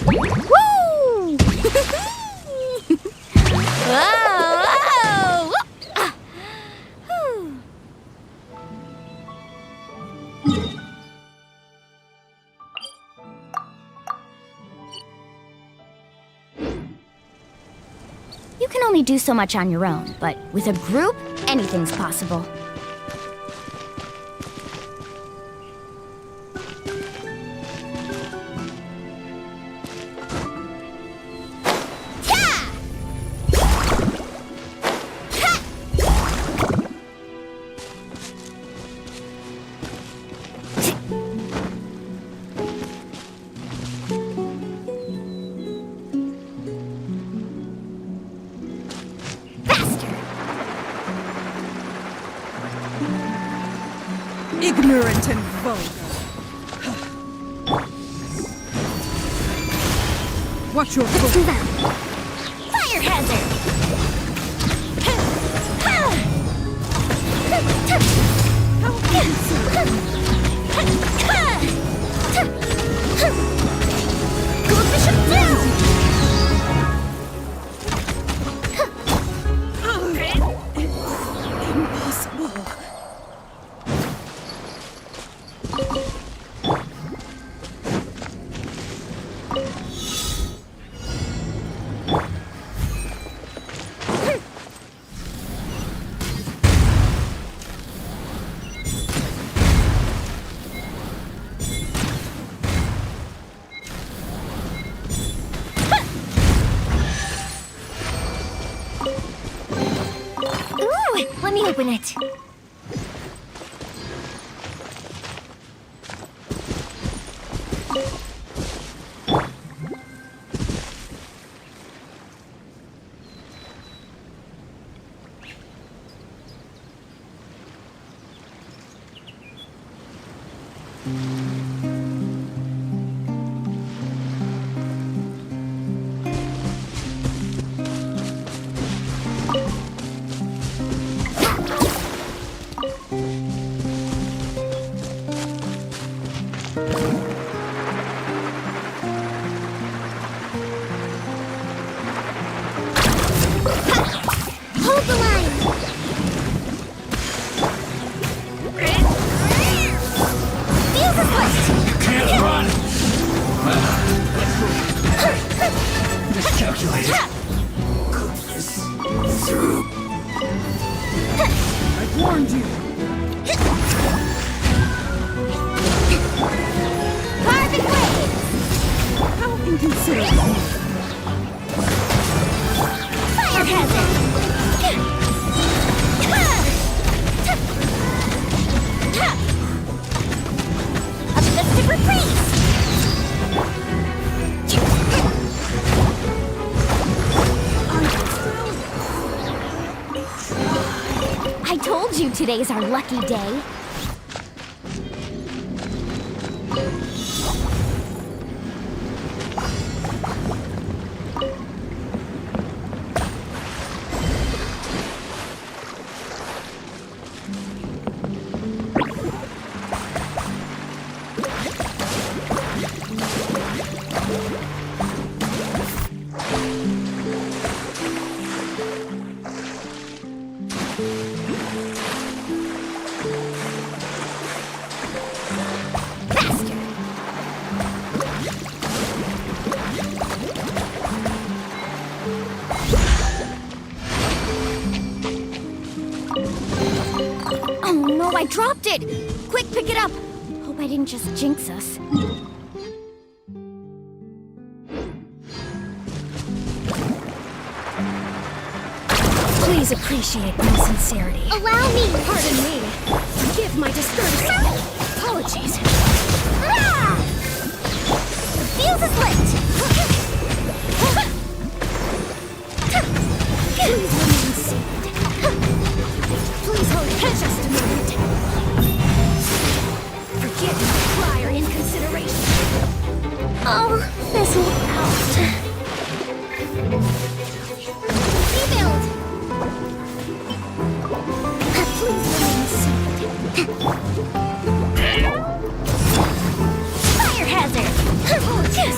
Woo! Whoa! Whoa! Ah. Whew. You can only do so much on your own, but with a group, anything's possible. Ignorant and vulgar. Watch your Let's do that. Fire hazard! Go Bishop down! Impossible. Ooh, let me open it. Hold the line! Feel the foot! Can't run! Miscalculated. Goodness. Through. I warned you. Carbon wave! How inconsiderate. Fire hazard! A mystic reprise! I told you today's our lucky day. I dropped it! Quick, pick it up! Hope I didn't just jinx us. Please appreciate my sincerity. Allow me! Pardon me. Forgive my discourtesy. Apologies. Ah! The fuse is lit! Please remain seated. Please hold it just a moment. Forgive my prior inconsideration. Oh, fizzle out. Rebuild! Please remain seated. Fire hazard! Apologies.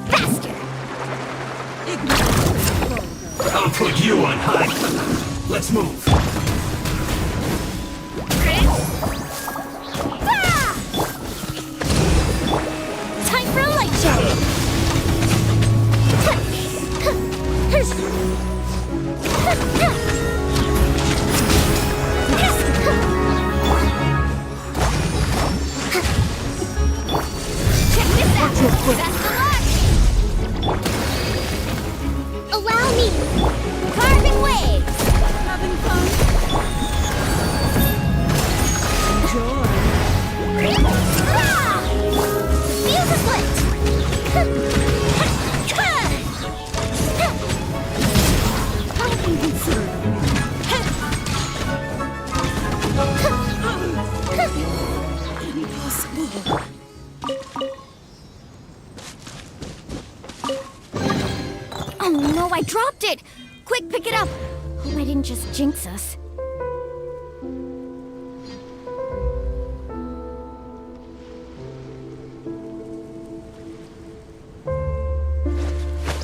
Faster! I'll put you on high. Let's move. Ah! Time for a light show! Check this out! Best of luck! Allow me! Carving waves! Having fun? Joy. Ah! Fuse is lit! How inconsiderate. Impossible. Oh no, I dropped it! Quick, pick it up! Hope I didn't just jinx us.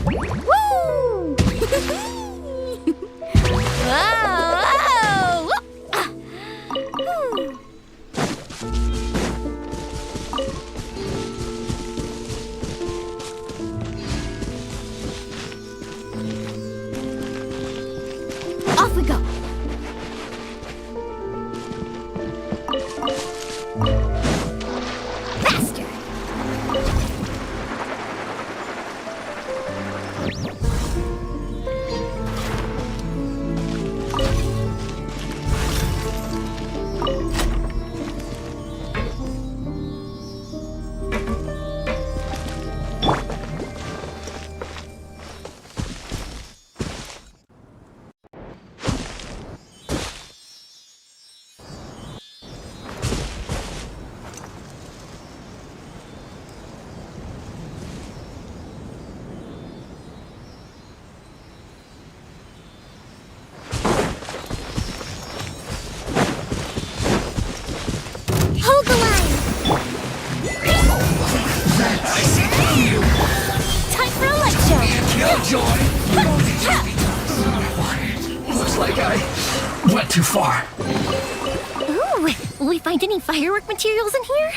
Woo! Whoa! Whew. Off we go. Faster. Hold the line. Time for a light show. Killjoy! Looks like I went too far. Ooh, will we find any firework materials in here?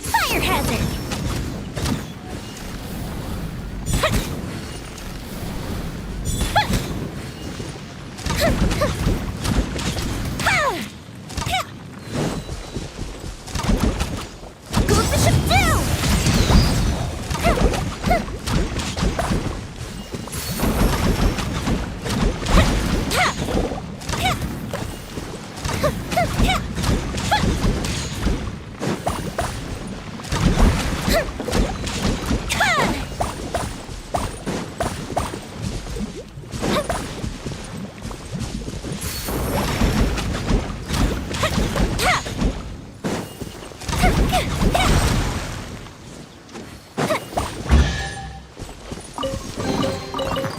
Fire hazard! Goes the ship down!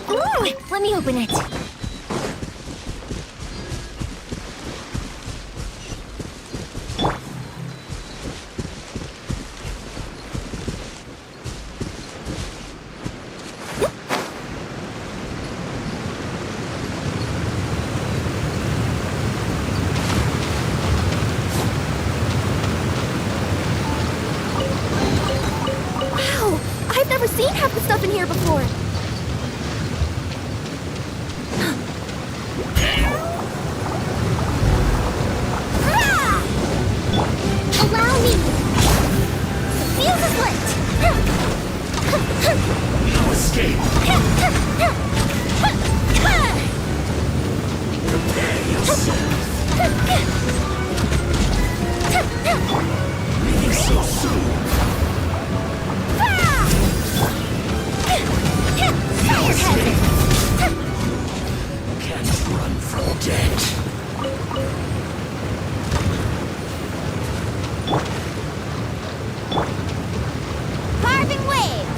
Ooh, let me open it. Wow, I've never seen half the stuff in here before. Allow me! The fuse is lit! No escape. Prepare yourself. Leaving so soon. Fire hazard! Can't run from death. Carving waves!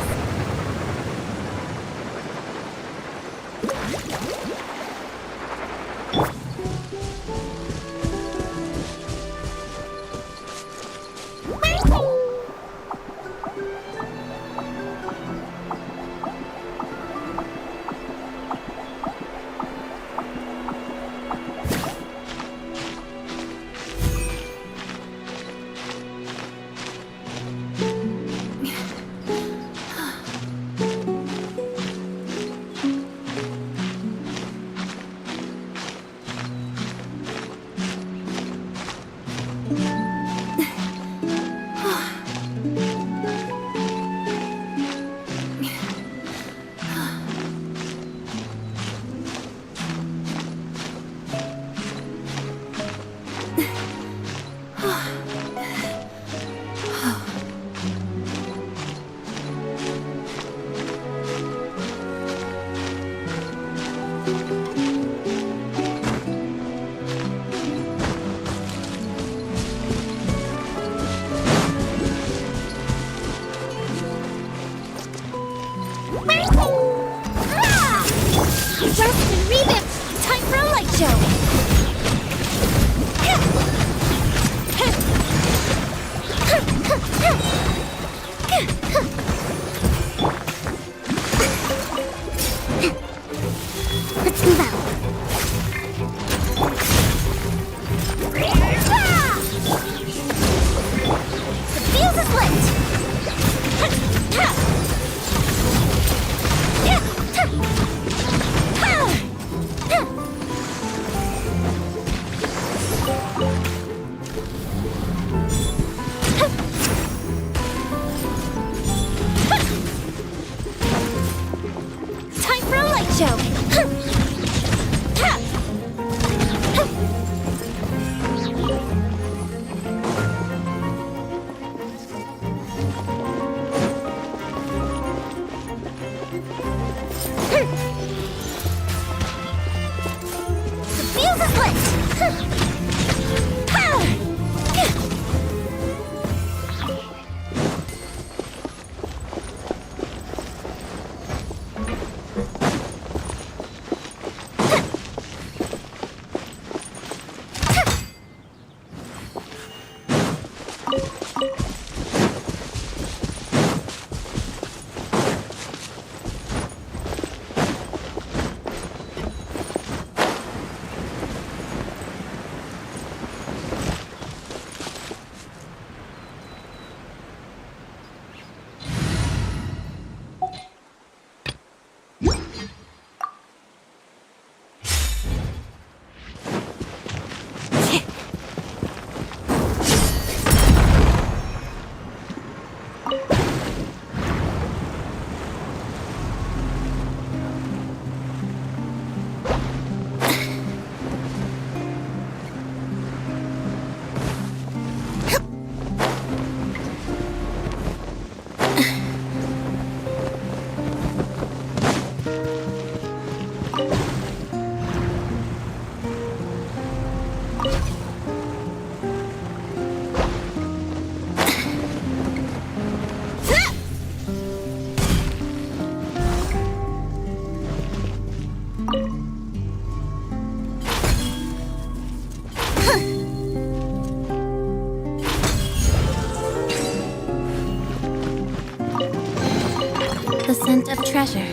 fragment of treasure.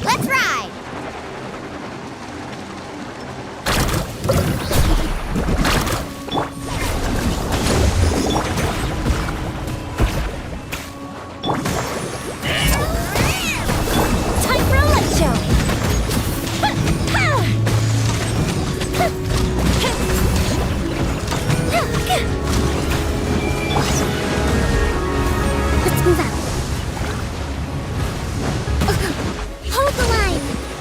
Let's ride! Time for a light show! Let's move out. Hold the line!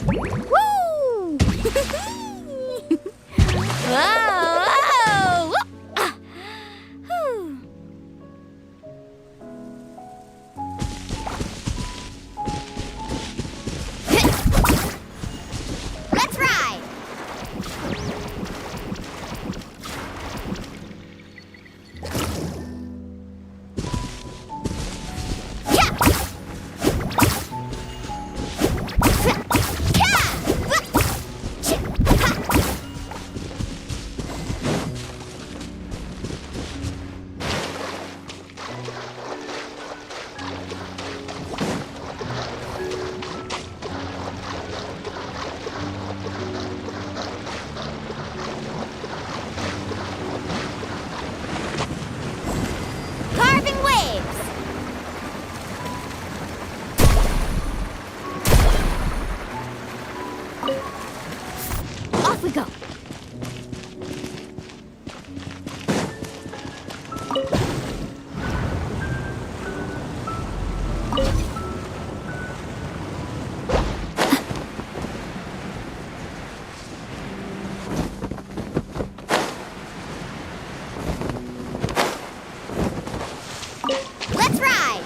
Woo! Whoa! Whoa! Ah. Whew. Let's ride! Carving waves! Off we go. Let's ride!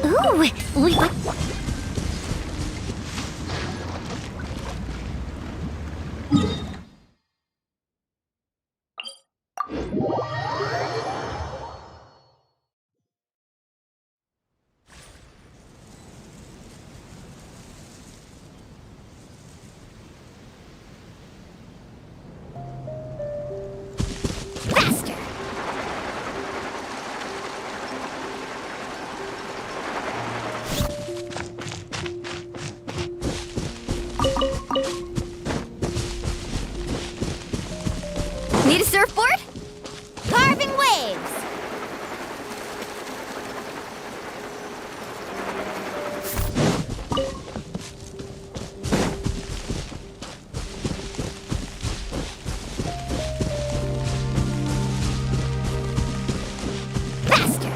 Ooh, wait. Faster! Need a surfboard? Carving waves! Faster!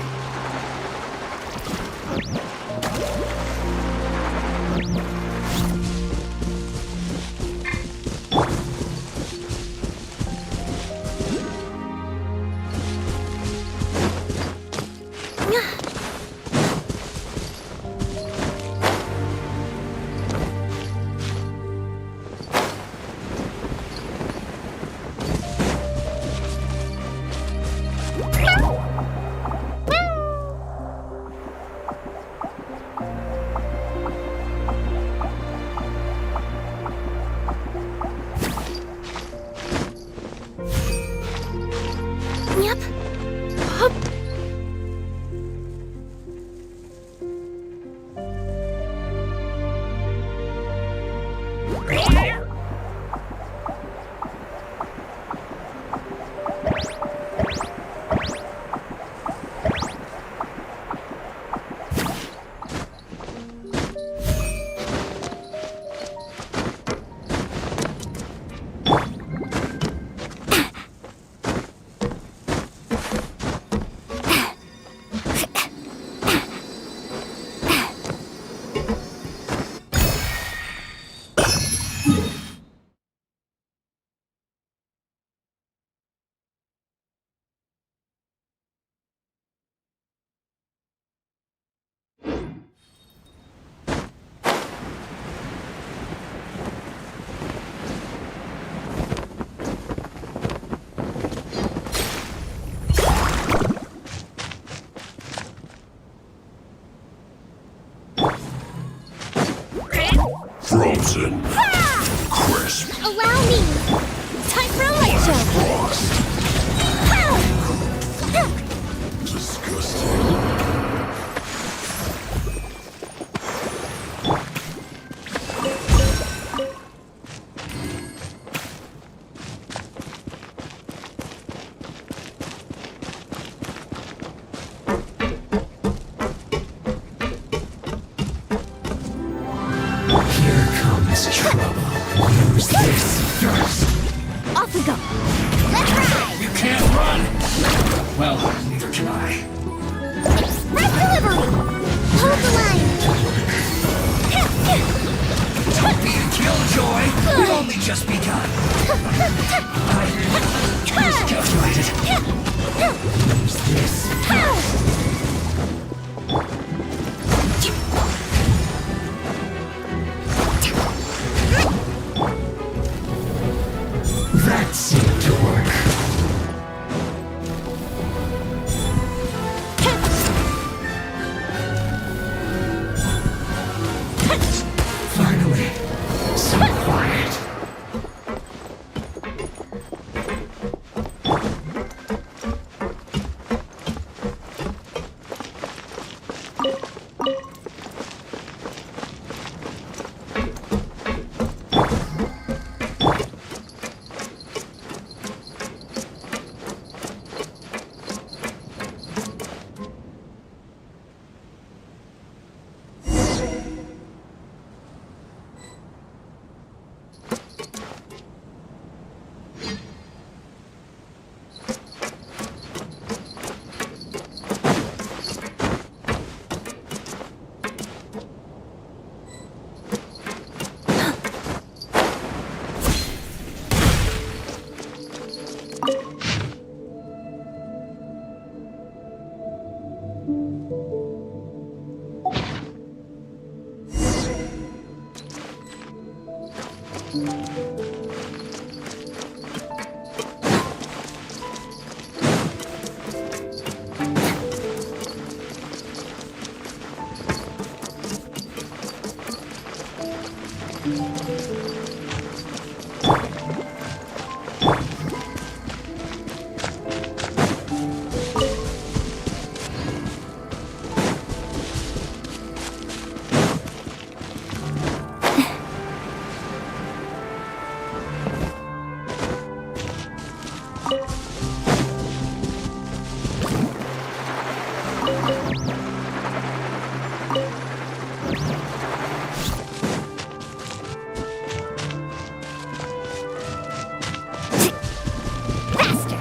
Yep. Hup. Frozen. Crisp. Allow me. Time for a light show. Frost. Pow! Disgusting. Here comes trouble. Use this first. Off we go. Let's ride. You can't run! Well, neither can I. Express delivery. Hold the line. Don't be a killjoy! We've only just begun. I miscalculated. Use this. That seemed to work. Finally, some quiet. Faster.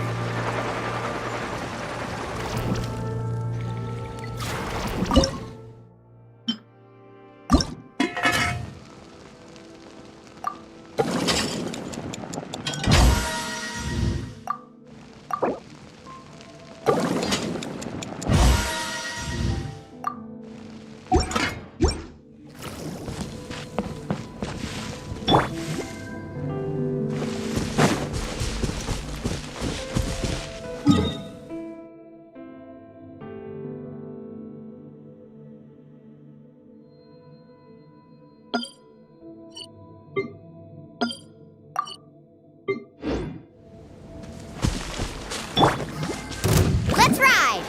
Let's ride.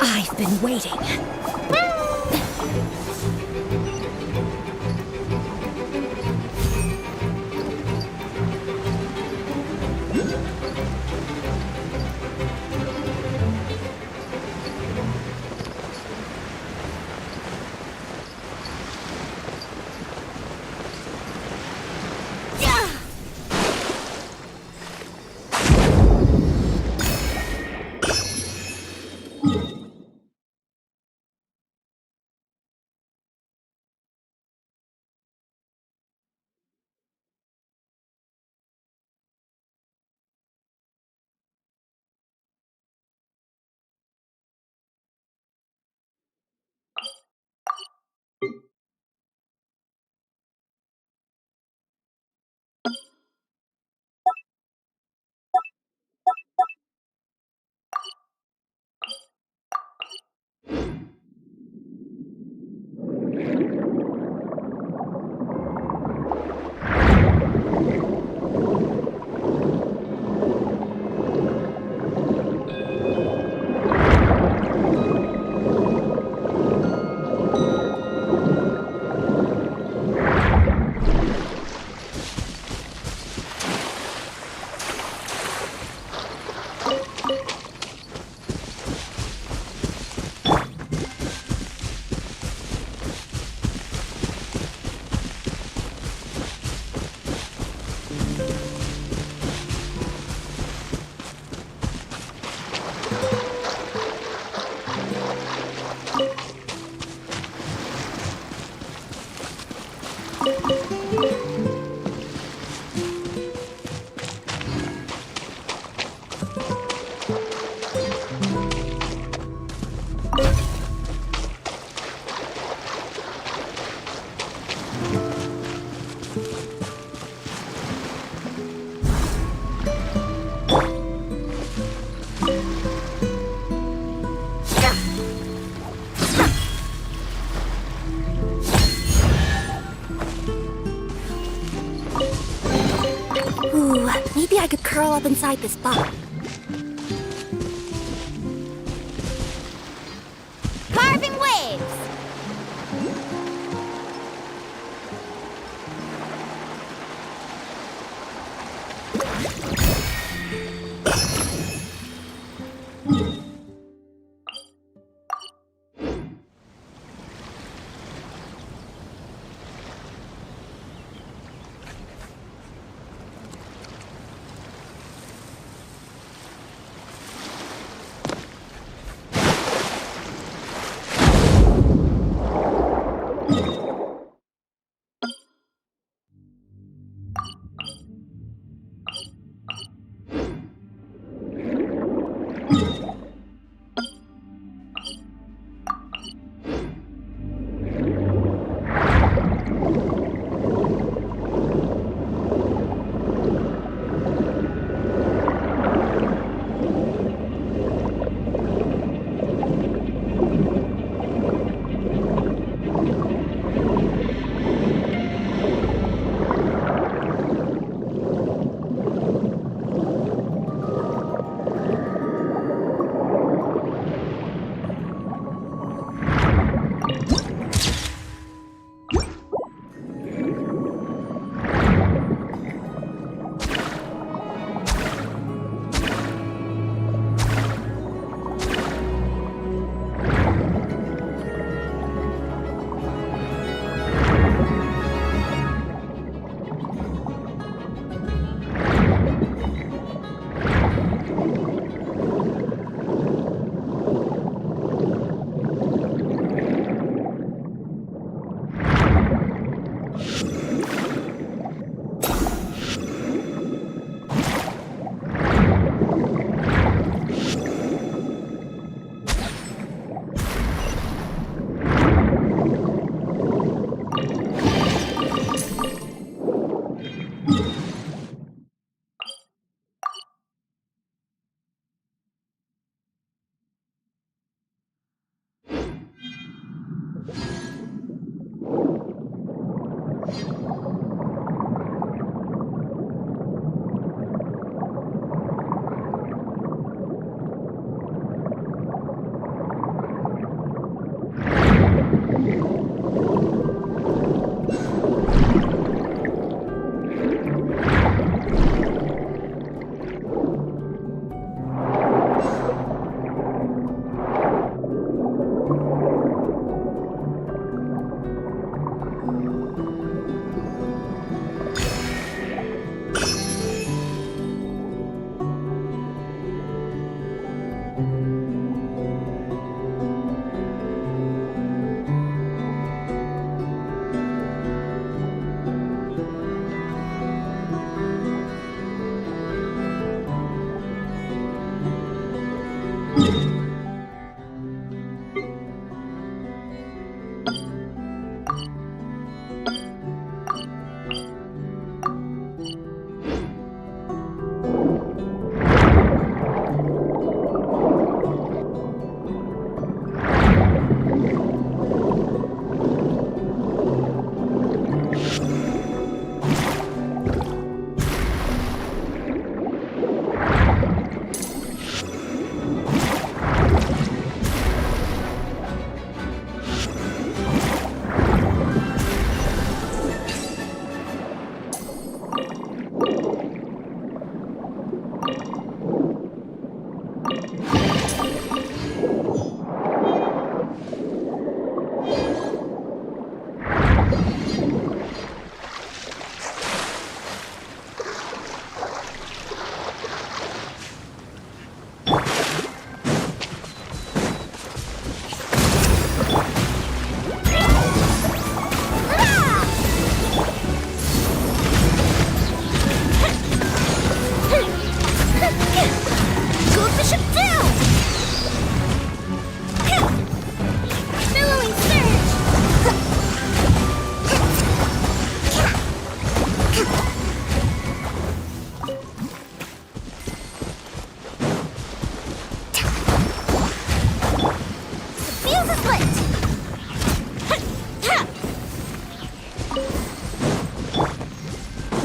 I've been waiting. Ooh, maybe I could curl up inside this box. Carving waves.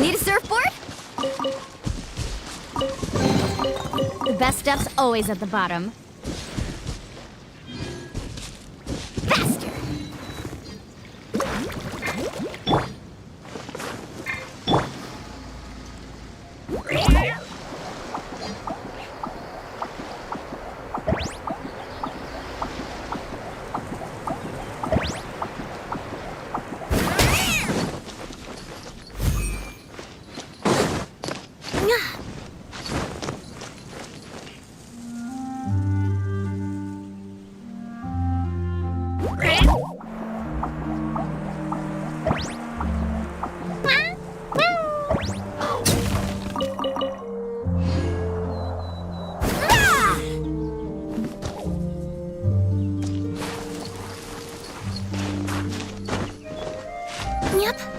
Need a surfboard? The best stuff's always at the bottom. Faster! Yep.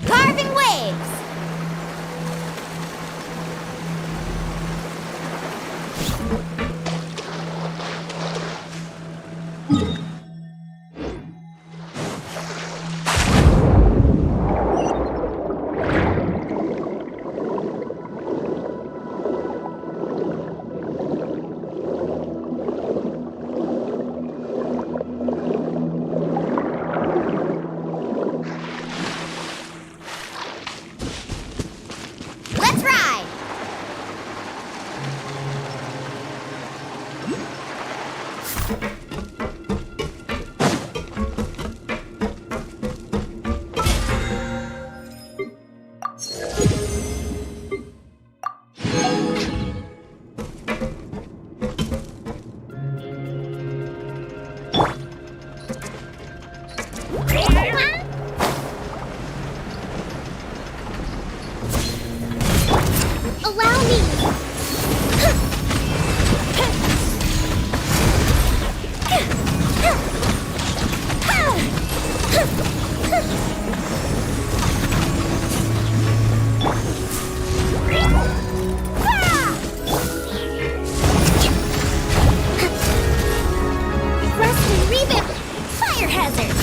Carving waves. Let's ride. Allow me. Rust and revamp fire hazard.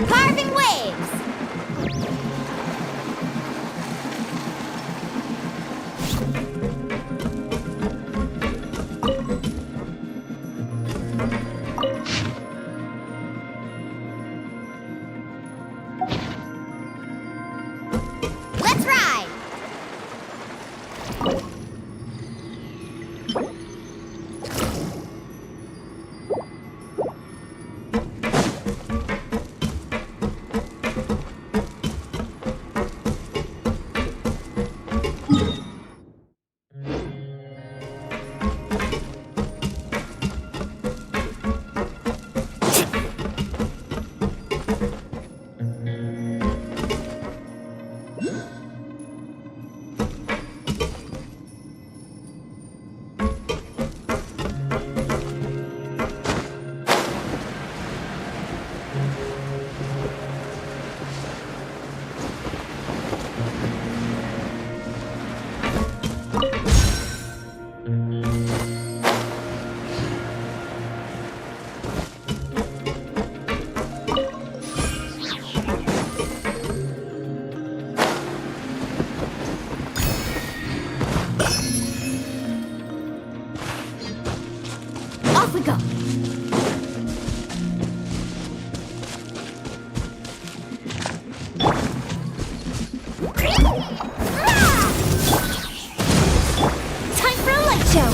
Carving waves. Let's ride. Off we go. Time for a light show.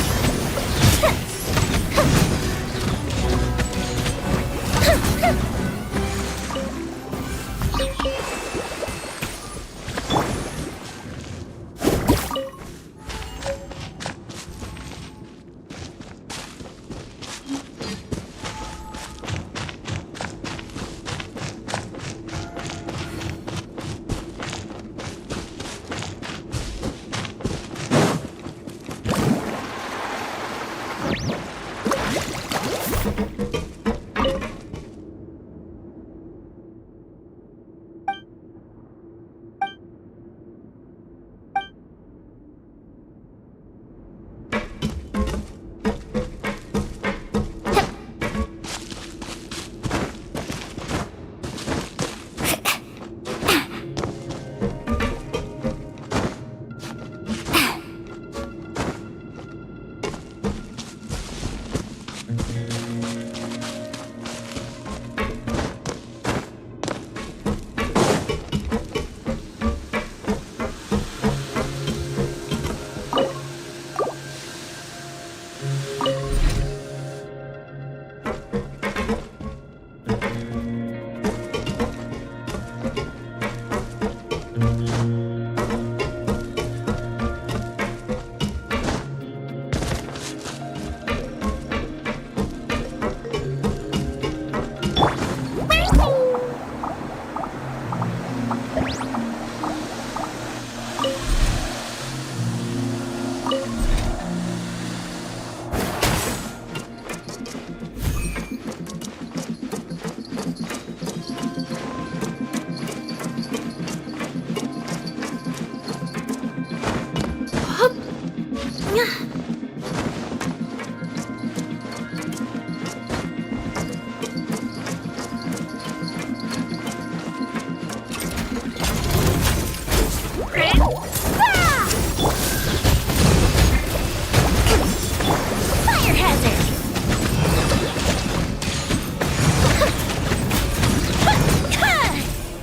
Fire hazard.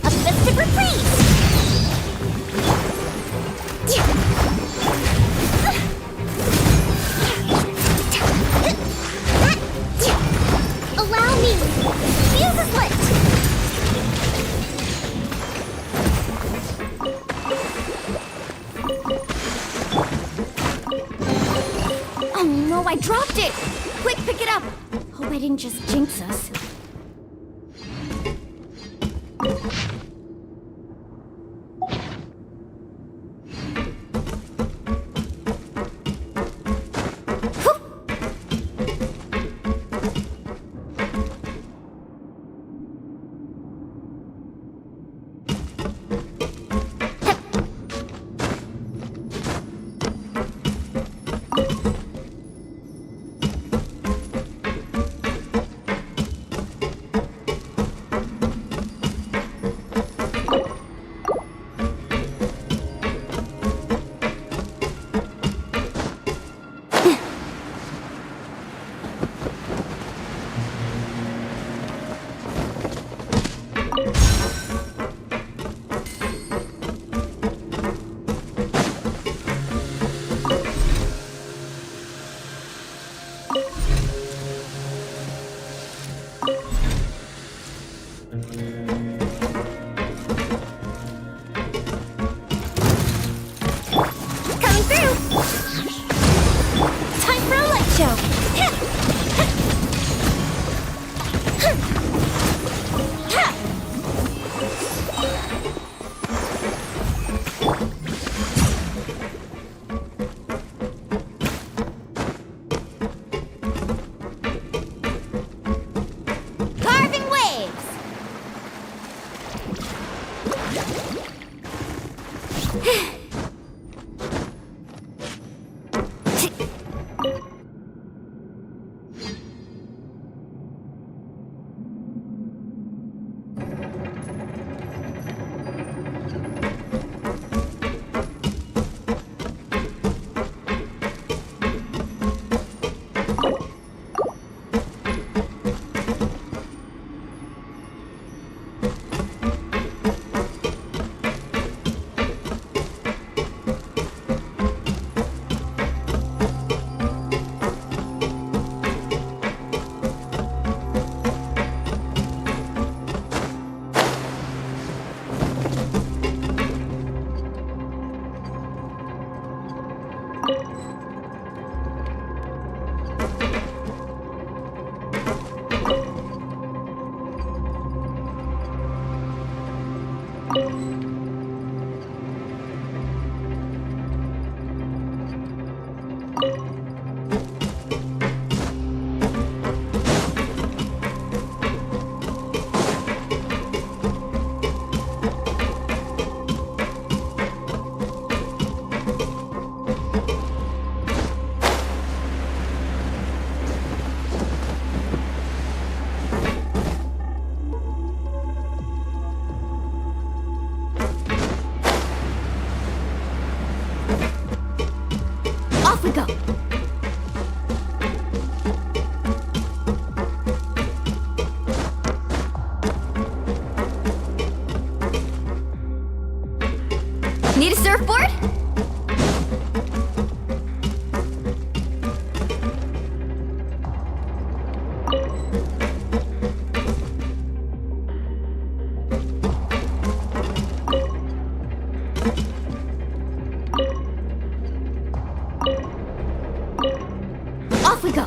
A festive reprise. Allow me. Fuse is lit. Oh no, I dropped it! Quick, pick it up! Hope I didn't just jinx us. Off we go. Need a surfboard? Off we go.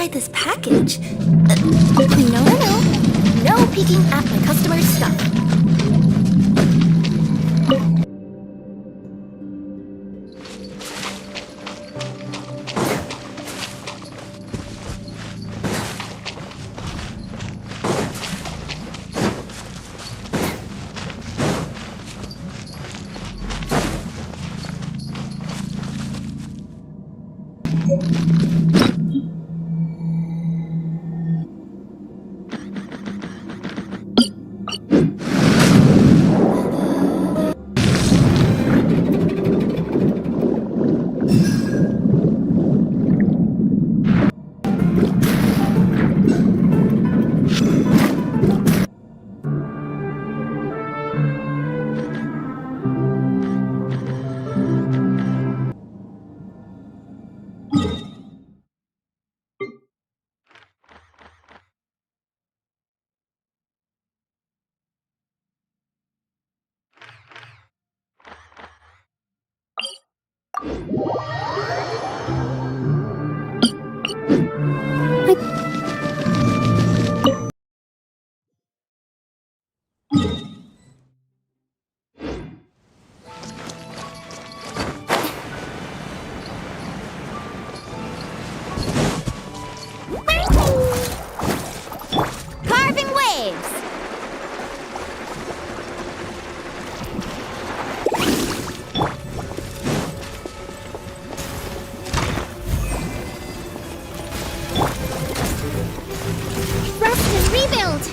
inside this package. No. No peeking at my customer's stuff. Carving waves! Rest and rebuild.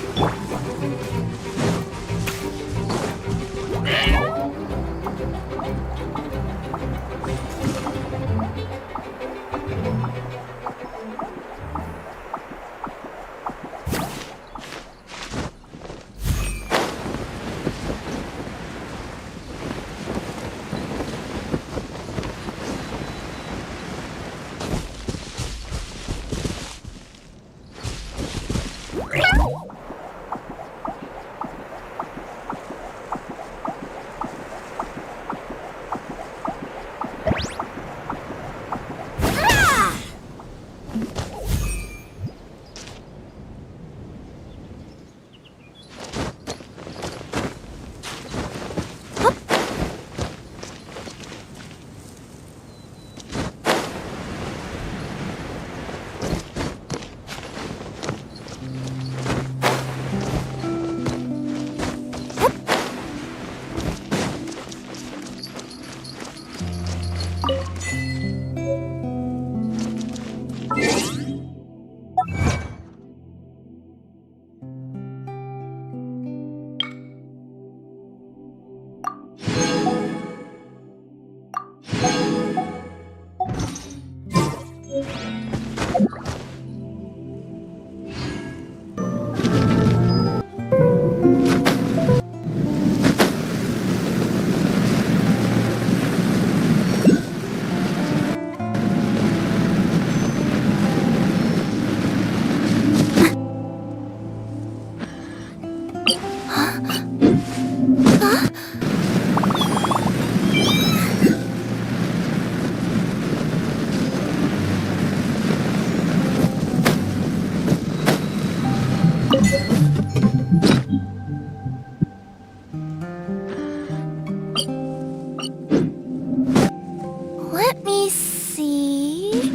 Let me see.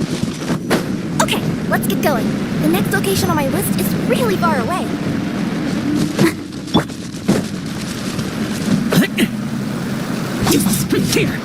Okay, let's get going. The next location on my list is really far away. You speak here!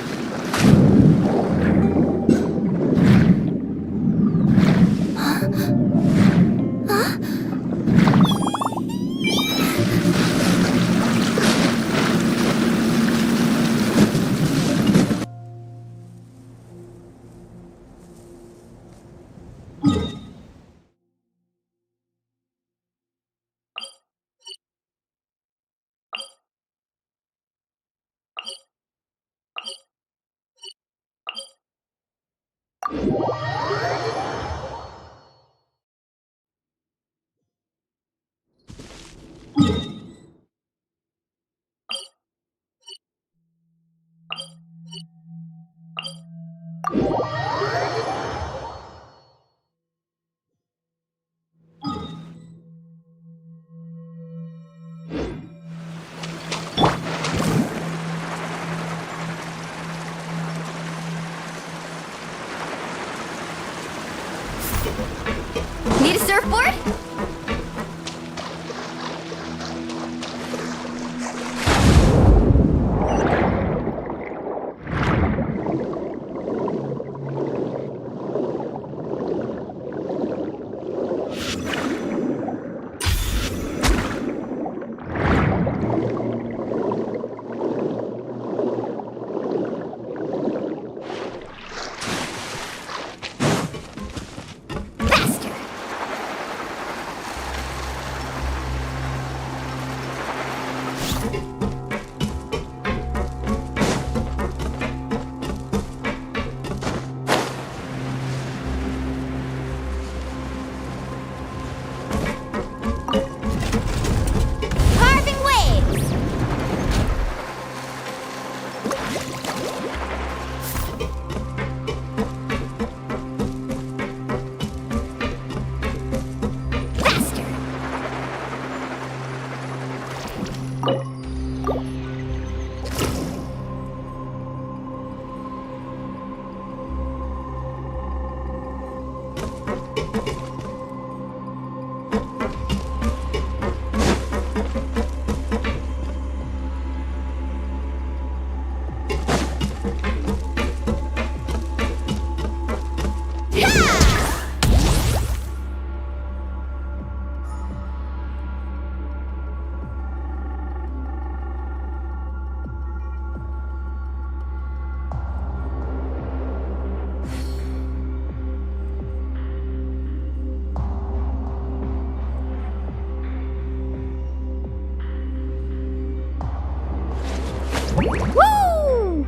Woo!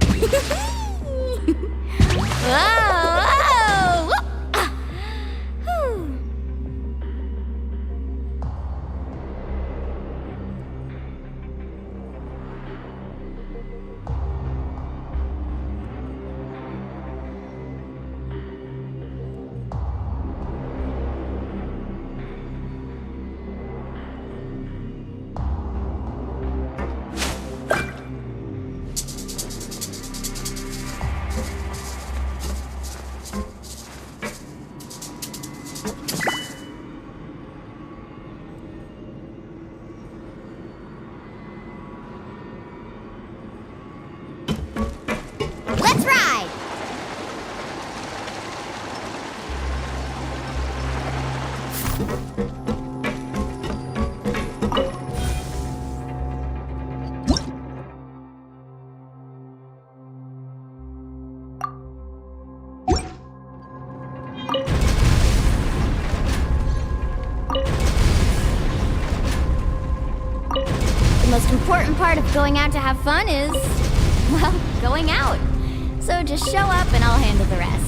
Whoa! Whew. Let's ride! The most important part of going out to have fun is, well, going out. So just show up and I'll handle the rest.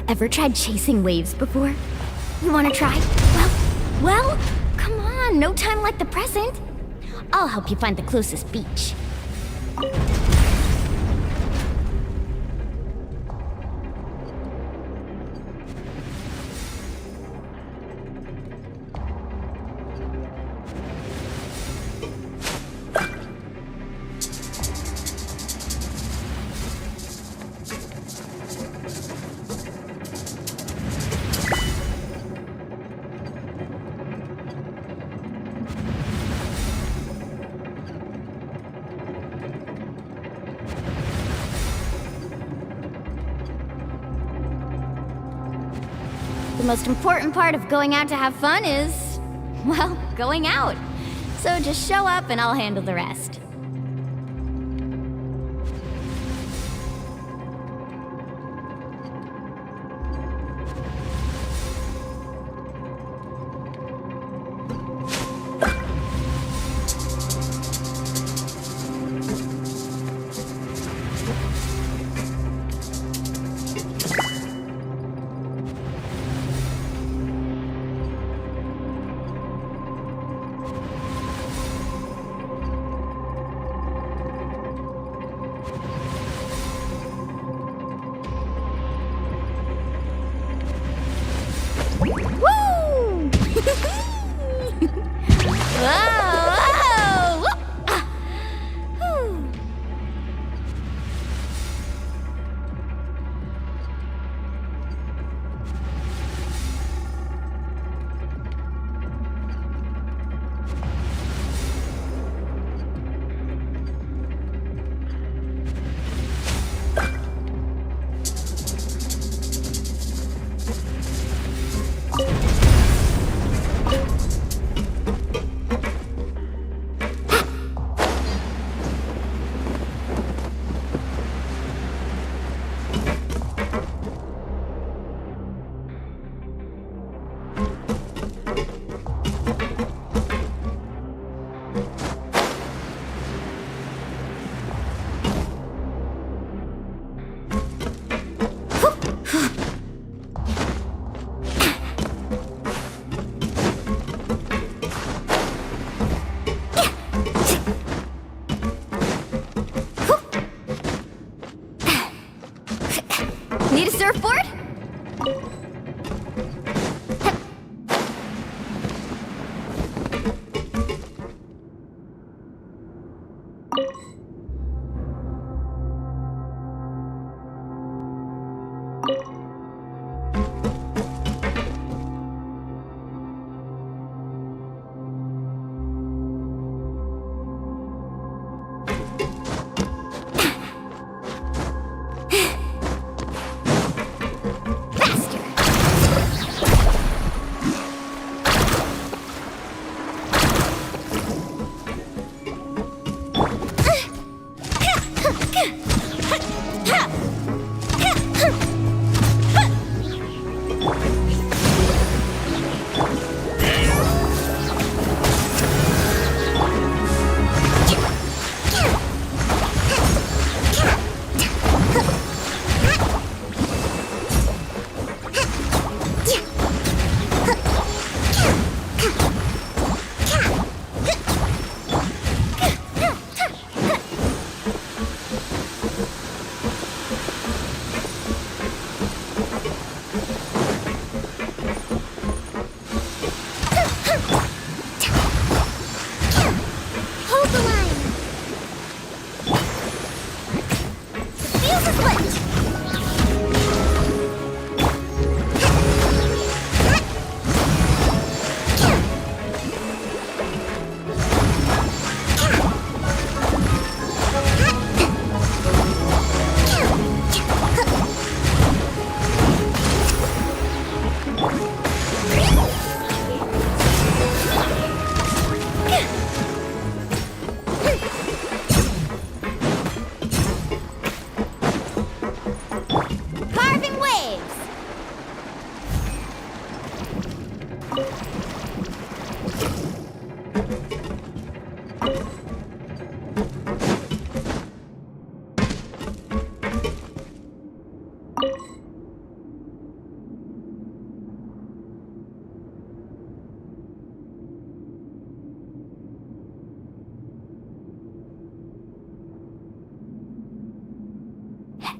Ever tried chasing waves before? You wanna try? Well, come on, no time like the present. I'll help you find the closest beach. The most important part of going out to have fun is, well, going out. So just show up and I'll handle the rest.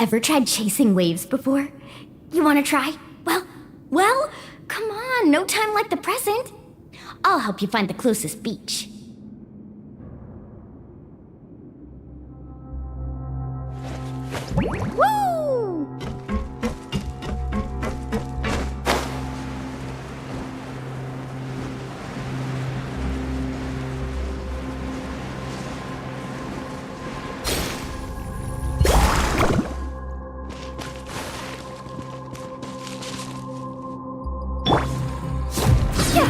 Ever tried chasing waves before? You want to try? Well, come on, no time like the present. I'll help you find the closest beach. Woo! Yeah.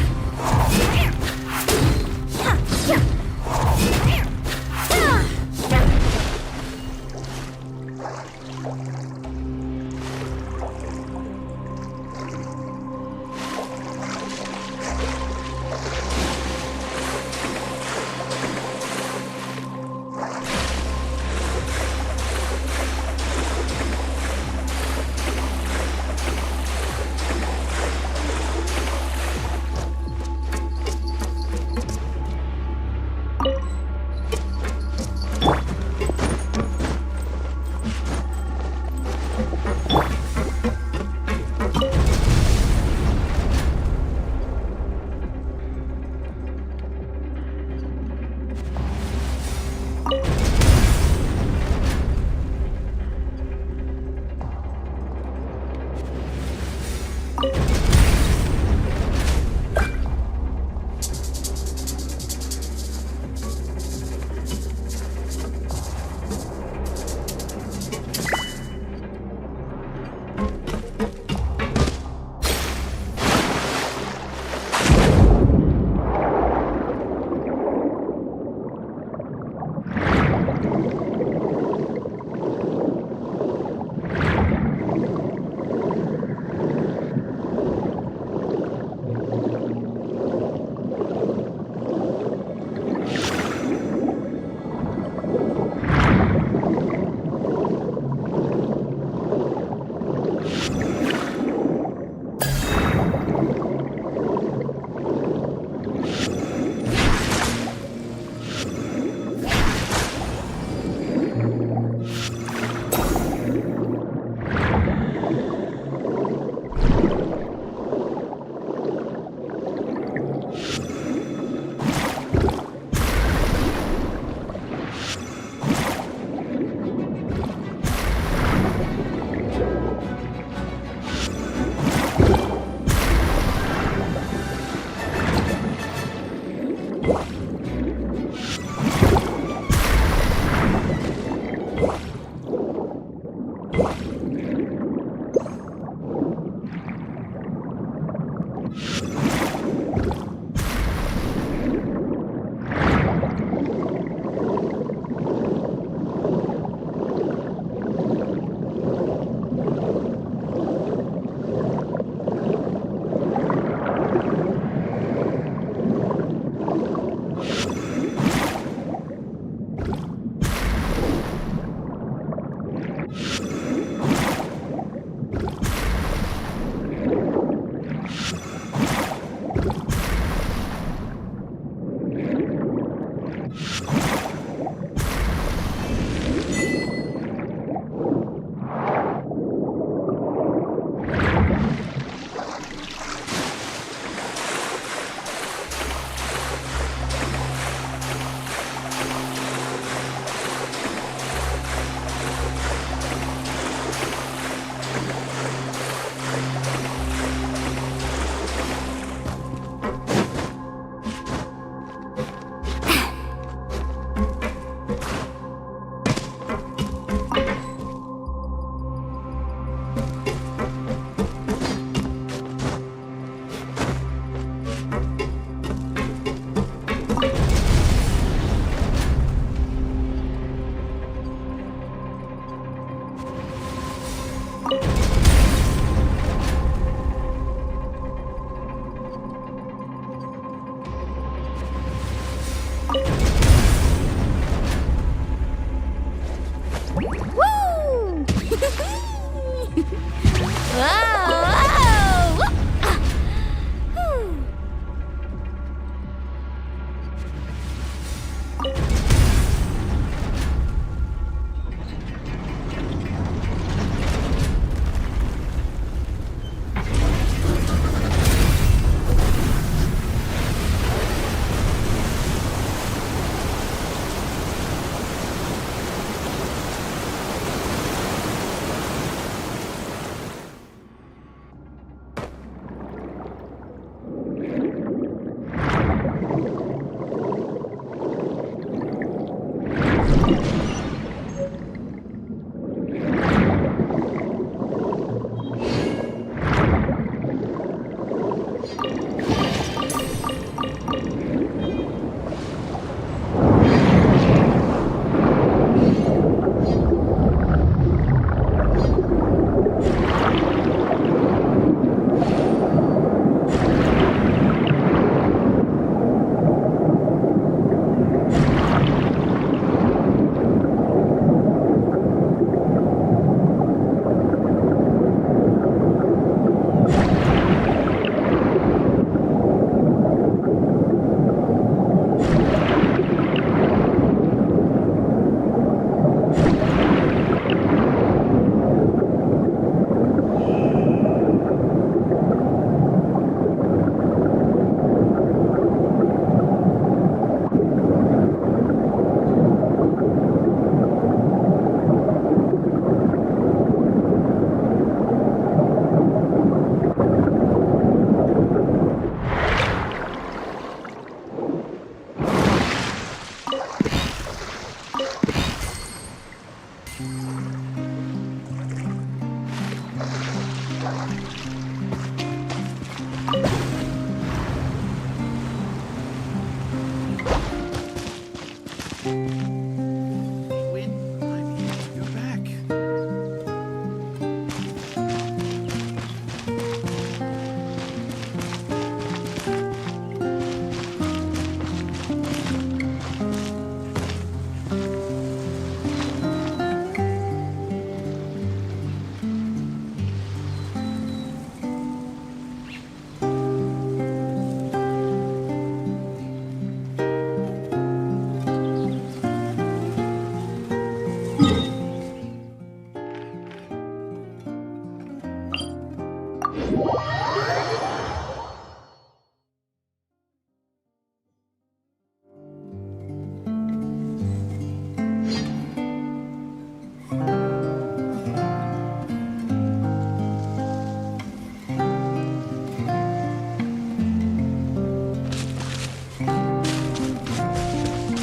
When I'm able to go back.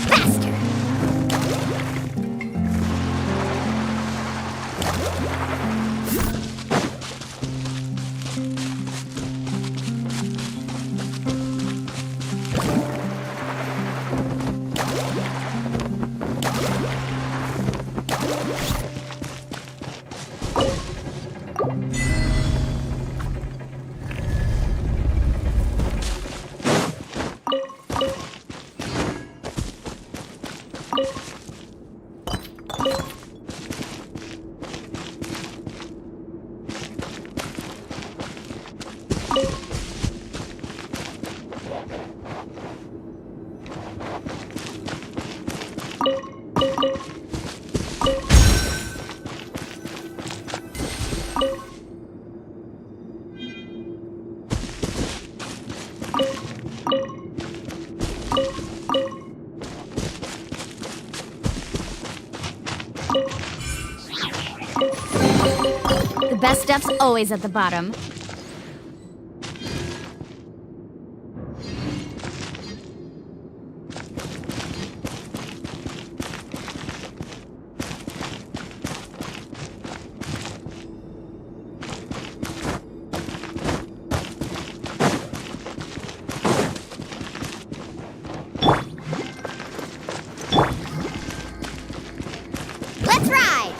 Faster! The best stuff's always at the bottom. Let's ride!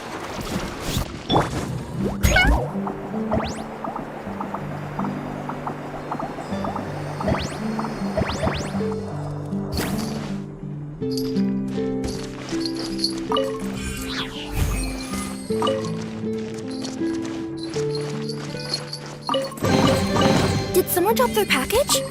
Did someone drop their package?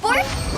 before?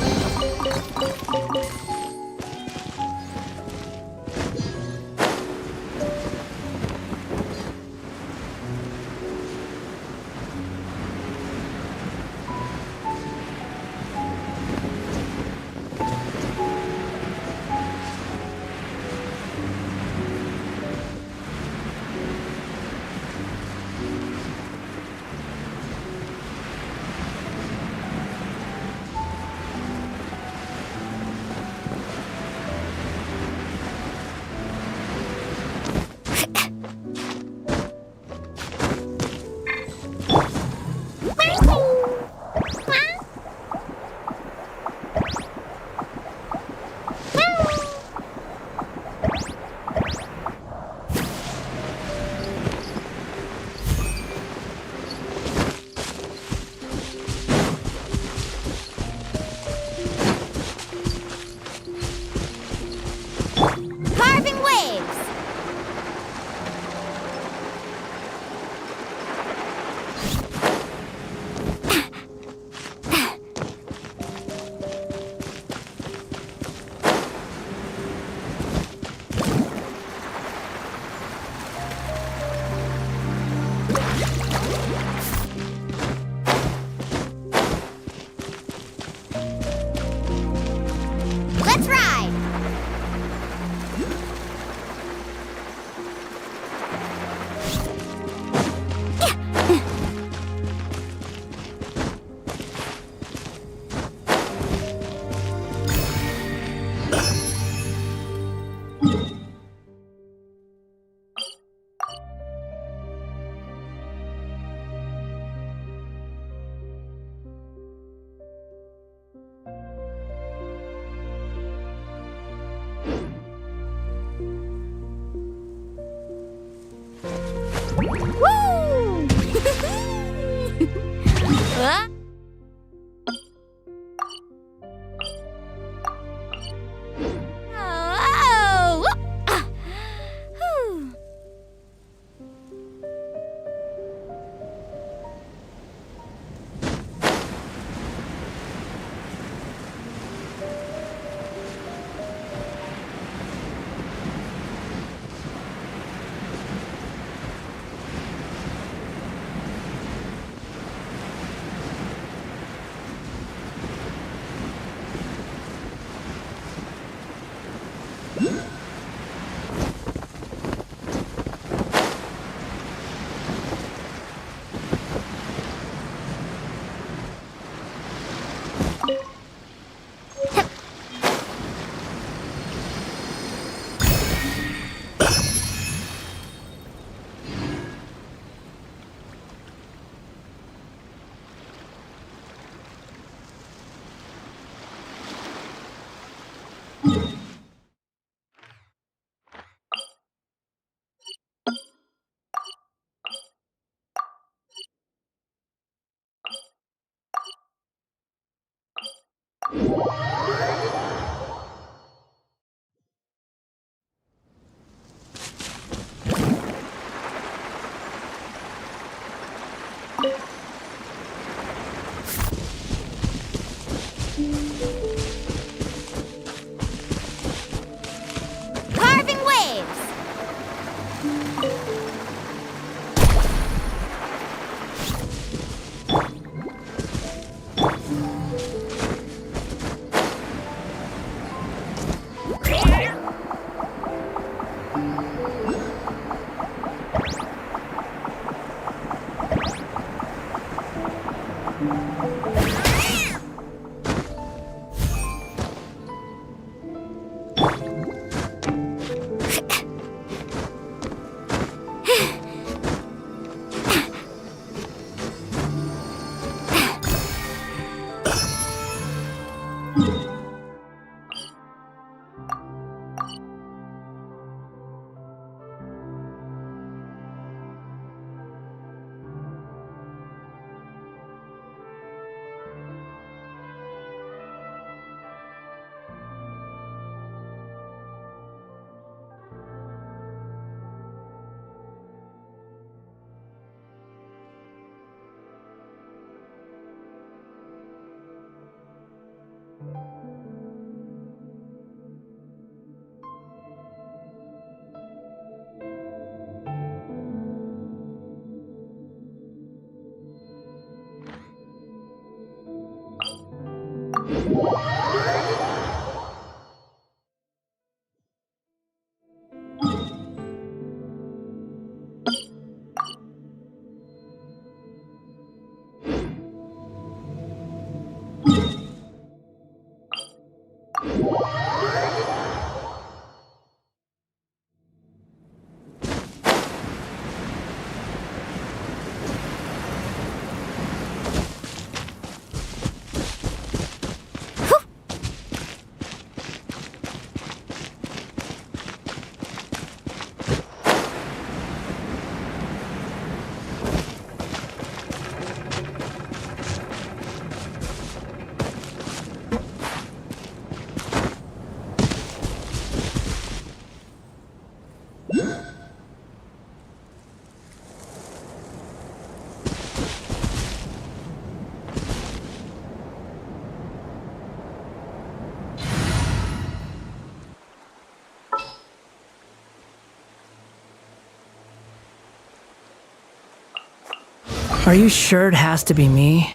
Are you sure it has to be me?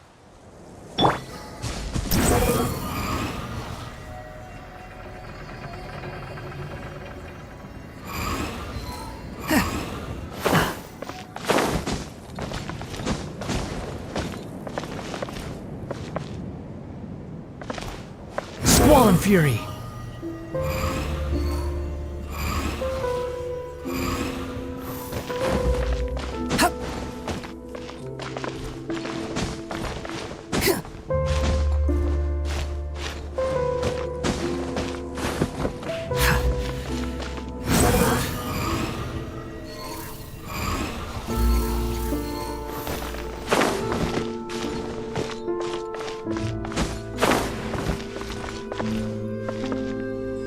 Squall and Fury!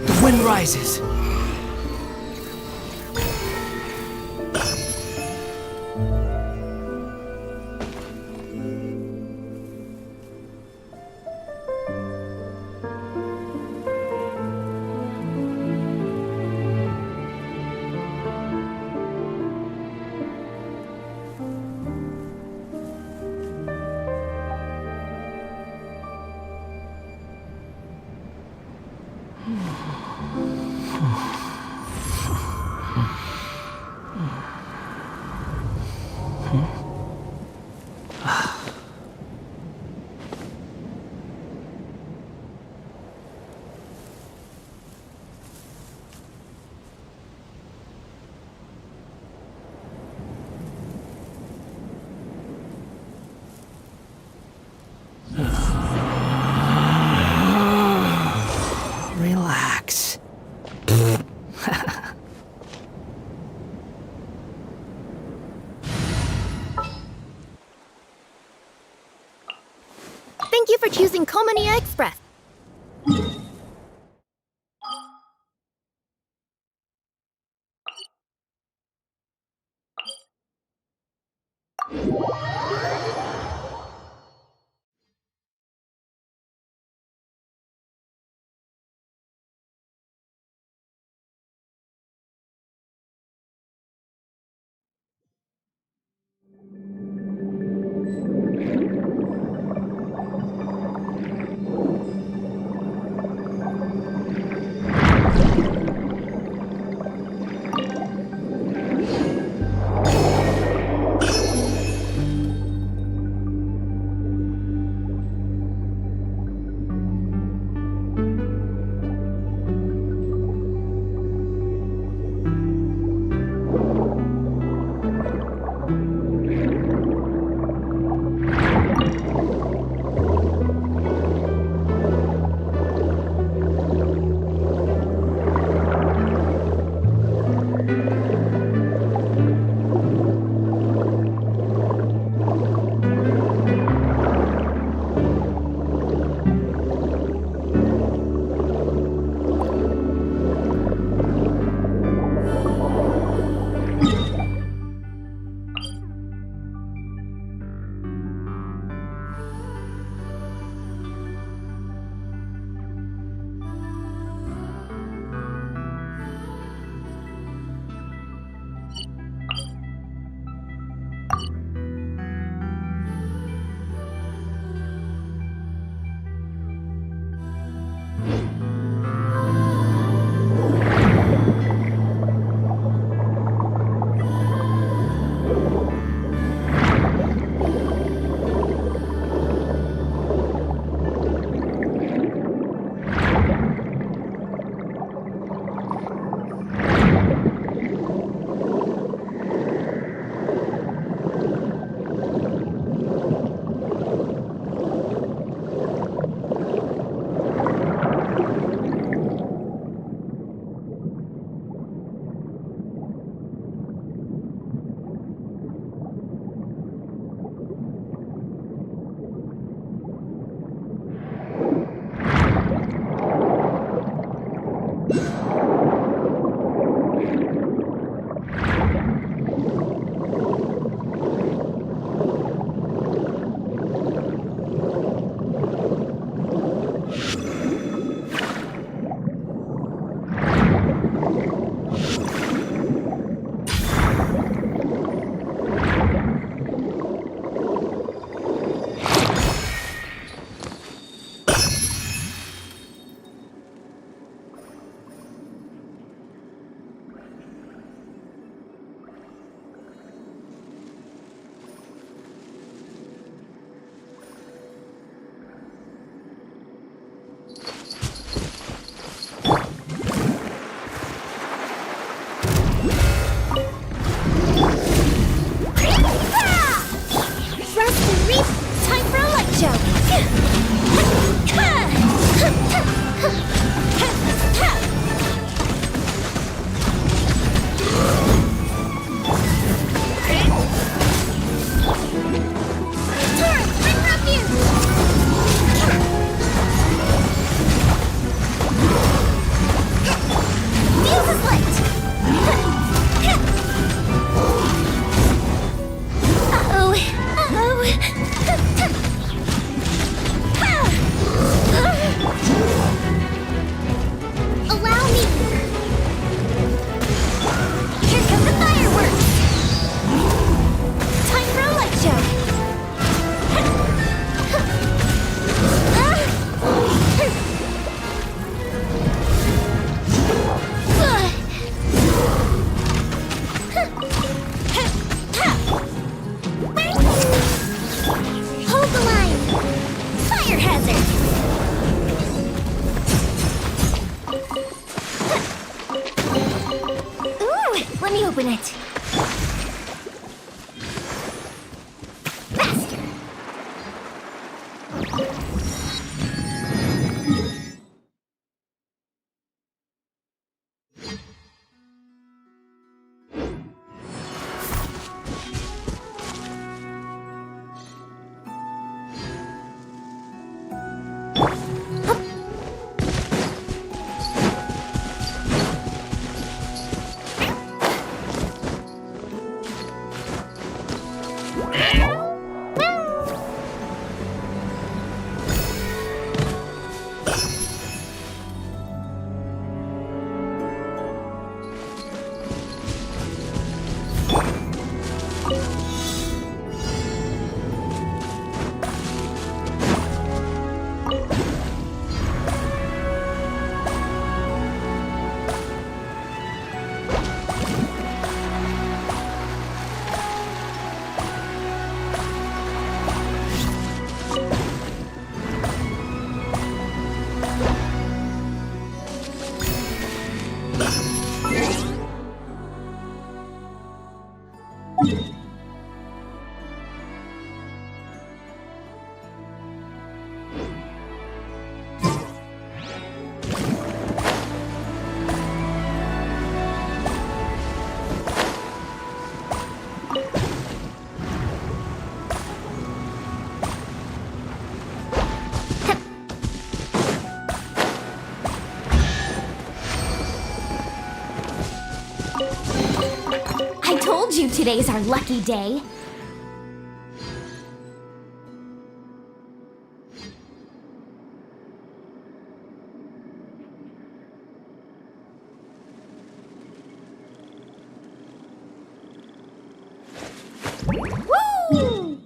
The wind rises. Relax. Thank you for choosing Komania Express. I told you today's our lucky day. Woo!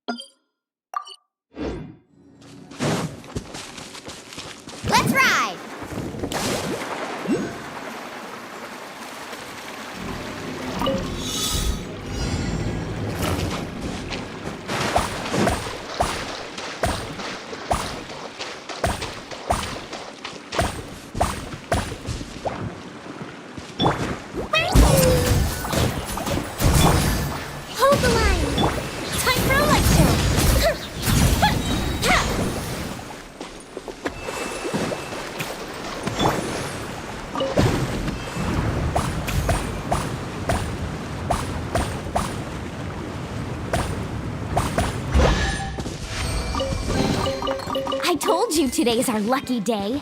Let's ride! Hold the line! Time for a light show! I told you today's our lucky day.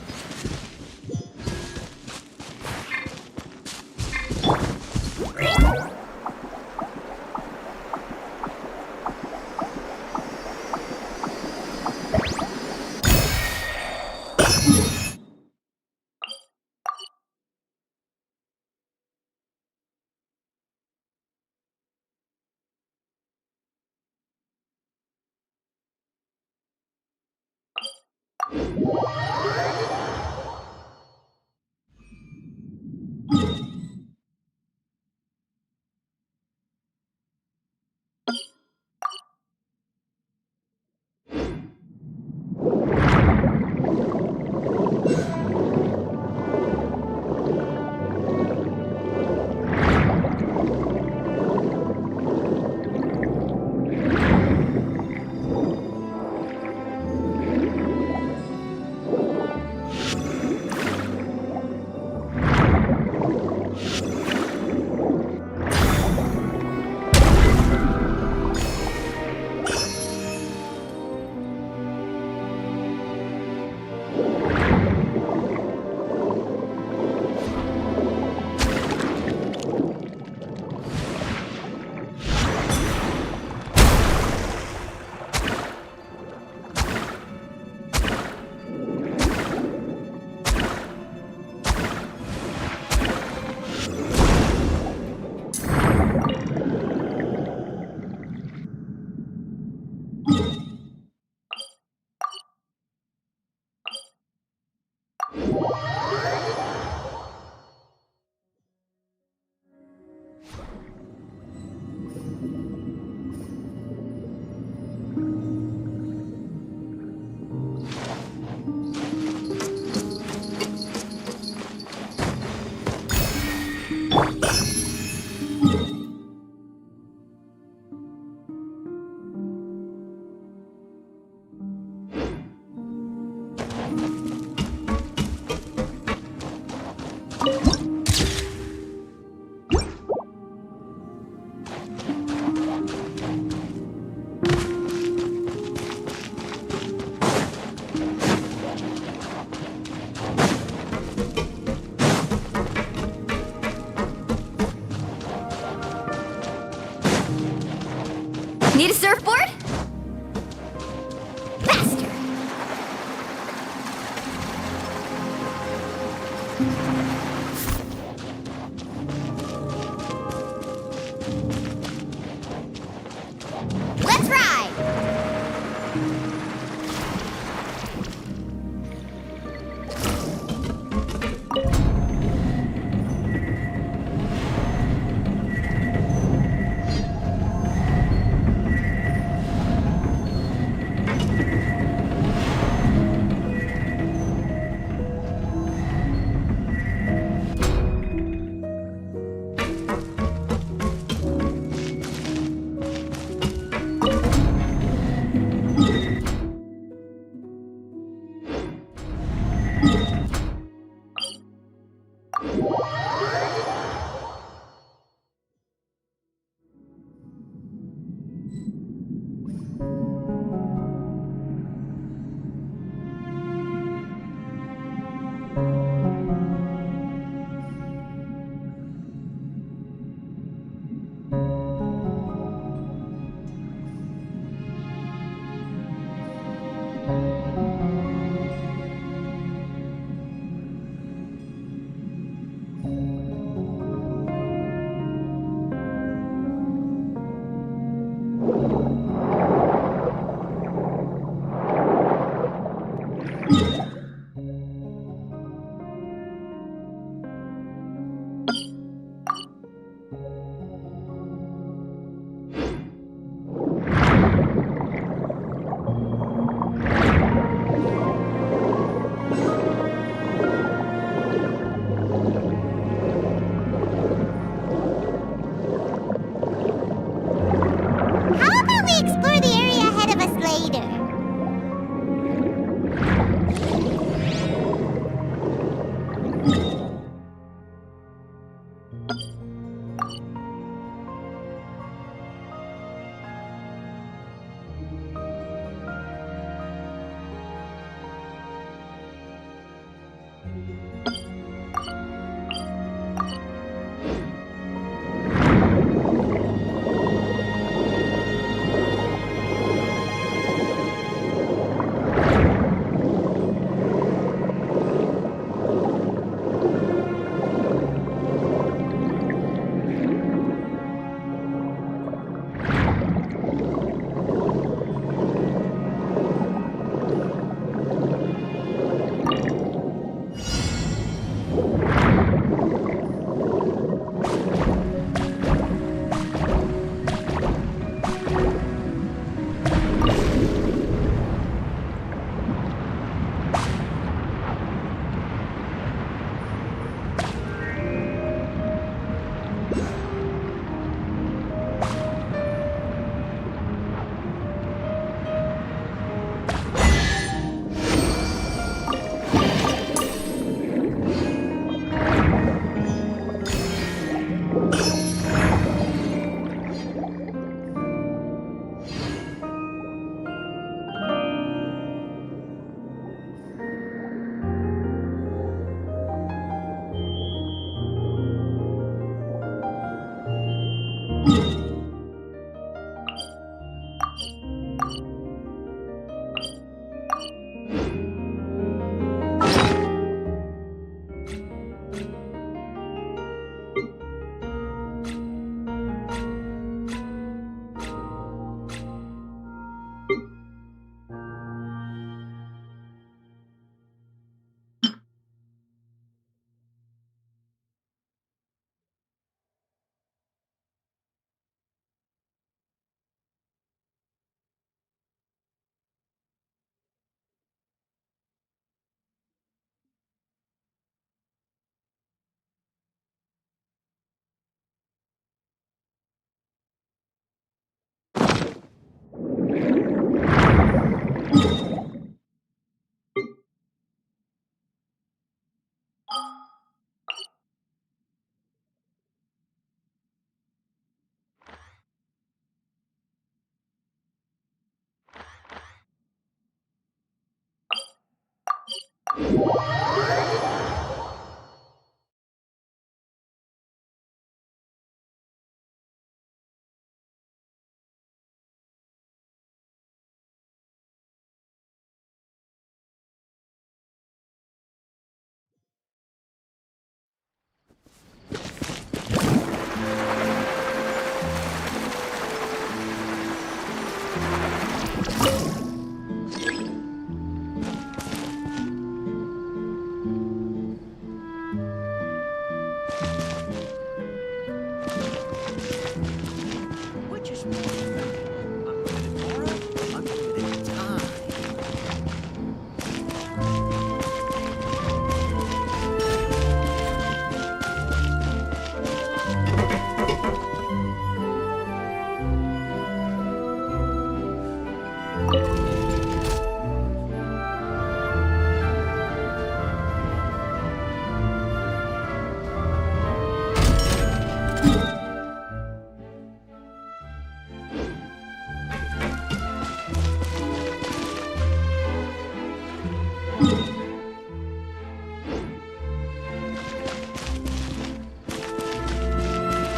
Need a surfboard? Faster! Let's ride! Which is more effective? Unlimited aura? Unlimited time?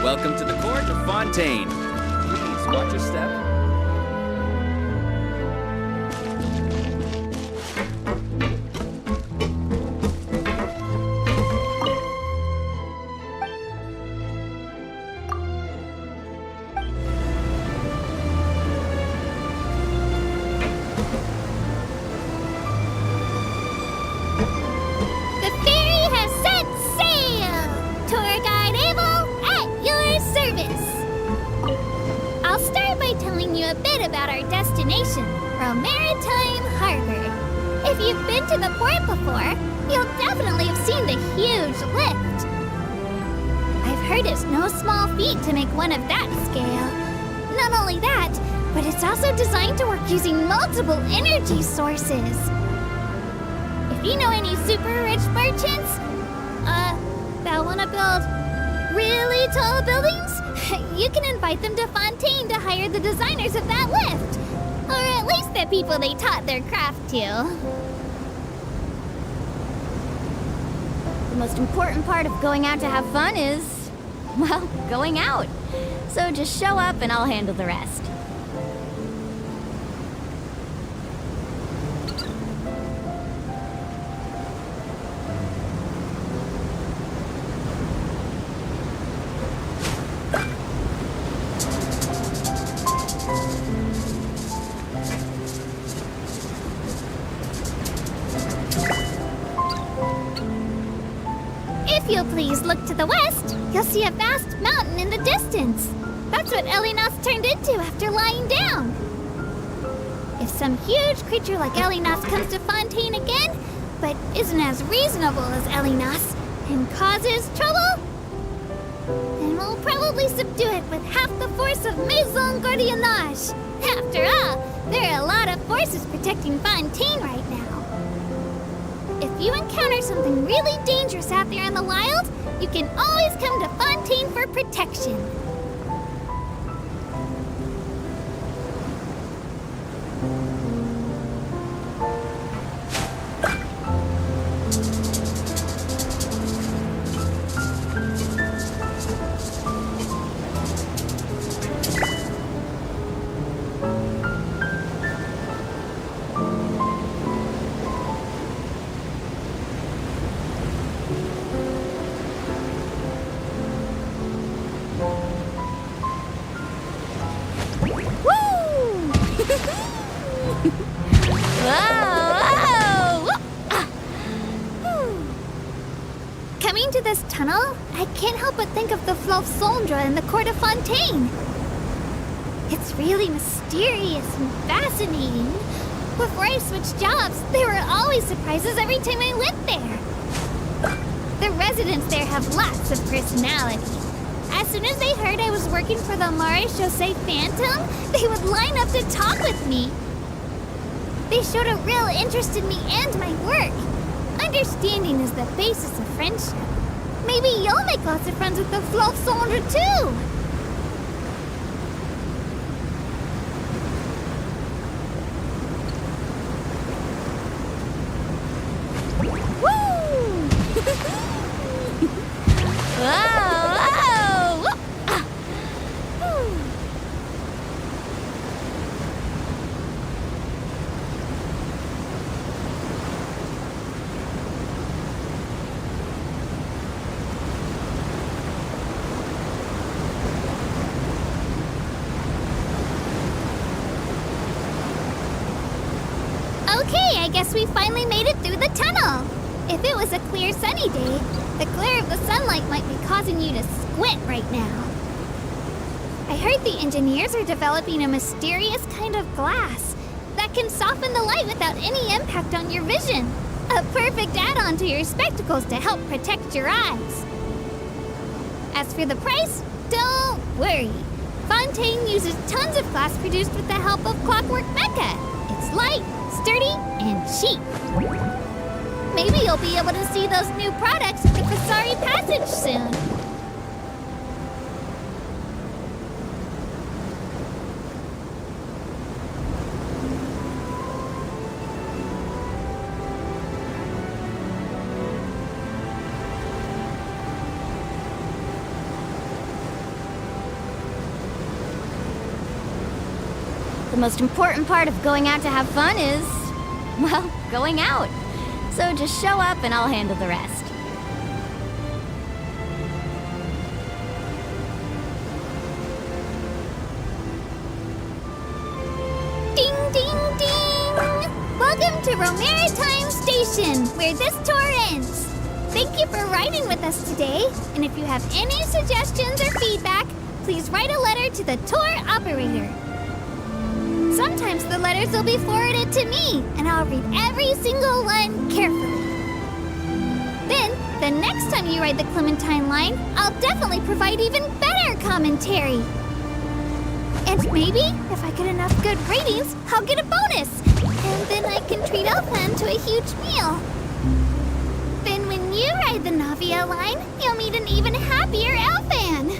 Welcome to the court of Fontaine. Please watch your step. The ferry has set sail! Tour guide Abel, at your service! I'll start by telling you a bit about our destination, Maritime Harbor. If you've been to the port before, you'll definitely have seen the huge lift. I've heard it's no small feat to make one of that scale. Not only that, but it's also designed to work using multiple energy sources. If you know any super rich merchants, that want to build really tall buildings, you can invite them to Fontaine to hire the designers of that lift. Or at least the people they taught their craft to. The most important part of going out to have fun is, well, going out. So just show up and I'll handle the rest. If you'll please look to the west, you'll see a vast mountain in the distance. That's what Elinas turned into after lying down. If some huge creature like Elinas comes to Fontaine again, but isn't as reasonable as Elinas, and causes trouble, then we'll probably subdue it with half the force of Maison Gardiennage. After all, there are a lot of forces protecting Fontaine right now. If you encounter something really dangerous out there in the wild, you can always come to Fontaine for protection. Coming to this tunnel, I can't help but think of the Fleuve Sondre in the court of Fontaine. It's really mysterious and fascinating. Before I switched jobs, there were always surprises every time I went there. The residents there have lots of personality. As soon as they heard I was working for the Maréchaussée Phantom, they would line up to talk with me. They showed a real interest in me and my work. Understanding is the basis of friendship. Maybe you'll make lots of friends with the Fleuve Sondre too. guess we finally made it through the tunnel. If it was a clear sunny day, the glare of the sunlight might be causing you to squint right now. I heard the engineers are developing a mysterious kind of glass that can soften the light without any impact on your vision. A perfect add-on to your spectacles to help protect your eyes. As for the price, don't worry. Fontaine uses tons of glass produced with the help of Clockwork Mecha. It's light, sturdy, and cheap. Maybe you'll be able to see those new products at the Kasari Passage soon. The most important part of going out to have fun is, well, going out. So just show up and I'll handle the rest. Ding, ding, ding! Welcome to Romaritime Station, where this tour ends. Thank you for riding with us today, and if you have any suggestions or feedback, please write a letter to the tour operator. Sometimes the letters will be forwarded to me, and I'll read every single one carefully. Then, the next time you ride the Clementine line, I'll definitely provide even better commentary. And maybe, if I get enough good ratings, I'll get a bonus. And then I can treat Elfan to a huge meal. Then when you ride the Navia line, you'll meet an even happier Elfan.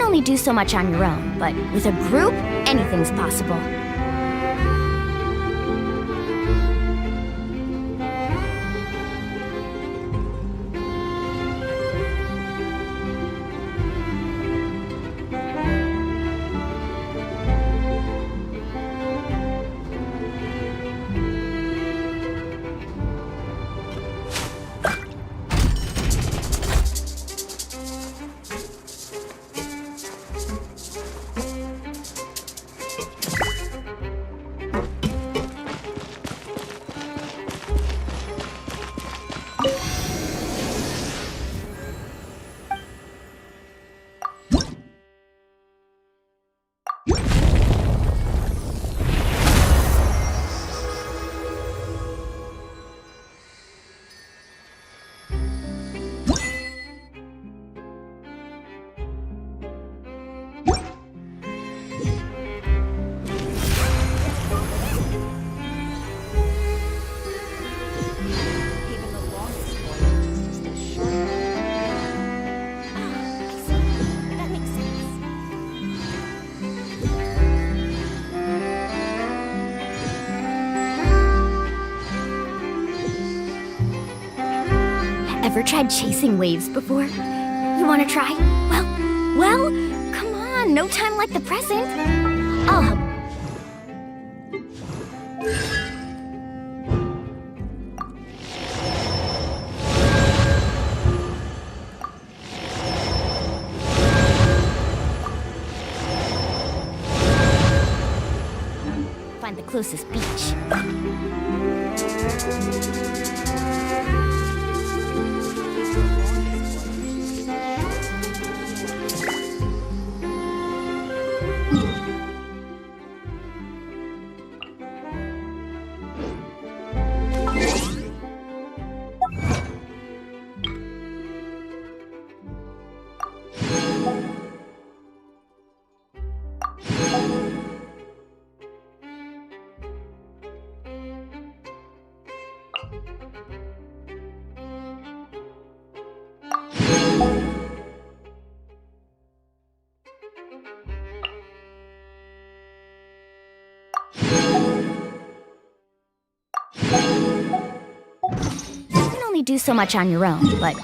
Only do so much on your own, but with a group, anything's possible. Ever tried chasing waves before? You wanna try? Well, come on, no time like the present. I'll help. Find the closest beach. You can only do so much on your own, but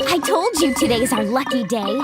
I told you today's our lucky day.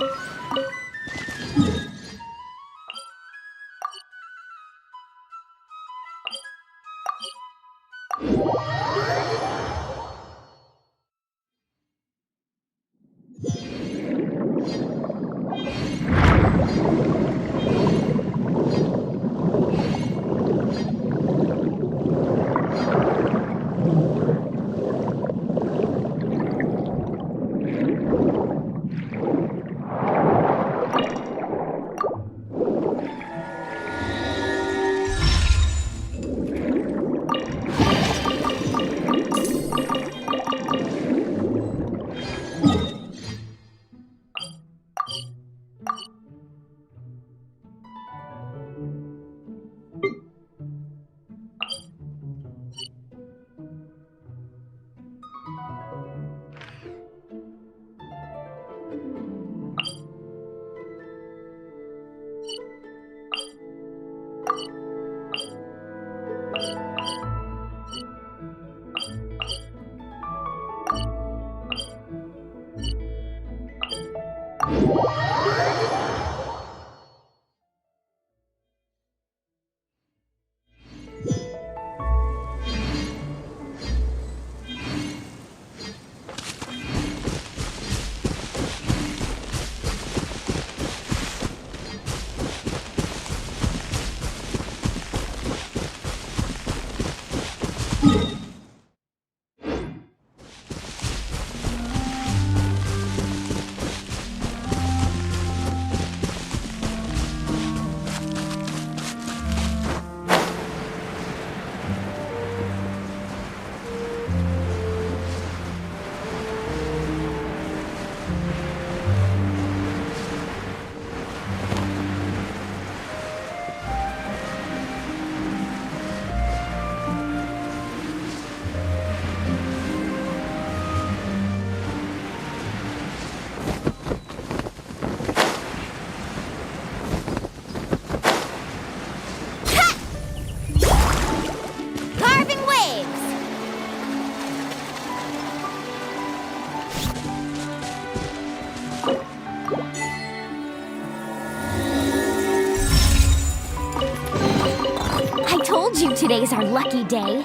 today's our lucky day.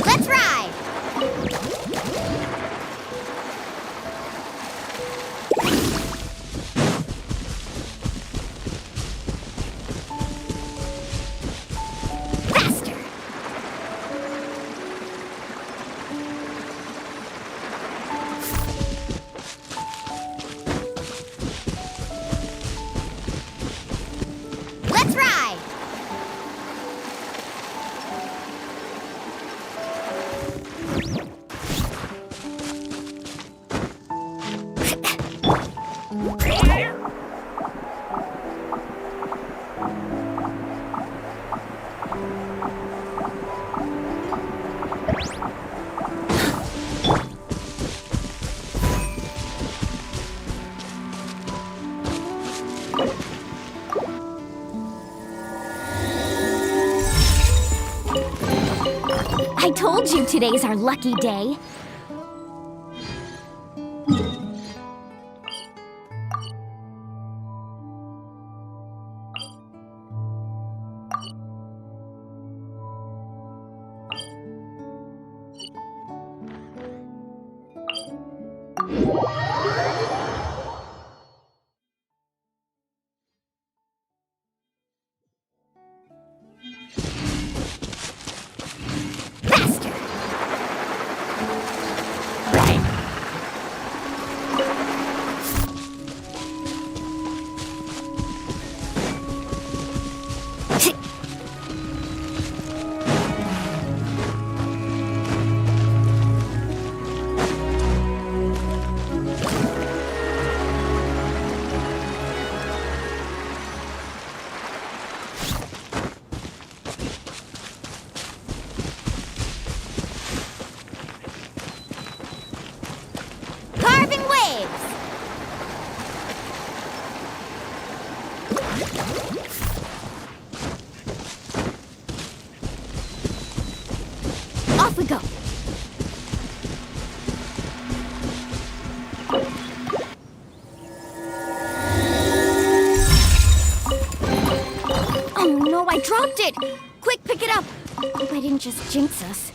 Let's ride! Faster! Let's ride! I told you today's our lucky day. Faster! Carving waves! Off we go! Oh no, I dropped it! Quick, pick it up! Hope I didn't just jinx us.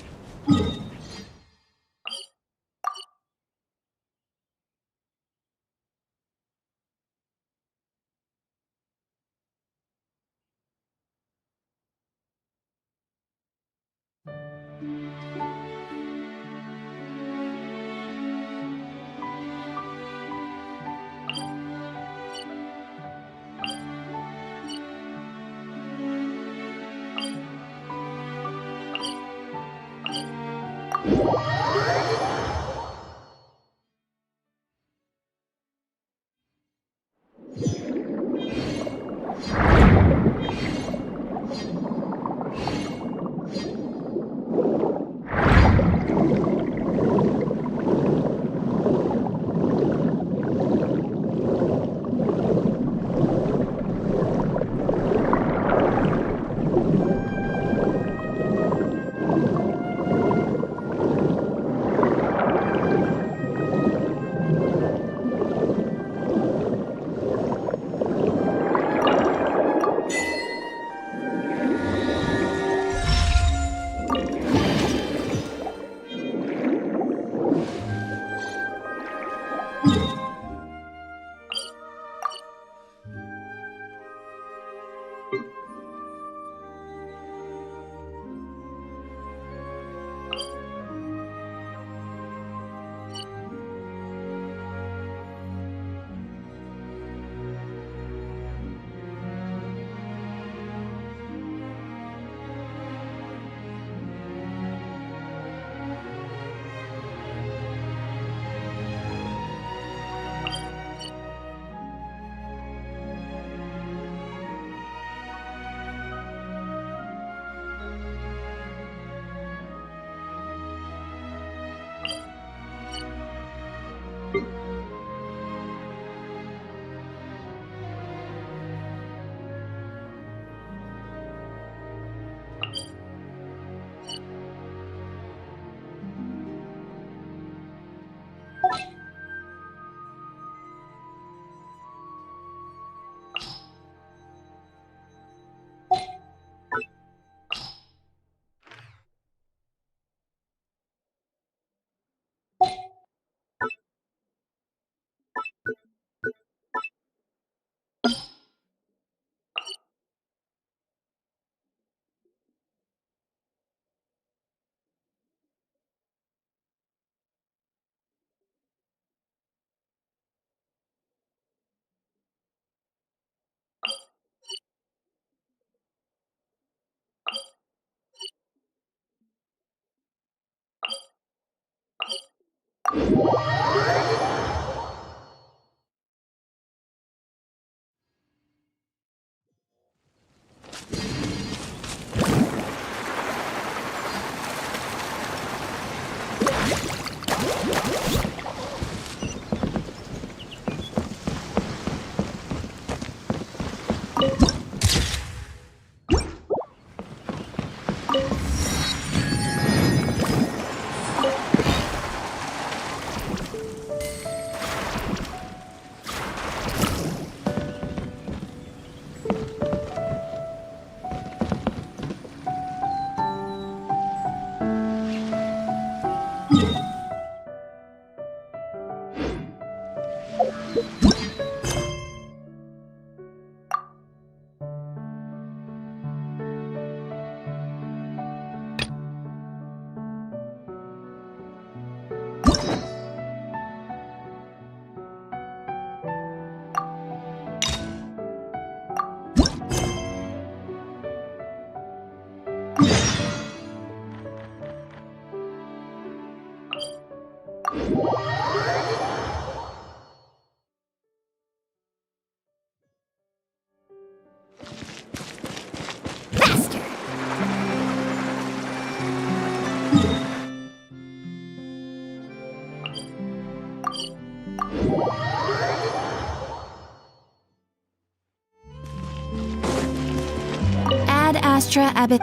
Astra Abbott.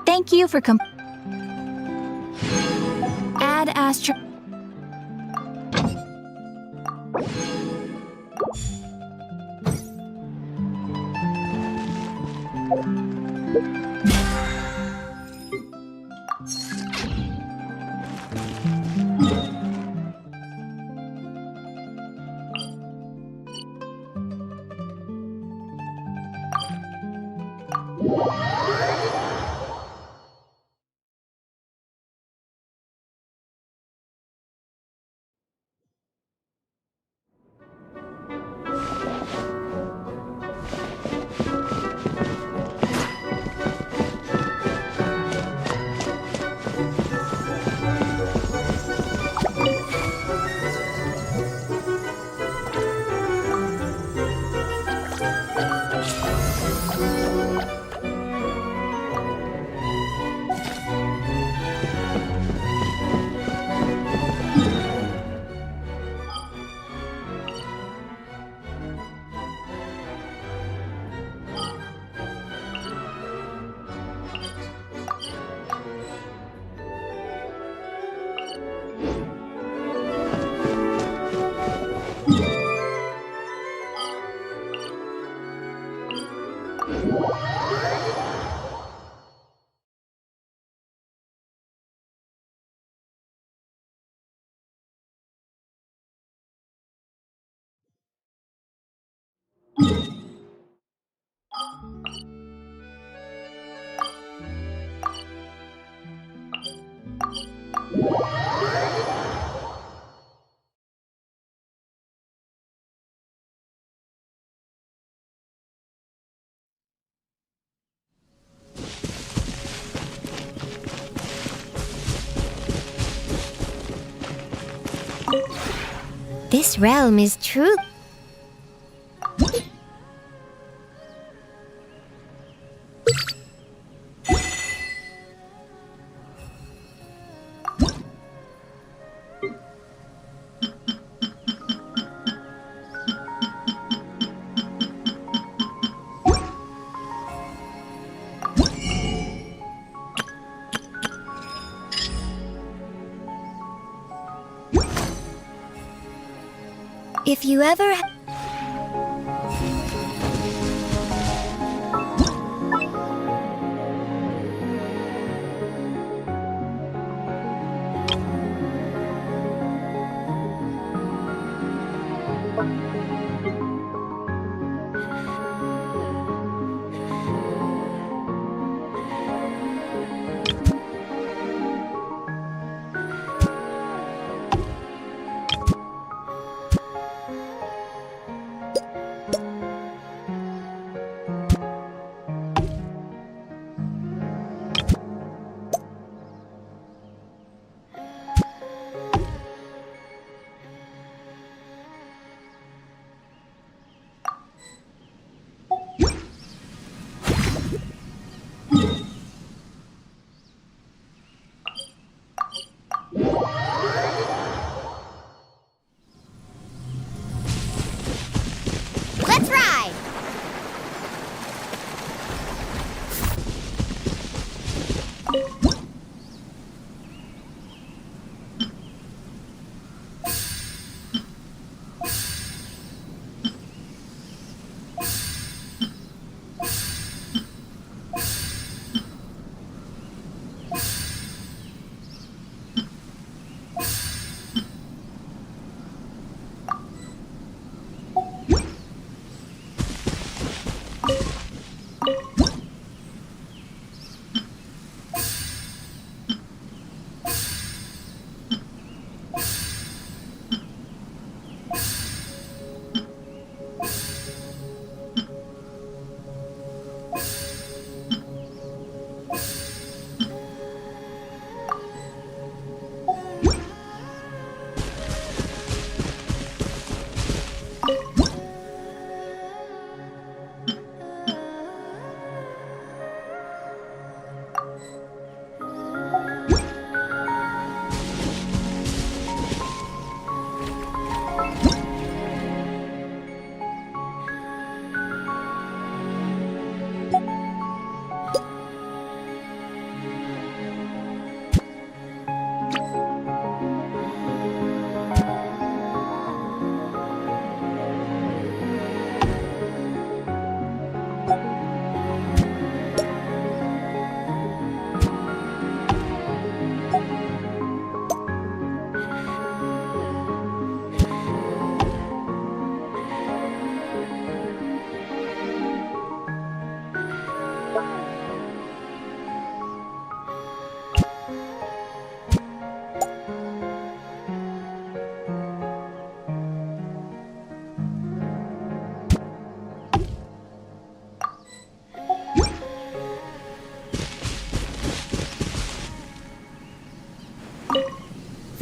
Thank you for Add Astra. This realm is true. If you ever...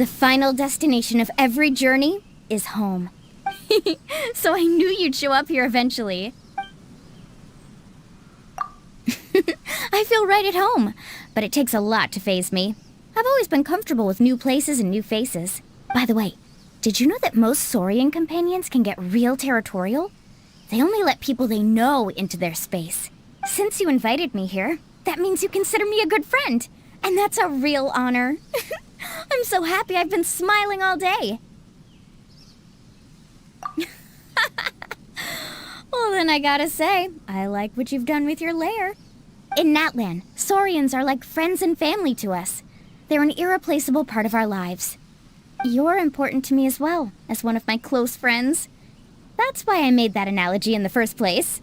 The final destination of every journey is home. So I knew you'd show up here eventually. I feel right at home, but it takes a lot to faze me. I've always been comfortable with new places and new faces. By the way, did you know that most Saurian companions can get real territorial? They only let people they know into their space. Since you invited me here, that means you consider me a good friend. And that's a real honor. I'm so happy I've been smiling all day. Well, then I gotta say, I like what you've done with your lair. In Natlan, Saurians are like friends and family to us. They're an irreplaceable part of our lives. You're important to me as well, as one of my close friends. That's why I made that analogy in the first place.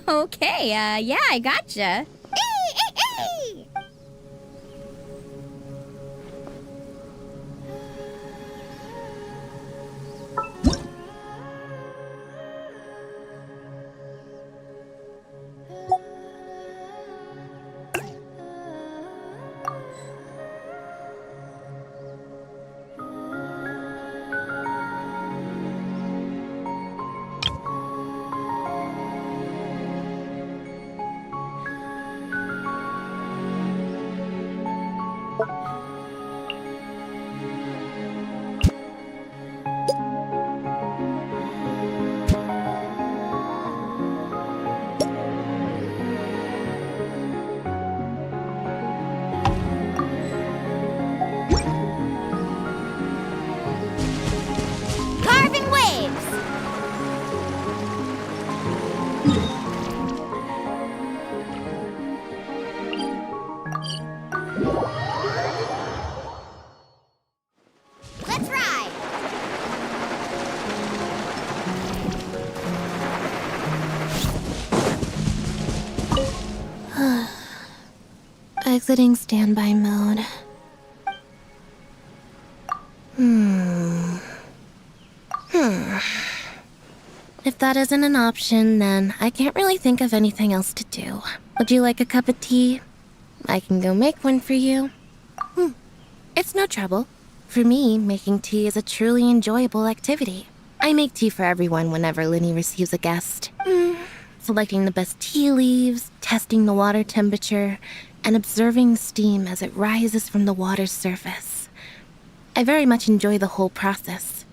Okay, yeah, I gotcha. Carving waves! Let's ride! Exiting standby mode. If that isn't an option, then I can't really think of anything else to do. Would you like a cup of tea? I can go make one for you. It's no trouble. For me, making tea is a truly enjoyable activity. I make tea for everyone whenever Linny receives a guest. Selecting the best tea leaves, testing the water temperature, and observing steam as it rises from the water's surface. I very much enjoy the whole process.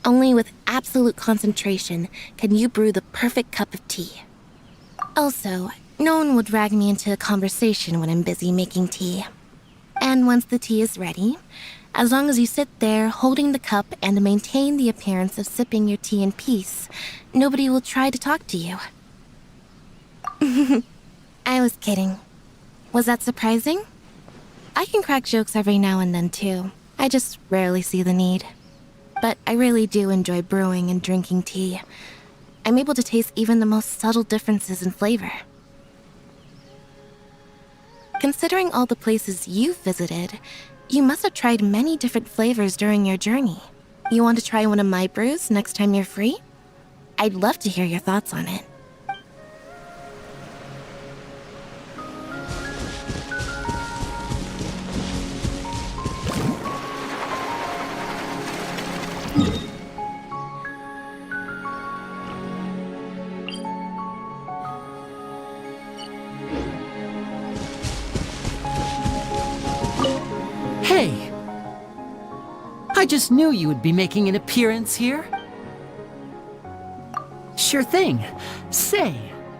Only with absolute concentration can you brew the perfect cup of tea. Also, no one will drag me into a conversation when I'm busy making tea. And once the tea is ready, as long as you sit there holding the cup and maintain the appearance of sipping your tea in peace, nobody will try to talk to you. I was kidding. Was that surprising? I can crack jokes every now and then too. I just rarely see the need. But I really do enjoy brewing and drinking tea. I'm able to taste even the most subtle differences in flavor. Considering all the places you've visited, you must have tried many different flavors during your journey. You want to try one of my brews next time you're free? I'd love to hear your thoughts on it. Hey! I just knew you would be making an appearance here. Sure thing. Say,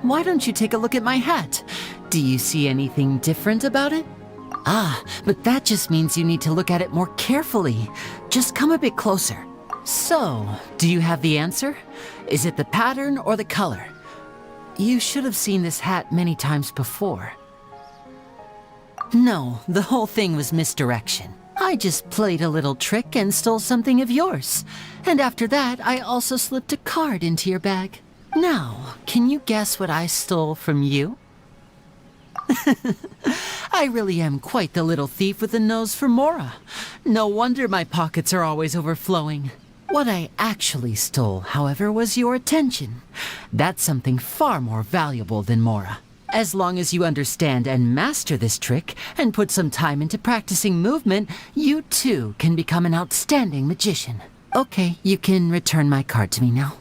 why don't you take a look at my hat? Do you see anything different about it? Ah, but that just means you need to look at it more carefully. Just come a bit closer. So, do you have the answer? Is it the pattern or the color? You should have seen this hat many times before. No, the whole thing was misdirection. I just played a little trick and stole something of yours. And after that, I also slipped a card into your bag. Now, can you guess what I stole from you? I really am quite the little thief with a nose for Mora. No wonder my pockets are always overflowing. What I actually stole, however, was your attention. That's something far more valuable than Mora. As long as you understand and master this trick and put some time into practicing movement, you too can become an outstanding magician. Okay, you can return my card to me now.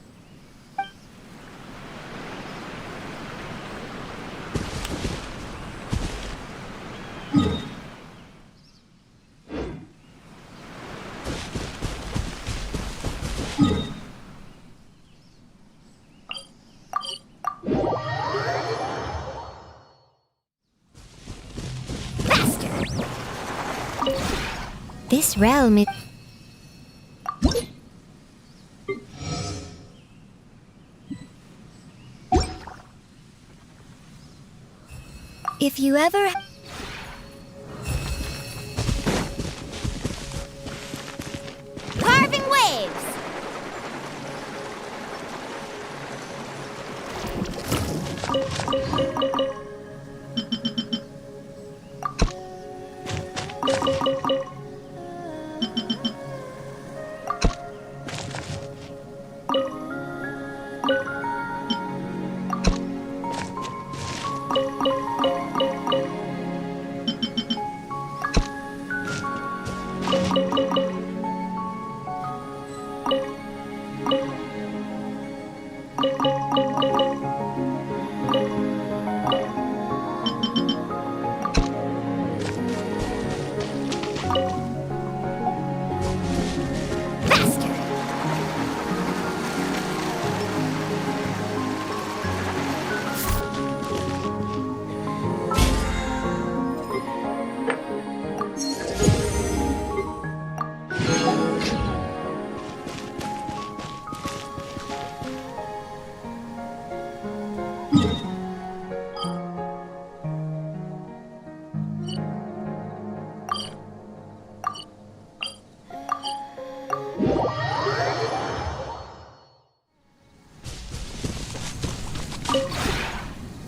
This realm is... If you ever... Carving waves!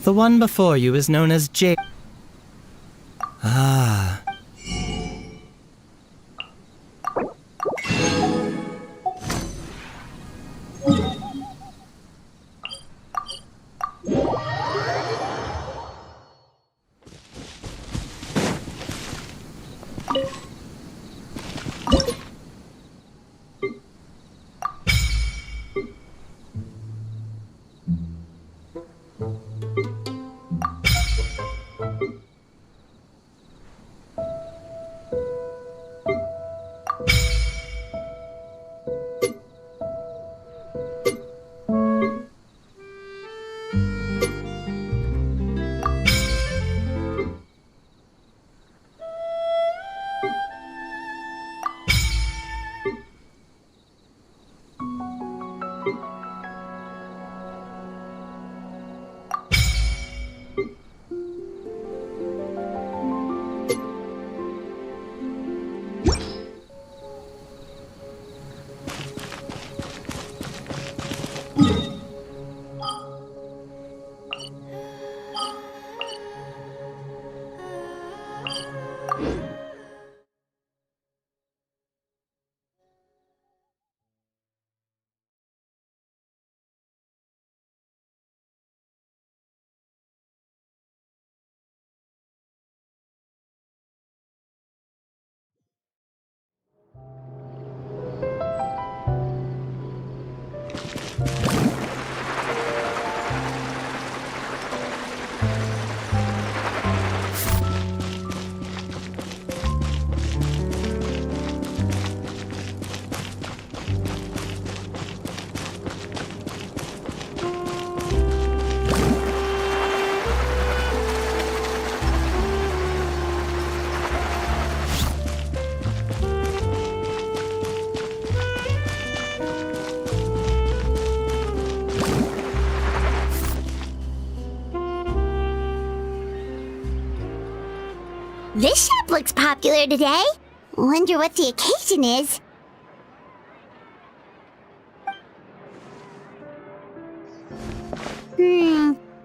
The one before you is known as J. Ah. This shop looks popular today. Wonder what the occasion is.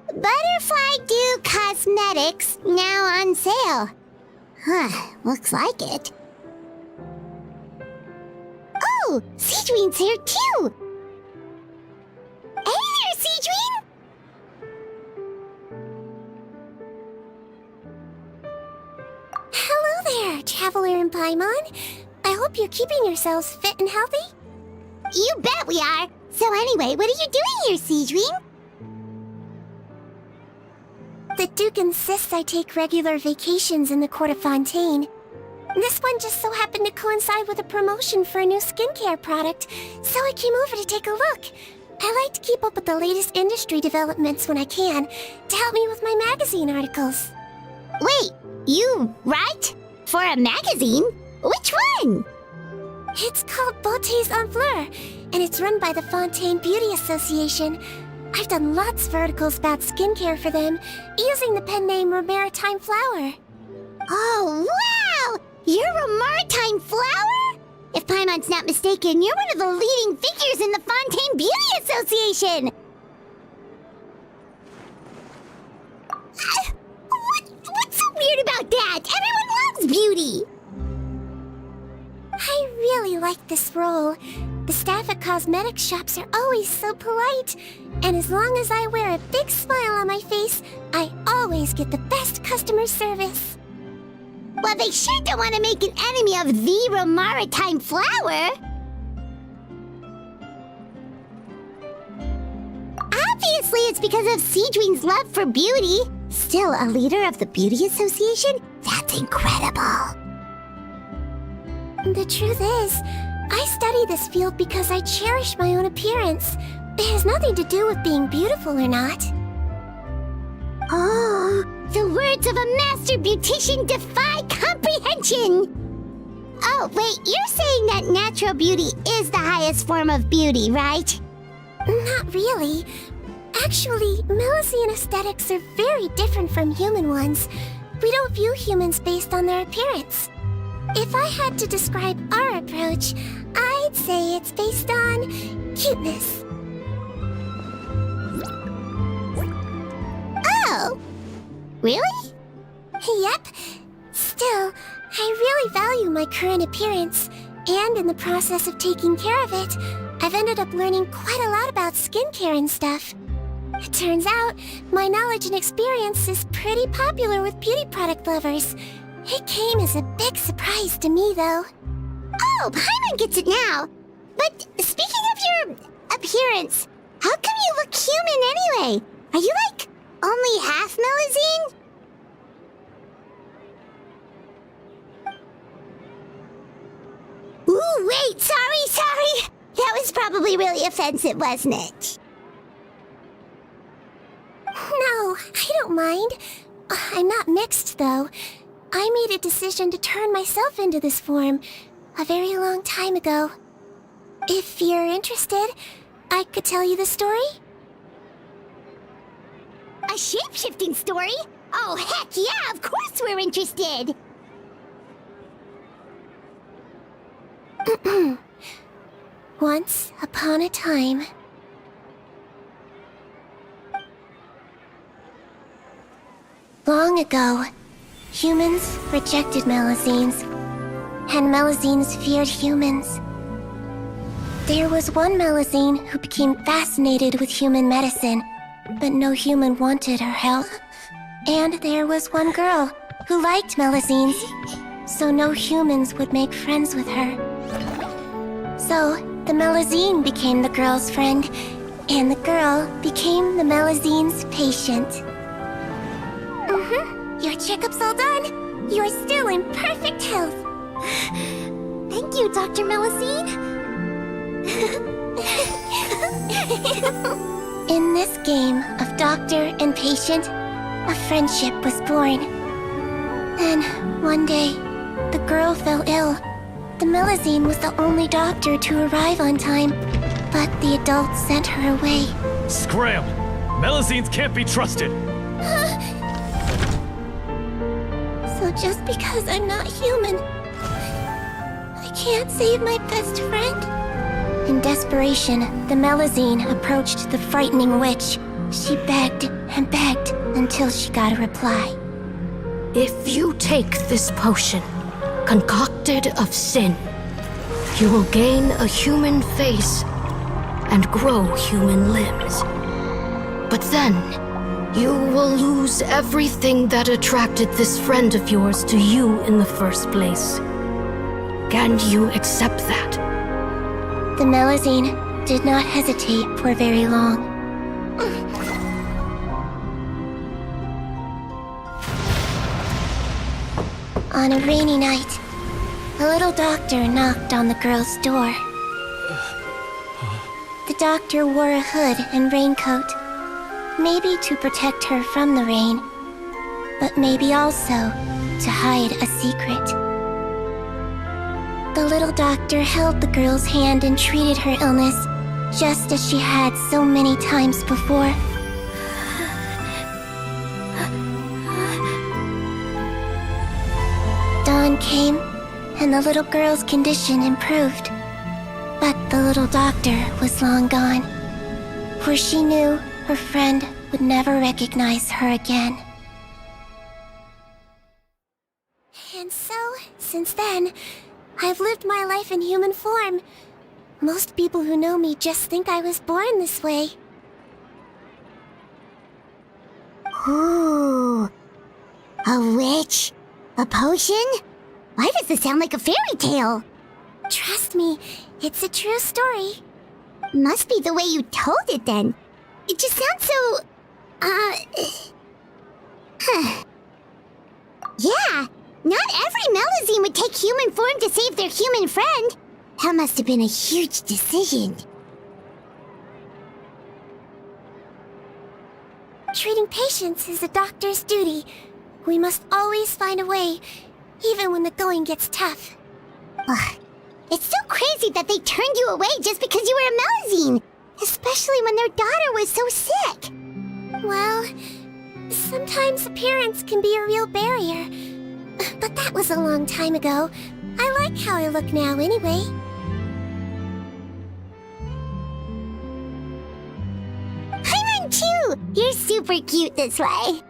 Butterfly Dew Cosmetics now on sale. Huh, looks like it. Oh, Seedween's here too. Hey there, Seedween! Cavalier and Paimon. I hope you're keeping yourselves fit and healthy. You bet we are. So anyway, what are you doing here, Seedream? The Duke insists I take regular vacations in the court of Fontaine. This one just so happened to coincide with a promotion for a new skincare product, so I came over to take a look. I like to keep up with the latest industry developments when I can, to help me with my magazine articles. Wait, you write? For a magazine? Which one? It's called Beautés en Fleur, and it's run by the Fontaine Beauty Association. I've done lots of articles about skincare for them, using the pen name Maritime Flower. Oh, wow! You're a Maritime Flower? If Paimon's not mistaken, you're one of the leading figures in the Fontaine Beauty Association! What's so weird about that? Everyone loves beauty! I really like this role. The staff at cosmetics shops are always so polite. And as long as I wear a big smile on my face, I always get the best customer service. Well, they sure don't want to make an enemy of the Maritime Flower. Obviously, it's because of Seedream's love for beauty. Still, a leader of the Beauty Association? That's incredible. The truth is, I study this field because I cherish my own appearance. It has nothing to do with being beautiful or not. Oh, the words of a master beautician defy comprehension! Oh, wait, you're saying that natural beauty is the highest form of beauty, right? Not really. Actually, Melusine aesthetics are very different from human ones. We don't view humans based on their appearance. If I had to describe our approach, I'd say it's based on cuteness. Oh! Really? Yep. Still, I really value my current appearance, and in the process of taking care of it, I've ended up learning quite a lot about skincare and stuff. It turns out, my knowledge and experience is pretty popular with beauty product lovers. It came as a big surprise to me, though. Oh, Paimon gets it now. But speaking of your appearance, how come you look human anyway? Are you, like, only half Melusine? Ooh, wait, sorry. That was probably really offensive, wasn't it? No, I don't mind. I'm not mixed, though. I made a decision to turn myself into this form a very long time ago. If you're interested, I could tell you the story. A shape-shifting story? Oh, heck yeah, of course we're interested! Once upon a time... Long ago, humans rejected Melusines, and Melusines feared humans. There was one Melusine who became fascinated with human medicine, but no human wanted her help. And there was one girl who liked Melusines, so no humans would make friends with her. So, the Melusine became the girl's friend, and the girl became the Melusine's patient. Your checkup's all done. You're still in perfect health. Thank you, Dr. Melusine. In this game of doctor and patient, a friendship was born. Then, one day, the girl fell ill. The Melusine was the only doctor to arrive on time, but the adults sent her away. Scram! Melusines can't be trusted! So just because I'm not human, I can't save my best friend? In desperation, the Melusine approached the frightening witch. She begged and begged until she got a reply. If you take this potion, concocted of sin, you will gain a human face and grow human limbs. But then, You will lose everything that attracted this friend of yours to you in the first place. Can you accept that? The Melusine did not hesitate for very long. On a rainy night, a little doctor knocked on the girl's door. The doctor wore a hood and raincoat, maybe to protect her from the rain, but maybe also to hide a secret. The little doctor held the girl's hand and treated her illness, just as she had so many times before. Dawn came, and the little girl's condition improved. But the little doctor was long gone, for she knew her friend would never recognize her again. And so, since then, I've lived my life in human form. Most people who know me just think I was born this way. Ooh. A witch? A potion? Why does this sound like a fairy tale? Trust me, it's a true story. Must be the way you told it then. It just sounds so... Yeah, not every Melusine would take human form to save their human friend. That must have been a huge decision. Treating patients is a doctor's duty. We must always find a way, even when the going gets tough. Ugh. It's so crazy that they turned you away just because you were a Melusine, especially when their daughter was so sick. Well, sometimes appearance can be a real barrier. But that was a long time ago. I like how I look now anyway. I run too! You're super cute this way.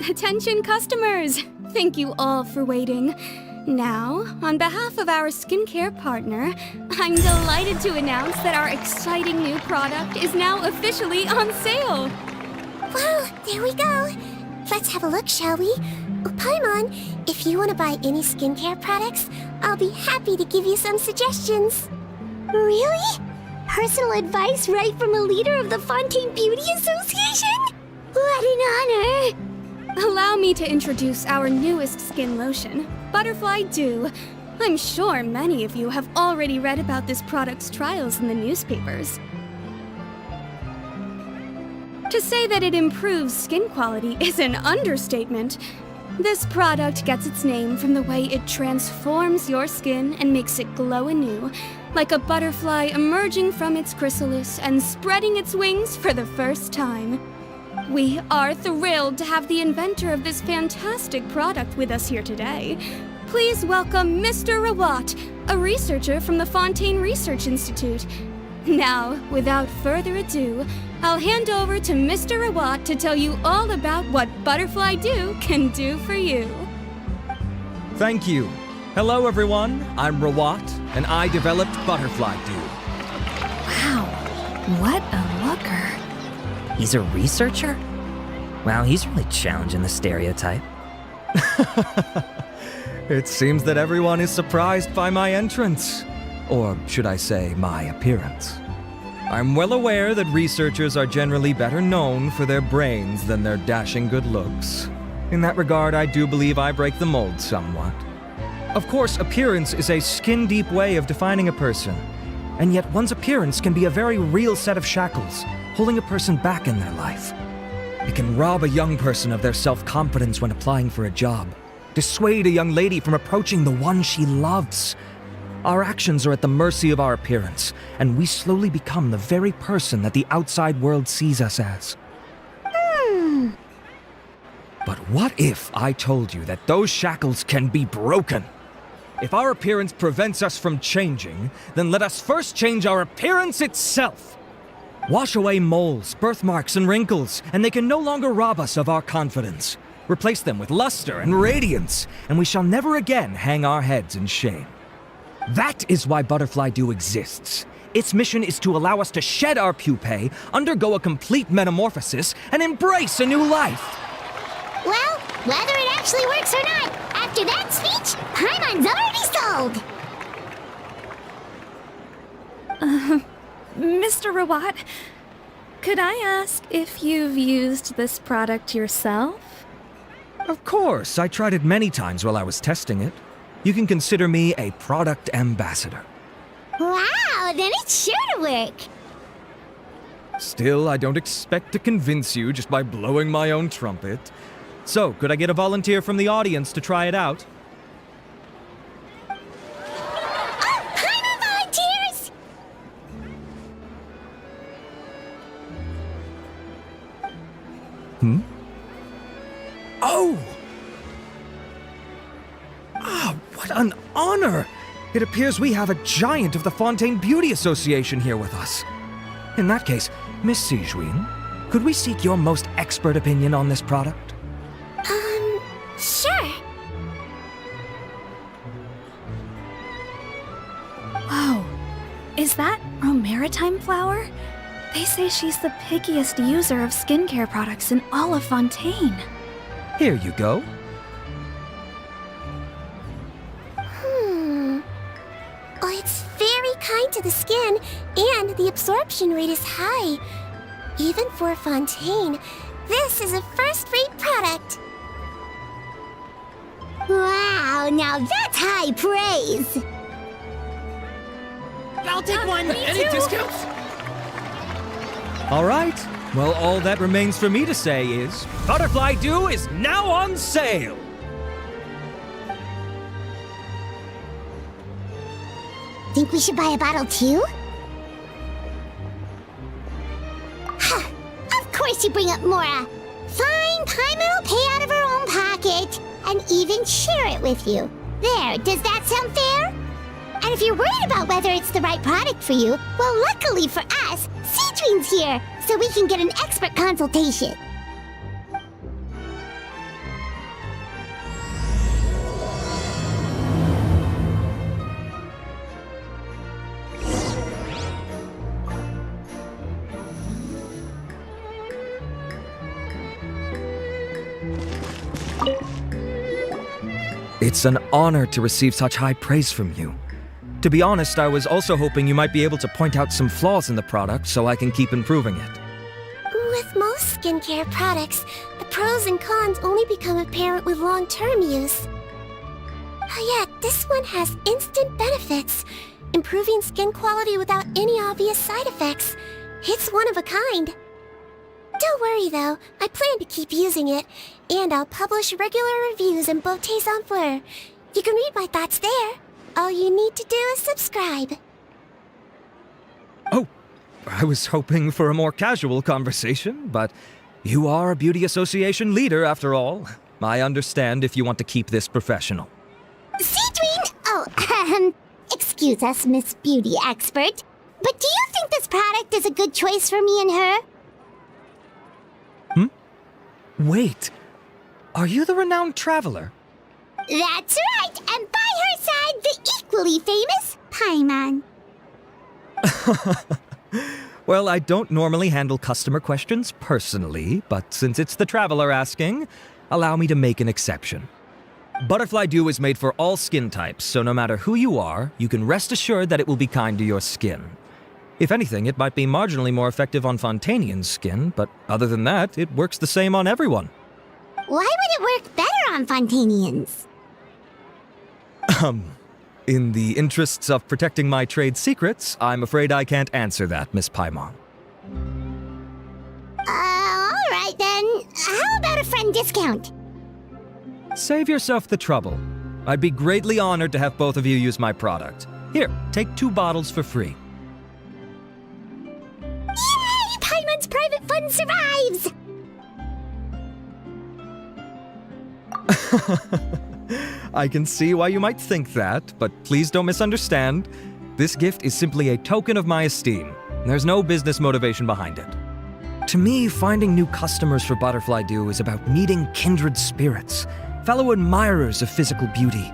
Attention customers! Thank you all for waiting. Now, on behalf of our skincare partner, I'm delighted to announce that our exciting new product is now officially on sale! Well, there we go. Let's have a look, shall we? Oh, Paimon, if you want to buy any skincare products, I'll be happy to give you some suggestions. Really? Personal advice right from a leader of the Fontaine Beauty Association? What an honor! Allow me to introduce our newest skin lotion, Butterfly Dew. I'm sure many of you have already read about this product's trials in the newspapers. To say that it improves skin quality is an understatement. This product gets its name from the way it transforms your skin and makes it glow anew, like a butterfly emerging from its chrysalis and spreading its wings for the first time. We are thrilled to have the inventor of this fantastic product with us here today. Please welcome Mr. Rawat, a researcher from the Fontaine Research Institute. Now, without further ado, I'll hand over to Mr. Rawat to tell you all about what Butterfly Dew can do for you. Thank you. Hello, everyone. I'm Rawat, and I developed Butterfly Dew. Wow, what a looker. He's a researcher? Wow, he's really challenging the stereotype. It seems that everyone is surprised by my entrance. Or should I say, my appearance. I'm well aware that researchers are generally better known for their brains than their dashing good looks. In that regard, I do believe I break the mold somewhat. Of course, appearance is a skin-deep way of defining a person. And yet one's appearance can be a very real set of shackles, holding a person back in their life. It can rob a young person of their self-confidence when applying for a job, dissuade a young lady from approaching the one she loves. Our actions are at the mercy of our appearance, and we slowly become the very person that the outside world sees us as. But what if I told you that those shackles can be broken? If our appearance prevents us from changing, then let us first change our appearance itself. Wash away moles, birthmarks, and wrinkles, and they can no longer rob us of our confidence. Replace them with luster and radiance, and we shall never again hang our heads in shame. That is why Butterfly Dew exists. Its mission is to allow us to shed our pupae, undergo a complete metamorphosis, and embrace a new life. Well, whether it actually works or not, after that speech, Paimon's already sold! Mr. Rawat, could I ask if you've used this product yourself? Of course, I tried it many times while I was testing it. You can consider me a product ambassador. Wow, then it's sure to work! Still, I don't expect to convince you just by blowing my own trumpet. So, could I get a volunteer from the audience to try it out? Oh, Paimon volunteers! Oh! Ah, what an honor! It appears we have a giant of the Fontaine Beauty Association here with us. In that case, Miss Sijuin, could we seek your most expert opinion on this product? Sure. Whoa, is that Romaritime flower? They say she's the pickiest user of skincare products in all of Fontaine. Here you go. Oh, it's very kind to the skin, and the absorption rate is high. Even for Fontaine, this is a first-rate product. Wow, now that's high praise! I'll take one. Any discounts? All right. Well, all that remains for me to say is, Butterfly Dew is now on sale! Think we should buy a bottle too? Huh, of course you bring up Mora. Fine, Paimon will pay out of her own pocket and even share it with you. There, does that sound fair? And if you're worried about whether it's the right product for you, well, luckily for us, Sijuin's here, so we can get an expert consultation. It's an honor to receive such high praise from you. To be honest, I was also hoping you might be able to point out some flaws in the product so I can keep improving it. With most skincare products, the pros and cons only become apparent with long-term use. Yet, this one has instant benefits, improving skin quality without any obvious side effects. It's one of a kind. Don't worry though, I plan to keep using it, and I'll publish regular reviews in Beautés en Fleur. You can read my thoughts there. All you need to do is subscribe. Oh, I was hoping for a more casual conversation, but you are a beauty association leader after all. I understand if you want to keep this professional. Sijuin! Oh, excuse us, Miss Beauty Expert, but do you think this product is a good choice for me and her? Wait, are you the renowned traveler? That's right, and by her side, the equally famous Paimon. Well, I don't normally handle customer questions personally, but since it's the traveler asking, allow me to make an exception. Butterfly Dew is made for all skin types, so no matter who you are, you can rest assured that it will be kind to your skin. If anything, it might be marginally more effective on Fontainian's skin, but other than that, it works the same on everyone. Why would it work better on Fontainians? In the interests of protecting my trade secrets, I'm afraid I can't answer that, Miss Paimon. Alright then. How about a friend discount? Save yourself the trouble. I'd be greatly honored to have both of you use my product. Here, take 2 bottles for free. Yay! Paimon's private fund survives! I can see why you might think that, but please don't misunderstand. This gift is simply a token of my esteem. There's no business motivation behind it. To me, finding new customers for Butterfly Dew is about meeting kindred spirits, fellow admirers of physical beauty.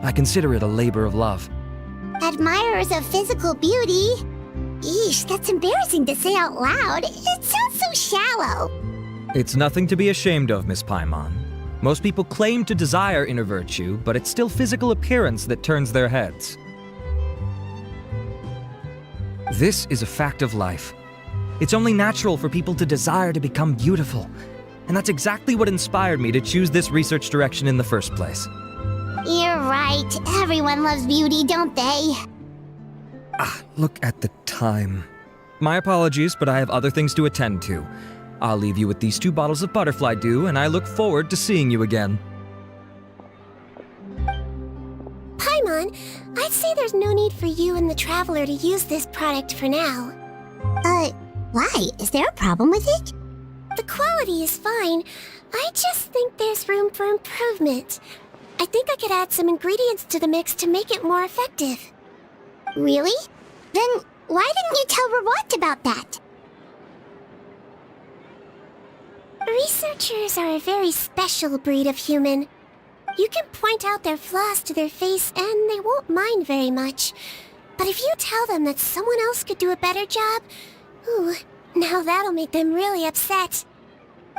I consider it a labor of love. Admirers of physical beauty? Eesh, that's embarrassing to say out loud. It sounds so shallow. It's nothing to be ashamed of, Miss Paimon. Most people claim to desire inner virtue, but it's still physical appearance that turns their heads. This is a fact of life. It's only natural for people to desire to become beautiful. And that's exactly what inspired me to choose this research direction in the first place. You're right. Everyone loves beauty, don't they? Look at the time. My apologies, but I have other things to attend to. I'll leave you with these 2 bottles of butterfly dew, and I look forward to seeing you again. Paimon, I'd say there's no need for you and the Traveler to use this product for now. Why? Is there a problem with it? The quality is fine. I just think there's room for improvement. I think I could add some ingredients to the mix to make it more effective. Really? Then why didn't you tell Rawat about that? Researchers are a very special breed of human. You can point out their flaws to their face and they won't mind very much. But if you tell them that someone else could do a better job, ooh, now that'll make them really upset.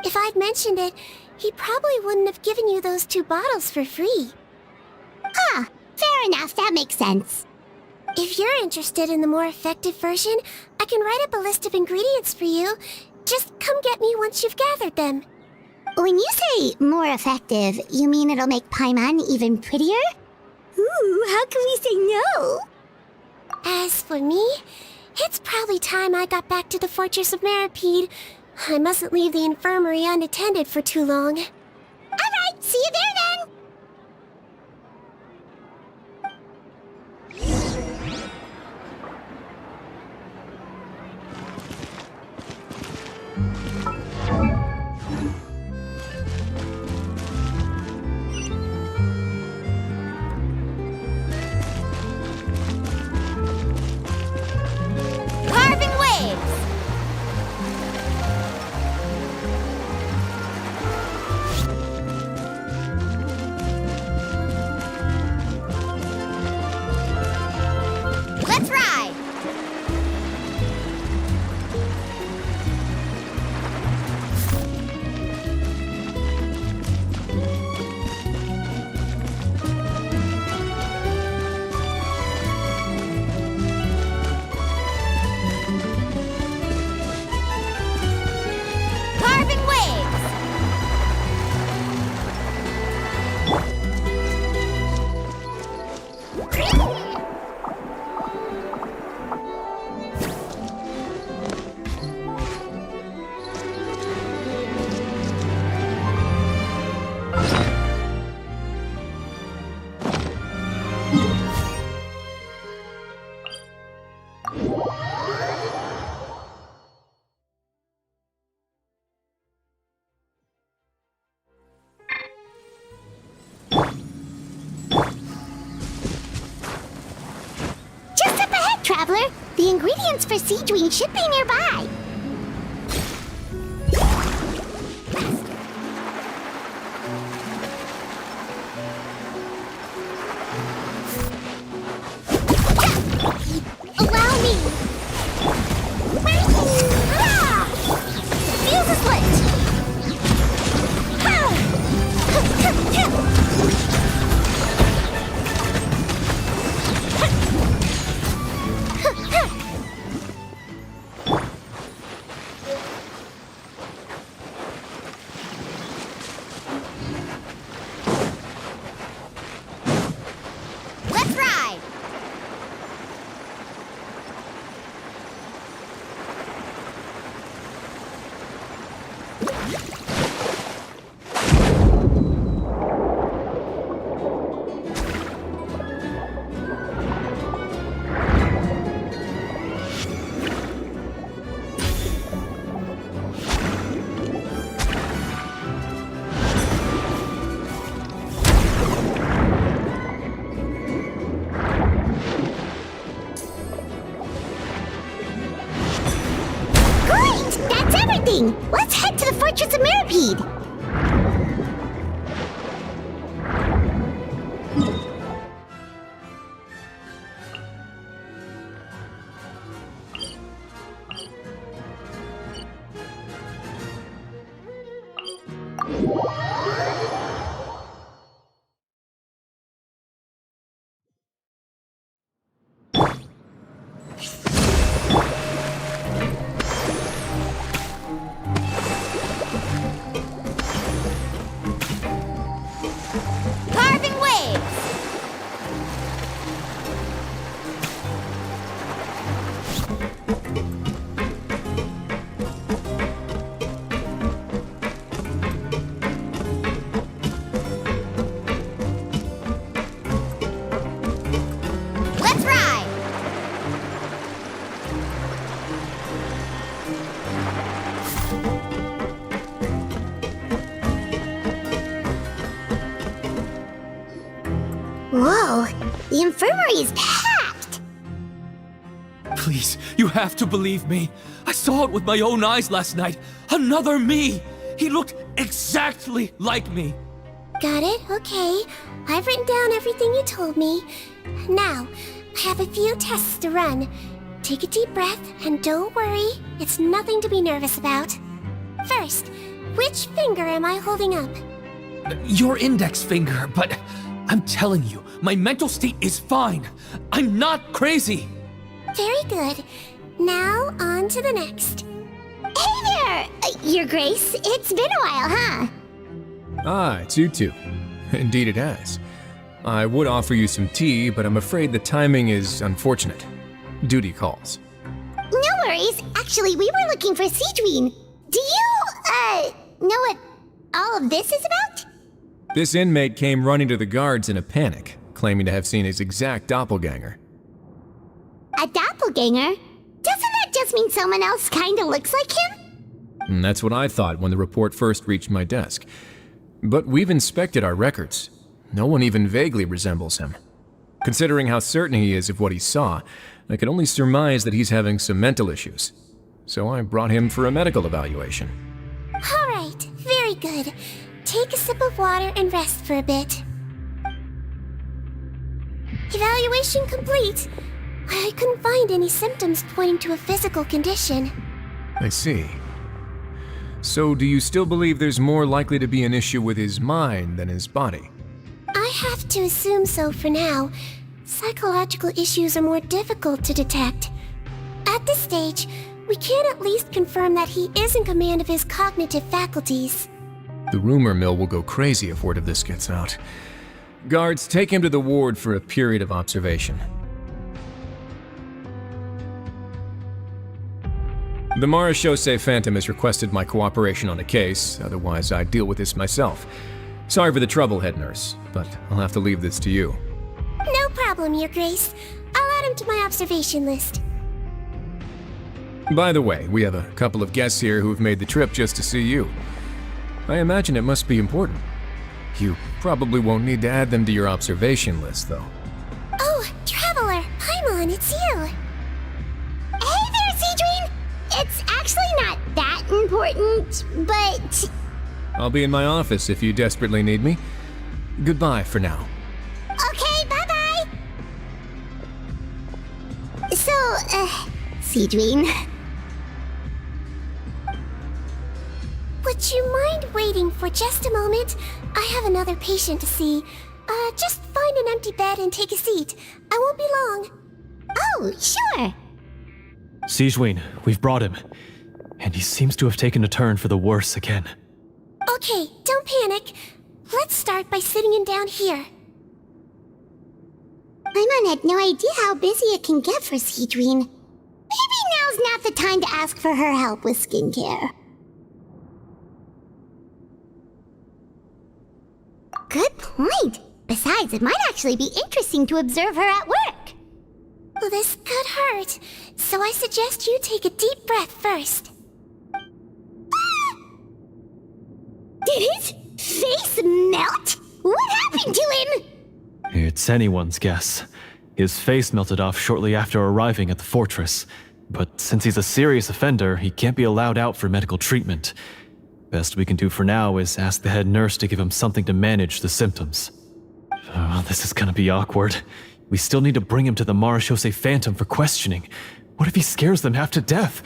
If I'd mentioned it, he probably wouldn't have given you those 2 bottles for free. Fair enough, that makes sense. If you're interested in the more effective version, I can write up a list of ingredients for you. Just come get me once you've gathered them. When you say more effective, you mean it'll make Paimon even prettier? Ooh, how can we say no? As for me, it's probably time I got back to the Fortress of Meripede. I mustn't leave the infirmary unattended for too long. Alright, see you there then! Carving waves! Let's ride! Carving waves! Just up ahead, Traveler! The ingredients for Sea Dream should be nearby. Allow me! Ah! Fuse is lit! Let's ride! Great! That's everything! Let's head to the Fortress of Meripede! Whoa! The infirmary is packed! Please, you have to believe me. I saw it with my own eyes last night. Another me! He looked exactly like me. Got it, okay. I've written down everything you told me. Now, I have a few tests to run. Take a deep breath, and don't worry, it's nothing to be nervous about. First, which finger am I holding up? Your index finger, but I'm telling you, my mental state is fine. I'm not crazy. Very good. Now, on to the next. Hey there! Your Grace, it's been a while, huh? Ah, it's you two. Indeed it has. I would offer you some tea, but I'm afraid the timing is unfortunate. Duty calls. No worries. Actually, we were looking for Sidrine. Do you, know what all of this is about? This inmate came running to the guards in a panic, claiming to have seen his exact doppelganger. A doppelganger? Doesn't that just mean someone else kinda looks like him? And that's what I thought when the report first reached my desk. But we've inspected our records. No one even vaguely resembles him. Considering how certain he is of what he saw, I can only surmise that he's having some mental issues. So I brought him for a medical evaluation. All right, very good. Take a sip of water and rest for a bit. Evaluation complete. I couldn't find any symptoms pointing to a physical condition. I see. So do you still believe there's more likely to be an issue with his mind than his body? I have to assume so for now. Psychological issues are more difficult to detect. At this stage, we can at least confirm that he is in command of his cognitive faculties. The rumor mill will go crazy if word of this gets out. Guards, take him to the ward for a period of observation. The Marechaussee Phantom has requested my cooperation on a case, otherwise I'd deal with this myself. Sorry for the trouble, head nurse, but I'll have to leave this to you. No problem, Your Grace. I'll add him to my observation list. By the way, we have a couple of guests here who have made the trip just to see you. I imagine it must be important. You probably won't need to add them to your observation list, though. Oh, Traveler, Paimon, it's you. Hey there, Sidrine! It's actually not that important, but... I'll be in my office if you desperately need me. Goodbye for now. Okay, bye-bye! So, Sidrine... Would you mind waiting for just a moment? I have another patient to see. Just find an empty bed and take a seat. I won't be long. Oh, sure. Sidrine, we've brought him. And he seems to have taken a turn for the worse again. Okay, don't panic. Let's start by sitting him down here. Paimon had no idea how busy it can get for Sidrine. Maybe now's not the time to ask for her help with skincare. Good point. Besides, it might actually be interesting to observe her at work. Well, this could hurt, so I suggest you take a deep breath first. Did his face melt? What happened to him? It's anyone's guess. His face melted off shortly after arriving at the fortress. But since he's a serious offender, he can't be allowed out for medical treatment. Best we can do for now is ask the head nurse to give him something to manage the symptoms. Oh, this is gonna be awkward. We still need to bring him to the Marechaussee Phantom for questioning. What if he scares them half to death?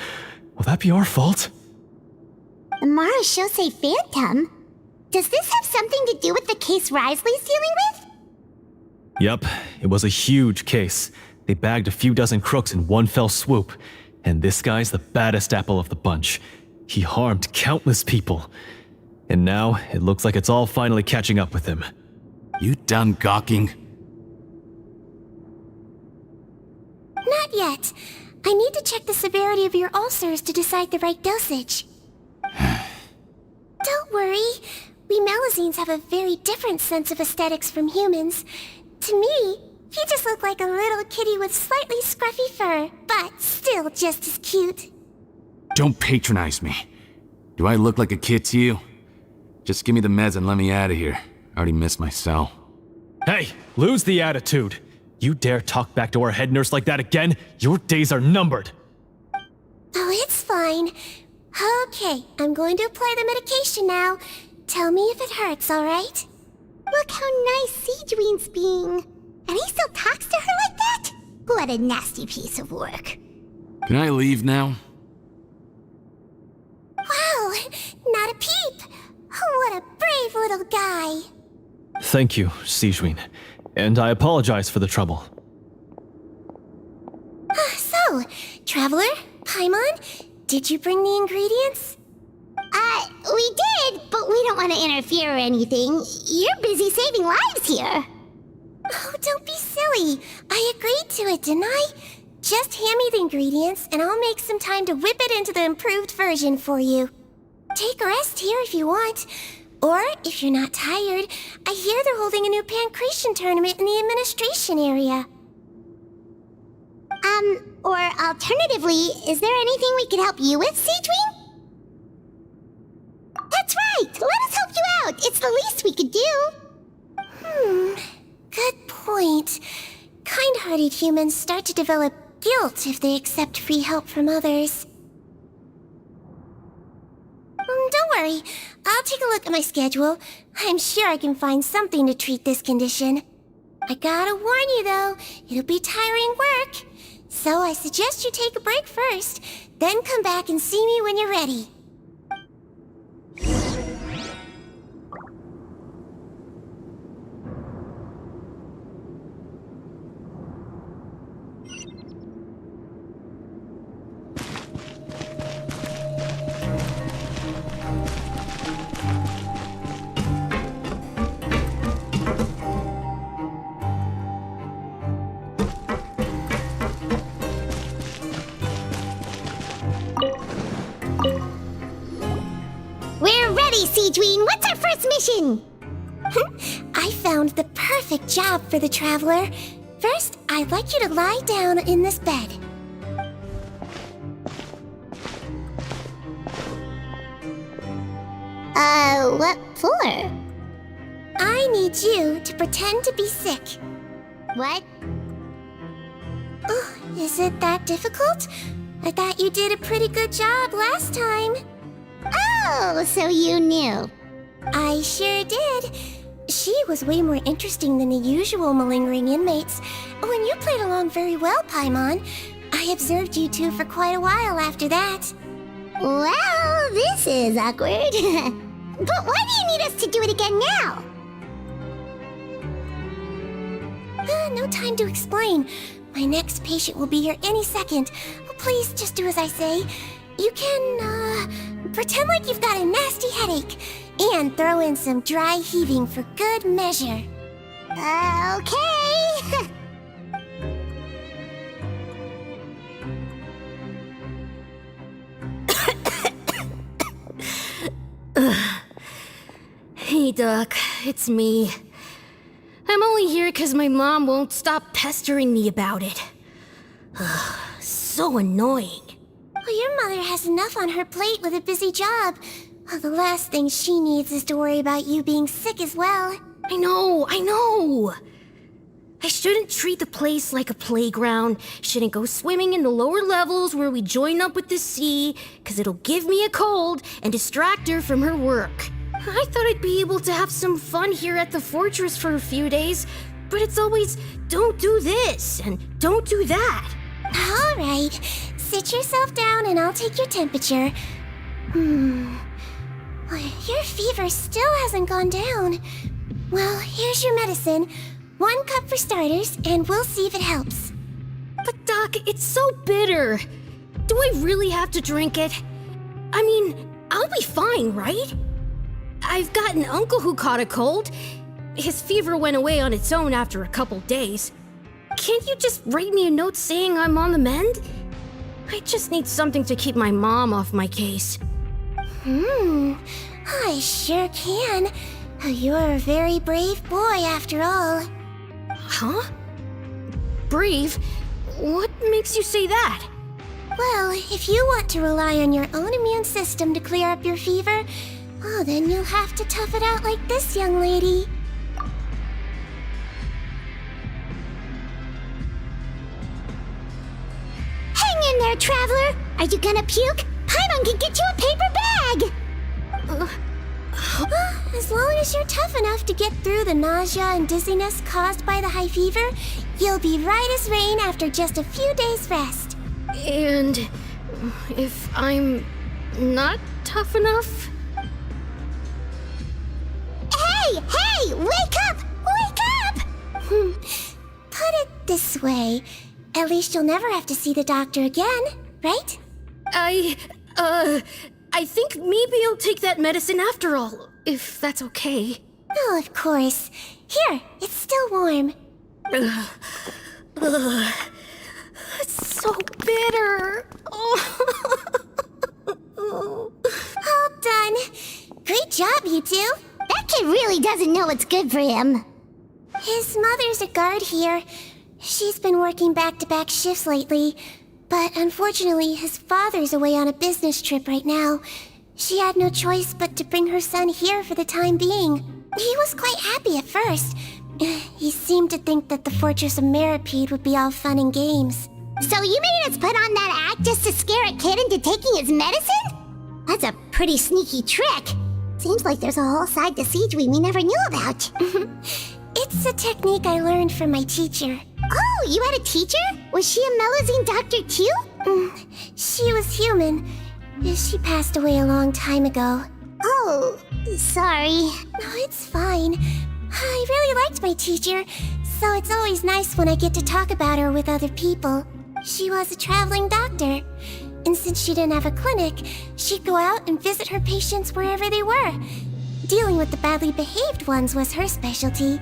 Will that be our fault? The Marechaussee Phantom? Does this have something to do with the case Risley's dealing with? Yep, it was a huge case. They bagged a few dozen crooks in one fell swoop. And this guy's the baddest apple of the bunch. He harmed countless people. And now, it looks like it's all finally catching up with him. You done gawking? Not yet. I need to check the severity of your ulcers to decide the right dosage. Don't worry. We Melazines have a very different sense of aesthetics from humans. To me, he just looked like a little kitty with slightly scruffy fur, but still just as cute. Don't patronize me. Do I look like a kid to you? Just give me the meds and let me out of here. I already missed my cell. Hey, lose the attitude. You dare talk back to our head nurse like that again, your days are numbered. Oh, it's fine. Okay, I'm going to apply the medication now. Tell me if it hurts, alright? Look how nice Seedween's being. And he still talks to her like that? What a nasty piece of work. Can I leave now? Wow, not a peep. What a brave little guy. Thank you, Sejuin. And I apologize for the trouble. So, Traveler, Paimon, did you bring the ingredients? We did, but we don't want to interfere or anything. You're busy saving lives here. Oh, don't be silly. I agreed to it, didn't I? Just hand me the ingredients, and I'll make some time to whip it into the improved version for you. Take a rest here if you want. Or, if you're not tired, I hear they're holding a new pancreation tournament in the administration area. Or alternatively, is there anything we could help you with, Seedween? That's right! Let us help you out! It's the least we could do! Good point. Kind-hearted humans start to develop guilt if they accept free help from others. Don't worry. I'll take a look at my schedule. I'm sure I can find something to treat this condition. I gotta warn you, though, it'll be tiring work. So I suggest you take a break first, then come back and see me when you're ready. We're ready, Seedween! What's our first mission? I found the perfect job for the Traveler. First, I'd like you to lie down in this bed. What for? I need you to pretend to be sick. What? Oh, is it that difficult? I thought you did a pretty good job last time. Oh, so you knew. I sure did. She was way more interesting than the usual malingering inmates. When you played along very well, Paimon. I observed you two for quite a while after that. Well, this is awkward. But why do you need us to do it again now? No time to explain. My next patient will be here any second. Please just do as I say. You can, pretend like you've got a nasty headache. And throw in some dry heaving for good measure. Okay. Hey, Doc, it's me. I'm only here because my mom won't stop pestering me about it. So annoying. Well, your mother has enough on her plate with a busy job. The last thing she needs is to worry about you being sick as well. I know. I shouldn't treat the place like a playground. Shouldn't go swimming in the lower levels where we join up with the sea, because it'll give me a cold and distract her from her work. I thought I'd be able to have some fun here at the fortress for a few days, but it's always, don't do this and don't do that. All right, sit yourself down and I'll take your temperature. Your fever still hasn't gone down. Well, here's your medicine. 1 cup for starters, and we'll see if it helps. But Doc, it's so bitter. Do I really have to drink it? I mean, I'll be fine, right? I've got an uncle who caught a cold. His fever went away on its own after a couple days. Can't you just write me a note saying I'm on the mend? I just need something to keep my mom off my case. I sure can. You're a very brave boy after all. Huh? Brave? What makes you say that? Well, if you want to rely on your own immune system to clear up your fever, then you'll have to tough it out like this young lady. there, traveler? Are you gonna puke? Paimon can get you a paper bag! As long as you're tough enough to get through the nausea and dizziness caused by the high fever, you'll be right as rain after just a few days' rest. And if I'm not tough enough? Hey! Wake up! Wake up! Put it this way. At least you'll never have to see the doctor again, right? I think maybe I'll take that medicine after all, if that's okay. Oh, of course. Here, it's still warm. It's so bitter. All done. Great job, you two. That kid really doesn't know what's good for him. His mother's a guard here. She's been working back-to-back shifts lately, but unfortunately his father's away on a business trip right now. She had no choice but to bring her son here for the time being. He was quite happy at first. He seemed to think that the Fortress of Meripede would be all fun and games. So you made us put on that act just to scare a kid into taking his medicine? That's a pretty sneaky trick. Seems like there's a whole side to Siegeween we never knew about. It's a technique I learned from my teacher. Oh, you had a teacher? Was she a Melazine doctor too? She was human. She passed away a long time ago. Oh, sorry. No, it's fine. I really liked my teacher, so it's always nice when I get to talk about her with other people. She was a traveling doctor, and since she didn't have a clinic, she'd go out and visit her patients wherever they were. Dealing with the badly behaved ones was her specialty.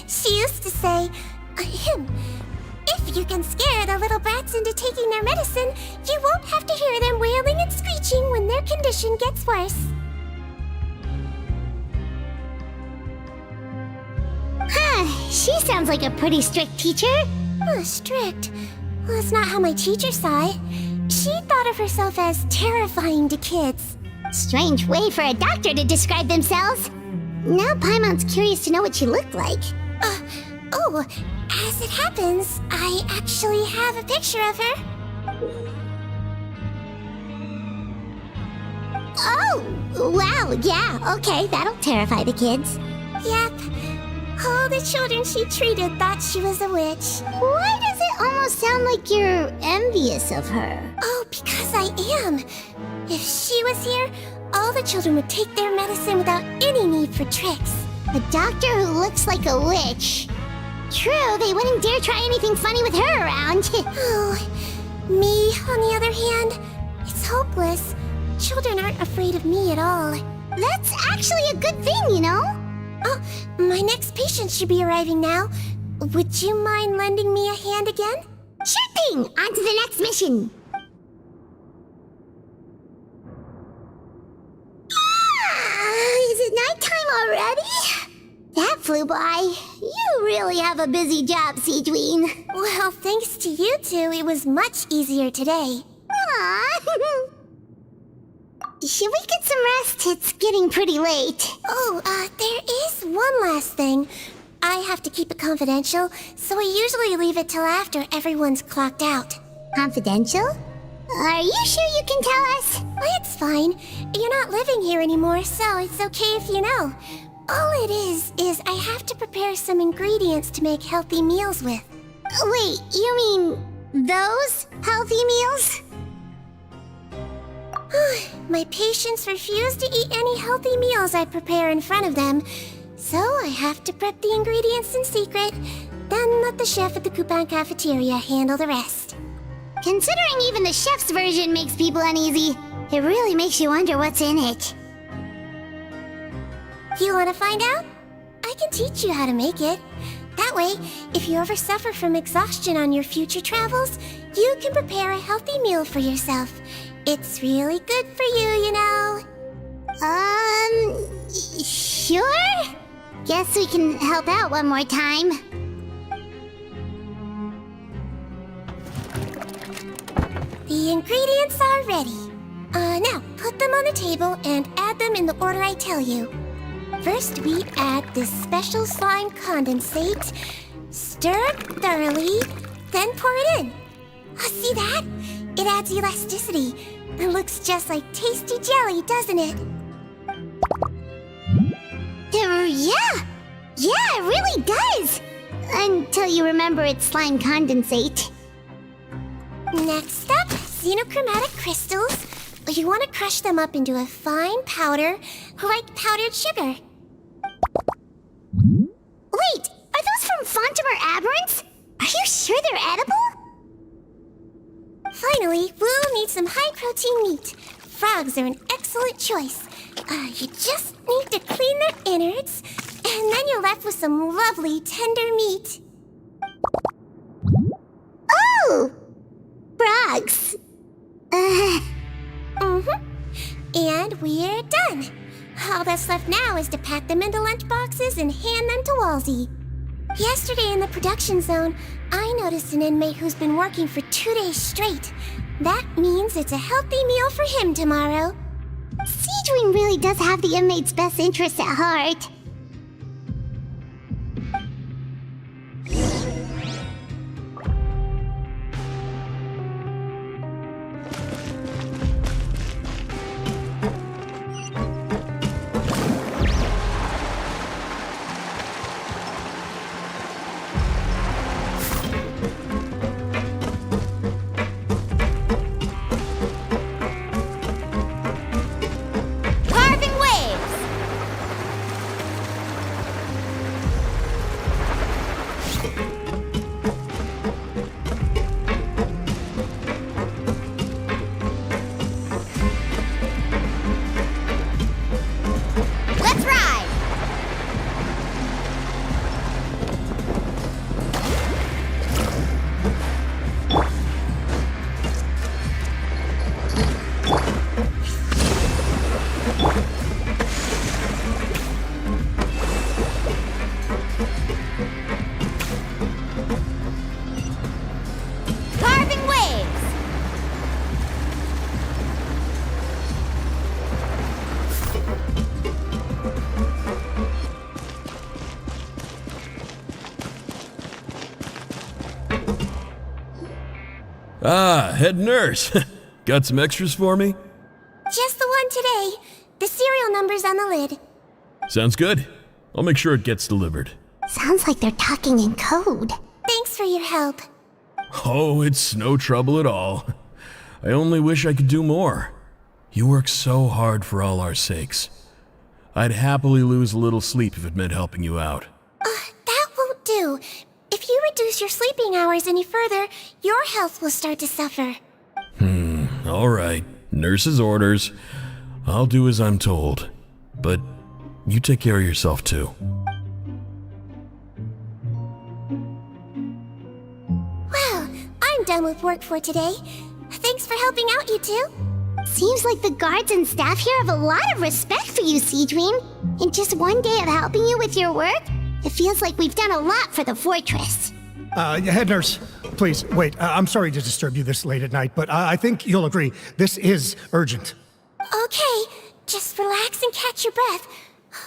She used to say, if you can scare the little brats into taking their medicine, you won't have to hear them wailing and screeching when their condition gets worse. She sounds like a pretty strict teacher. Strict? Well, that's not how my teacher saw it. She thought of herself as terrifying to kids. Strange way for a doctor to describe themselves. Now Paimon's curious to know what she looked like. As it happens, I actually have a picture of her. Oh, wow, yeah, okay, that'll terrify the kids. Yep. All the children she treated thought she was a witch. Why does it almost sound like you're envious of her? Oh, because I am. If she was here, all the children would take their medicine without any need for tricks. A doctor who looks like a witch. True, they wouldn't dare try anything funny with her around. Me, on the other hand, it's hopeless. Children aren't afraid of me at all. That's actually a good thing, you know? Oh, my next patient should be arriving now. Would you mind lending me a hand again? Sure thing! On to the next mission. Is it nighttime already? That flew by. You really have a busy job, Siegeween. Well, thanks to you two, it was much easier today. Aww. Should we get some rest? It's getting pretty late. There is one last thing. I have to keep it confidential, so I usually leave it till after everyone's clocked out. Confidential? Are you sure you can tell us? It's fine. You're not living here anymore, so it's okay if you know. All it is I have to prepare some ingredients to make healthy meals with. Wait, you mean those healthy meals? My patients refuse to eat any healthy meals I prepare in front of them, so I have to prep the ingredients in secret, then let the chef at the Coupon cafeteria handle the rest. Considering even the chef's version makes people uneasy, it really makes you wonder what's in it. You want to find out? I can teach you how to make it. That way, if you ever suffer from exhaustion on your future travels, you can prepare a healthy meal for yourself. It's really good for you, you know. Sure? Guess we can help out one more time. The ingredients are ready. Now, put them on the table and add them in the order I tell you. First, we add this special slime condensate. Stir it thoroughly, then pour it in. See that? It adds elasticity. It looks just like tasty jelly, doesn't it? Yeah! Yeah, it really does! Until you remember it's slime condensate. Next up, xenochromatic crystals. You want to crush them up into a fine powder, like powdered sugar. Wait, are those from Fontimer Aberrants? Are you sure they're edible? Finally, we'll need some high-protein meat. Frogs are an excellent choice. You just need to clean their innards, and then you're left with some lovely, tender meat. Oh! Frogs. And we're done. All that's left now is to pack them into lunchboxes and hand them to Walsey. Yesterday in the production zone, I noticed an inmate who's been working for 2 days straight. That means it's a healthy meal for him tomorrow. Seedream really does have the inmate's best interests at heart. Ah, head nurse. Got some extras for me? Just the one today. The serial number's on the lid. Sounds good. I'll make sure it gets delivered. Sounds like they're talking in code. Thanks for your help. Oh, it's no trouble at all. I only wish I could do more. You work so hard for all our sakes. I'd happily lose a little sleep if it meant helping you out. That won't do. If you reduce your sleeping hours any further, your health will start to suffer. All right. Nurse's orders. I'll do as I'm told. But you take care of yourself too. Well, I'm done with work for today. Thanks for helping out, you two. Seems like the guards and staff here have a lot of respect for you, Seedream. In just one day of helping you with your work, it feels like we've done a lot for the fortress. Head nurse, please, wait. I'm sorry to disturb you this late at night, but I think you'll agree. This is urgent. Okay, just relax and catch your breath.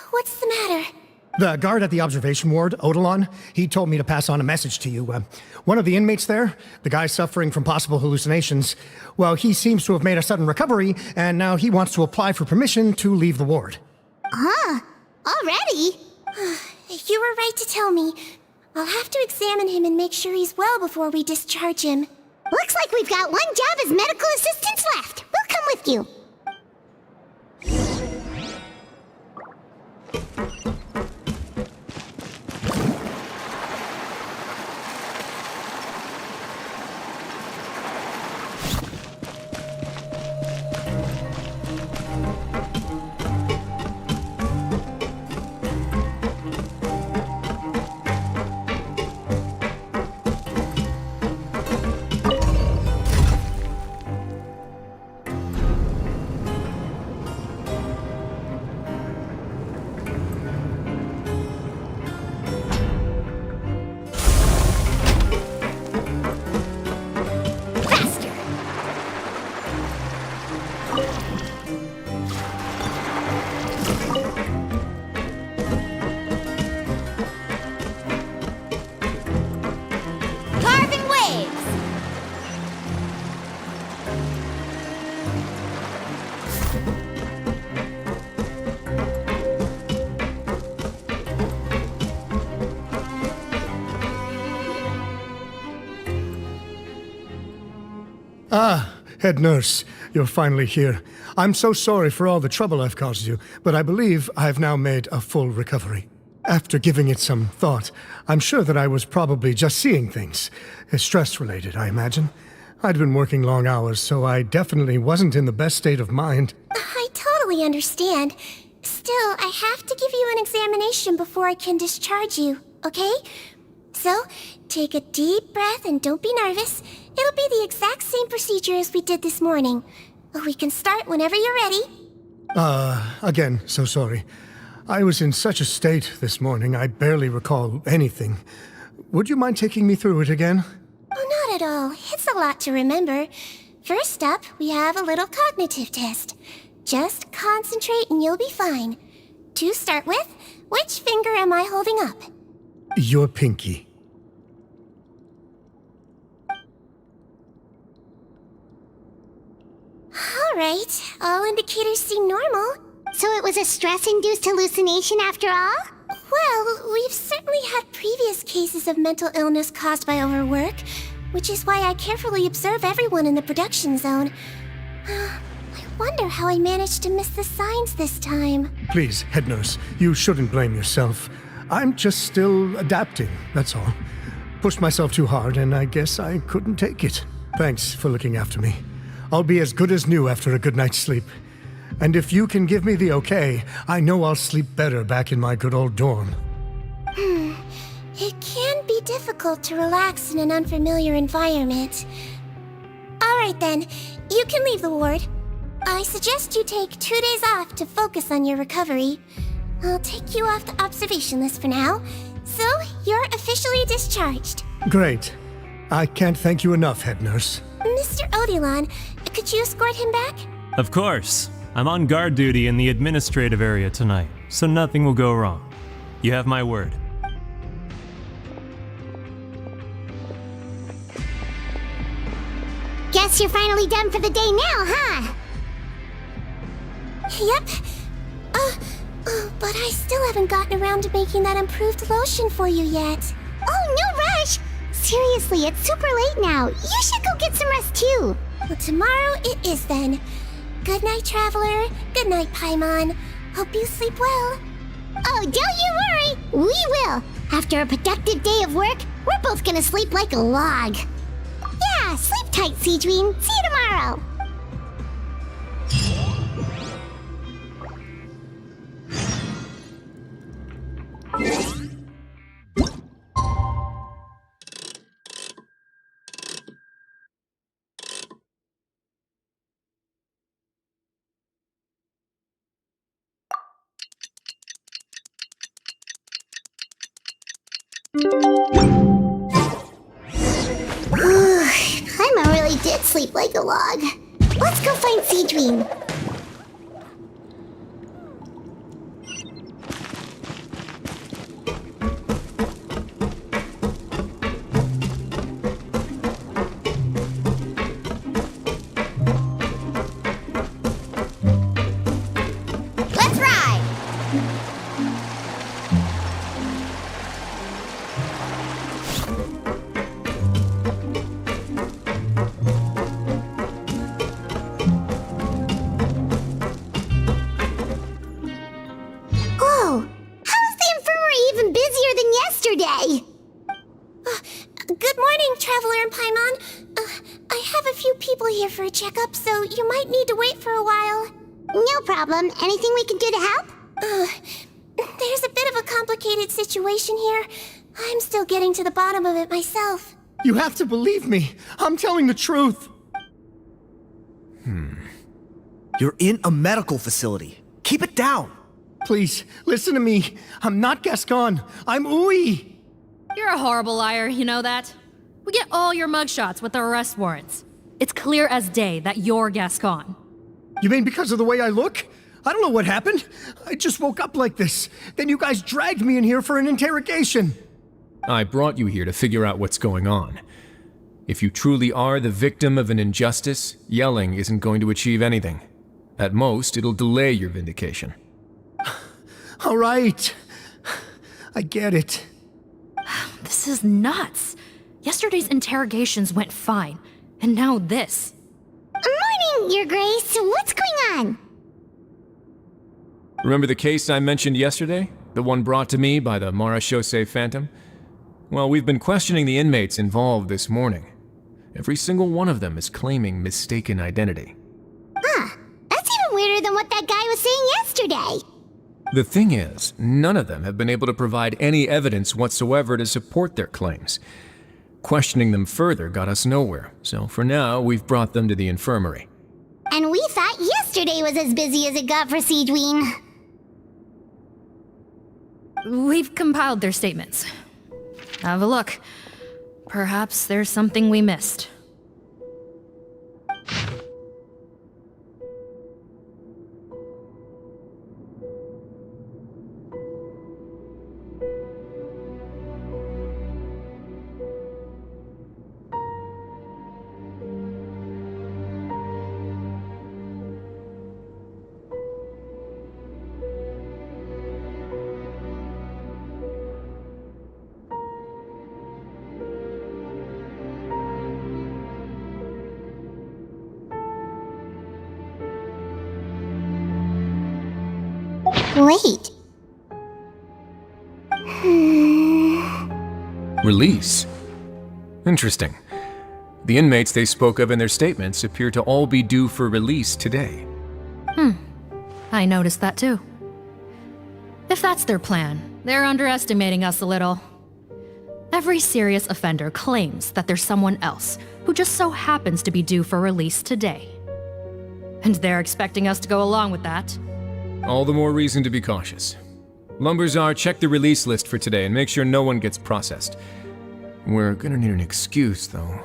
What's the matter? The guard at the observation ward, Odilon, he told me to pass on a message to you. One of the inmates there, the guy suffering from possible hallucinations, well, he seems to have made a sudden recovery, and now he wants to apply for permission to leave the ward. Already? You were right to tell me. I'll have to examine him and make sure he's well before we discharge him. Looks like we've got one job as medical assistants left. We'll come with you. Ah, head nurse, you're finally here. I'm so sorry for all the trouble I've caused you, but I believe I've now made a full recovery. After giving it some thought, I'm sure that I was probably just seeing things. Stress-related, I imagine. I'd been working long hours, so I definitely wasn't in the best state of mind. I totally understand. Still, I have to give you an examination before I can discharge you, okay? So, take a deep breath and don't be nervous. It'll be the exact same procedure as we did this morning. We can start whenever you're ready. Again, so sorry. I was in such a state this morning, I barely recall anything. Would you mind taking me through it again? Oh, not at all. It's a lot to remember. First up, we have a little cognitive test. Just concentrate and you'll be fine. To start with, which finger am I holding up? Your pinky. Alright, all indicators seem normal. So it was a stress-induced hallucination after all? Well, we've certainly had previous cases of mental illness caused by overwork, which is why I carefully observe everyone in the production zone. I wonder how I managed to miss the signs this time. Please, head nurse, you shouldn't blame yourself. I'm just still adapting, that's all. Pushed myself too hard, and I guess I couldn't take it. Thanks for looking after me. I'll be as good as new after a good night's sleep. And if you can give me the okay, I know I'll sleep better back in my good old dorm. It can be difficult to relax in an unfamiliar environment. Alright then, you can leave the ward. I suggest you take 2 days off to focus on your recovery. I'll take you off the observation list for now, so you're officially discharged. Great. I can't thank you enough, head nurse. Mr. Odilon, could you escort him back? Of course. I'm on guard duty in the administrative area tonight, so nothing will go wrong. You have my word. Guess you're finally done for the day now, huh? Yep. But I still haven't gotten around to making that improved lotion for you yet. Oh, no rush! Seriously, it's super late now. You should go get some rest too. Well, tomorrow it is then. Good night, Traveler. Good night, Paimon. Hope you sleep well. Oh, don't you worry. We will. After a productive day of work, we're both gonna sleep like a log. Yeah, sleep tight, Seedream. See you tomorrow. Paimon really did sleep like a log. Let's go find Seedream. Let's ride! Whoa! How is the infirmary even busier than yesterday? Good morning, Traveler and Paimon. I have a few people here for a checkup, so you might need to wait for a while. No problem. Anything we can do to help? There's a bit of a complicated situation here. I'm still getting to the bottom of it myself. You have to believe me. I'm telling the truth. You're in a medical facility. Keep it down. Please, listen to me. I'm not Gascon. I'm Uy. You're a horrible liar, you know that? We get all your mugshots with the arrest warrants. It's clear as day that you're Gascon. You mean because of the way I look? I don't know what happened. I just woke up like this. Then you guys dragged me in here for an interrogation. I brought you here to figure out what's going on. If you truly are the victim of an injustice, yelling isn't going to achieve anything. At most, it'll delay your vindication. All right. I get it. This is nuts. Yesterday's interrogations went fine, and now this. Your Grace. What's going on? Remember the case I mentioned yesterday? The one brought to me by the Marachose Phantom? Well, we've been questioning the inmates involved this morning. Every single one of them is claiming mistaken identity. Huh. That's even weirder than what that guy was saying yesterday. The thing is, none of them have been able to provide any evidence whatsoever to support their claims. Questioning them further got us nowhere, so for now, we've brought them to the infirmary. And we thought yesterday was as busy as it got for Siegeween. We've compiled their statements. Have a look. Perhaps there's something we missed. Wait. Release? Interesting. The inmates they spoke of in their statements appear to all be due for release today. I noticed that too. If that's their plan, they're underestimating us a little. Every serious offender claims that there's someone else who just so happens to be due for release today. And they're expecting us to go along with that. All the more reason to be cautious. Lumberzar, check the release list for today and make sure no one gets processed. We're gonna need an excuse, though.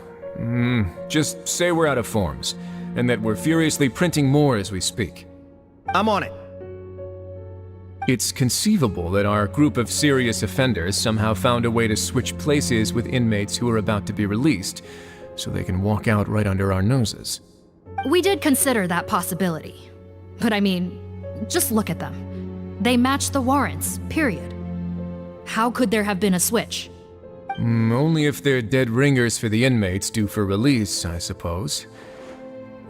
Just say we're out of forms, and that we're furiously printing more as we speak. I'm on it. It's conceivable that our group of serious offenders somehow found a way to switch places with inmates who are about to be released, so they can walk out right under our noses. We did consider that possibility. But I mean, just look at them. They match the warrants, period. How could there have been a switch? Only if they're dead ringers for the inmates due for release, I suppose.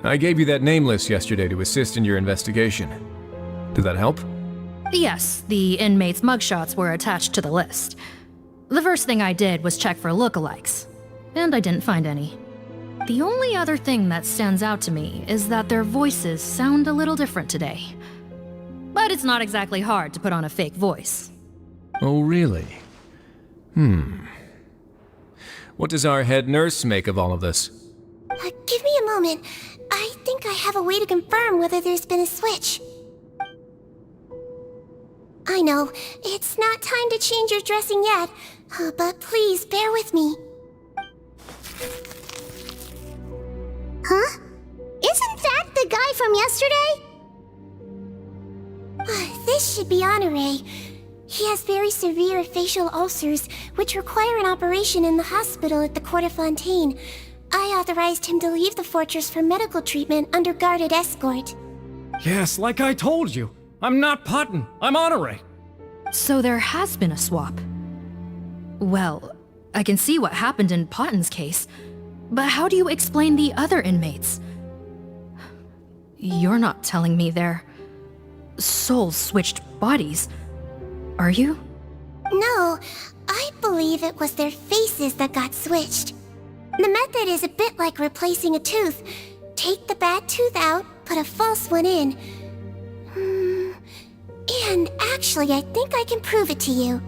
I gave you that name list yesterday to assist in your investigation. Did that help? Yes, the inmates' mugshots were attached to the list. The first thing I did was check for lookalikes, and I didn't find any. The only other thing that stands out to me is that their voices sound a little different today. But it's not exactly hard to put on a fake voice. Oh, really? What does our head nurse make of all of this? Give me a moment. I think I have a way to confirm whether there's been a switch. I know, it's not time to change your dressing yet, but please bear with me. Huh? Isn't that the guy from yesterday? This should be Honore. He has very severe facial ulcers, which require an operation in the hospital at the Court of Fontaine. I authorized him to leave the fortress for medical treatment under guarded escort. Yes, like I told you. I'm not Potton. I'm Honore. So there has been a swap. Well, I can see what happened in Potton's case, but how do you explain the other inmates? You're not telling me their souls switched bodies, are you? No, I believe it was their faces that got switched. The method is a bit like replacing a tooth. Take the bad tooth out, put a false one in. And actually, I think I can prove it to you.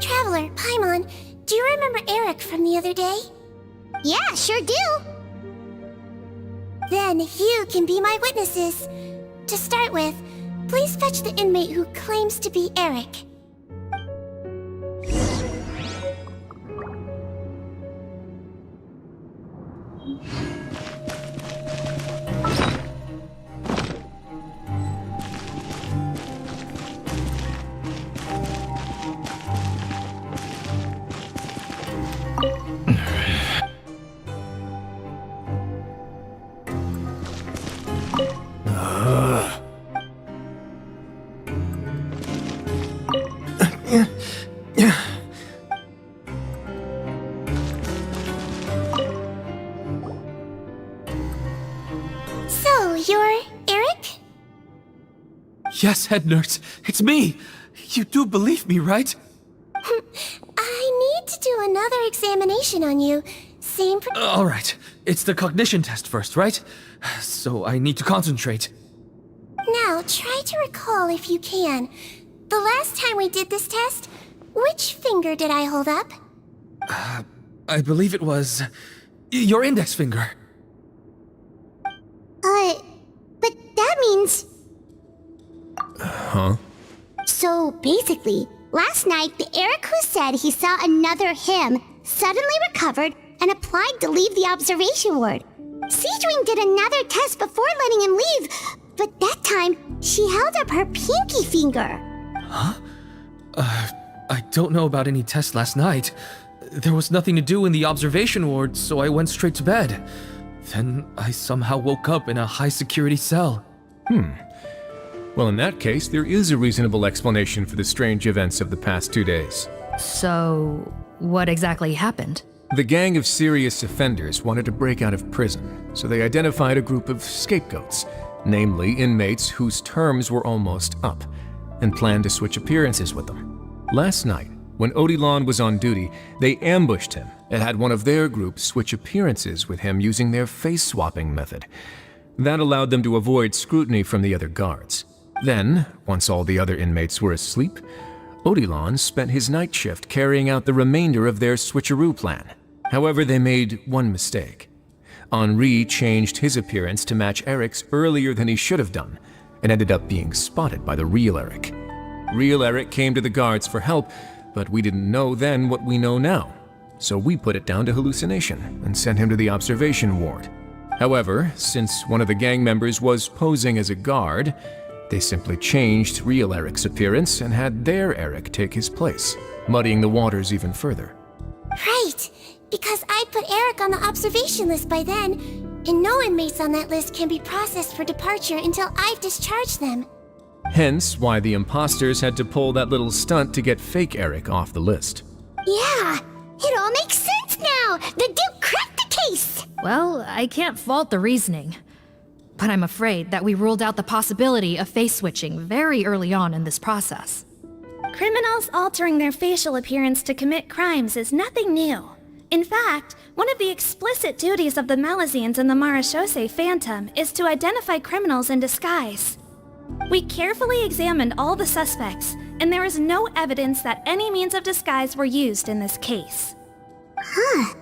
Traveler, Paimon, do you remember Eric from the other day? Yeah, sure do. Then you can be my witnesses. To start with, please fetch the inmate who claims to be Eric. Yes, head nurse, it's me. You do believe me, right? I need to do another examination on you. Same All right, it's the cognition test first, right? So I need to concentrate. Now, try to recall if you can. The last time we did this test, which finger did I hold up? I believe it was your index finger. But that means... Huh? So basically, last night the Eric who said he saw another him suddenly recovered and applied to leave the observation ward. Seadwing did another test before letting him leave, but that time she held up her pinky finger. Huh? I don't know about any tests last night. There was nothing to do in the observation ward, so I went straight to bed. Then I somehow woke up in a high-security cell. Well, in that case, there is a reasonable explanation for the strange events of the past 2 days. So, what exactly happened? The gang of serious offenders wanted to break out of prison, so they identified a group of scapegoats, namely inmates whose terms were almost up, and planned to switch appearances with them. Last night, when Odilon was on duty, they ambushed him and had one of their group switch appearances with him using their face-swapping method. That allowed them to avoid scrutiny from the other guards. Then, once all the other inmates were asleep, Odilon spent his night shift carrying out the remainder of their switcheroo plan. However, they made one mistake. Henri changed his appearance to match Eric's earlier than he should have done, and ended up being spotted by the real Eric. Real Eric came to the guards for help, but we didn't know then what we know now. So we put it down to hallucination and sent him to the observation ward. However, since one of the gang members was posing as a guard, they simply changed real Eric's appearance and had their Eric take his place, muddying the waters even further. Right, because I put Eric on the observation list by then, and no inmates on that list can be processed for departure until I've discharged them. Hence why the imposters had to pull that little stunt to get fake Eric off the list. Yeah, it all makes sense now! The Duke cracked the case! Well, I can't fault the reasoning. But I'm afraid that we ruled out the possibility of face switching very early on in this process. Criminals altering their facial appearance to commit crimes is nothing new. In fact, one of the explicit duties of the Malazines in the Marechaussee Phantom is to identify criminals in disguise. We carefully examined all the suspects, and there is no evidence that any means of disguise were used in this case. Huh.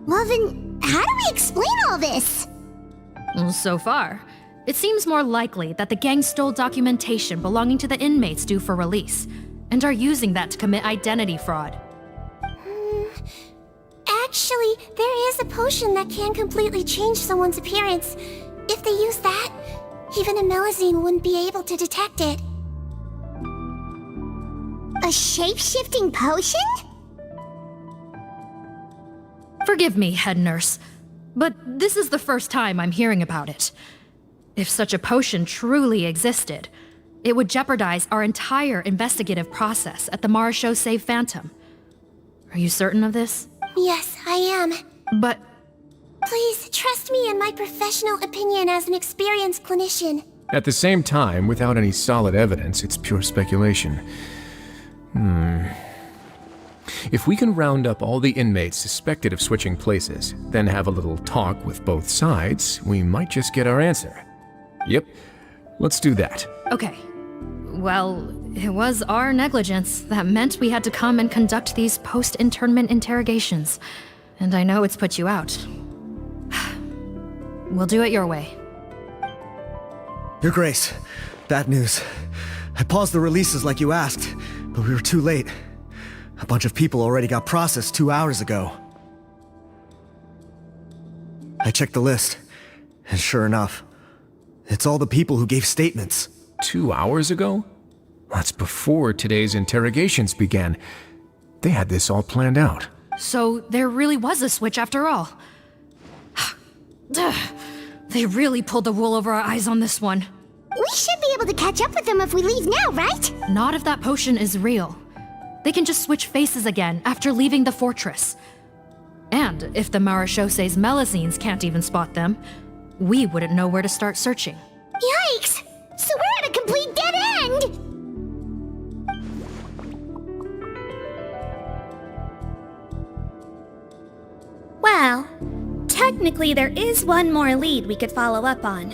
Well then, how do we explain all this? So far, it seems more likely that the gang stole documentation belonging to the inmates due for release, and are using that to commit identity fraud. Actually, there is a potion that can completely change someone's appearance. If they use that, even a Melazine wouldn't be able to detect it. A shape-shifting potion? Forgive me, head nurse, but this is the first time I'm hearing about it. If such a potion truly existed, it would jeopardize our entire investigative process at the Marechaussee Phantom. Are you certain of this? Yes, I am. But... Please, trust me in my professional opinion as an experienced clinician. At the same time, without any solid evidence, it's pure speculation. If we can round up all the inmates suspected of switching places, then have a little talk with both sides, we might just get our answer. Yep, let's do that. Okay. Well, it was our negligence that meant we had to come and conduct these post-internment interrogations. And I know it's put you out. We'll do it your way. Your Grace, bad news. I paused the releases like you asked, but we were too late. A bunch of people already got processed 2 hours ago. I checked the list, and sure enough, it's all the people who gave statements. 2 hours ago? That's before today's interrogations began. They had this all planned out. So there really was a switch after all. They really pulled the wool over our eyes on this one. We should be able to catch up with them if we leave now, right? Not if that potion is real. They can just switch faces again after leaving the fortress. And if the Marechaussee's Melazines can't even spot them, we wouldn't know where to start searching. Yikes! So we're at a complete dead end! Well, technically there is one more lead we could follow up on.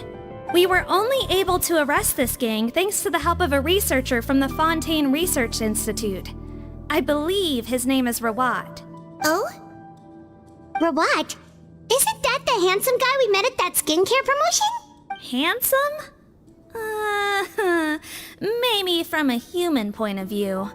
We were only able to arrest this gang thanks to the help of a researcher from the Fontaine Research Institute. I believe his name is Rawat. Oh? Rawat? Isn't that the handsome guy we met at that skincare promotion? Handsome? Maybe from a human point of view.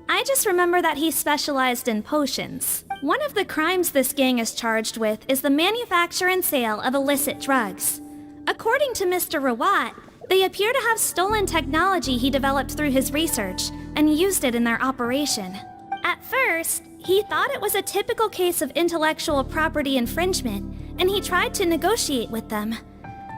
I just remember that he specialized in potions. One of the crimes this gang is charged with is the manufacture and sale of illicit drugs. According to Mr. Rawat, they appear to have stolen technology he developed through his research and used it in their operation. At first, he thought it was a typical case of intellectual property infringement, and he tried to negotiate with them.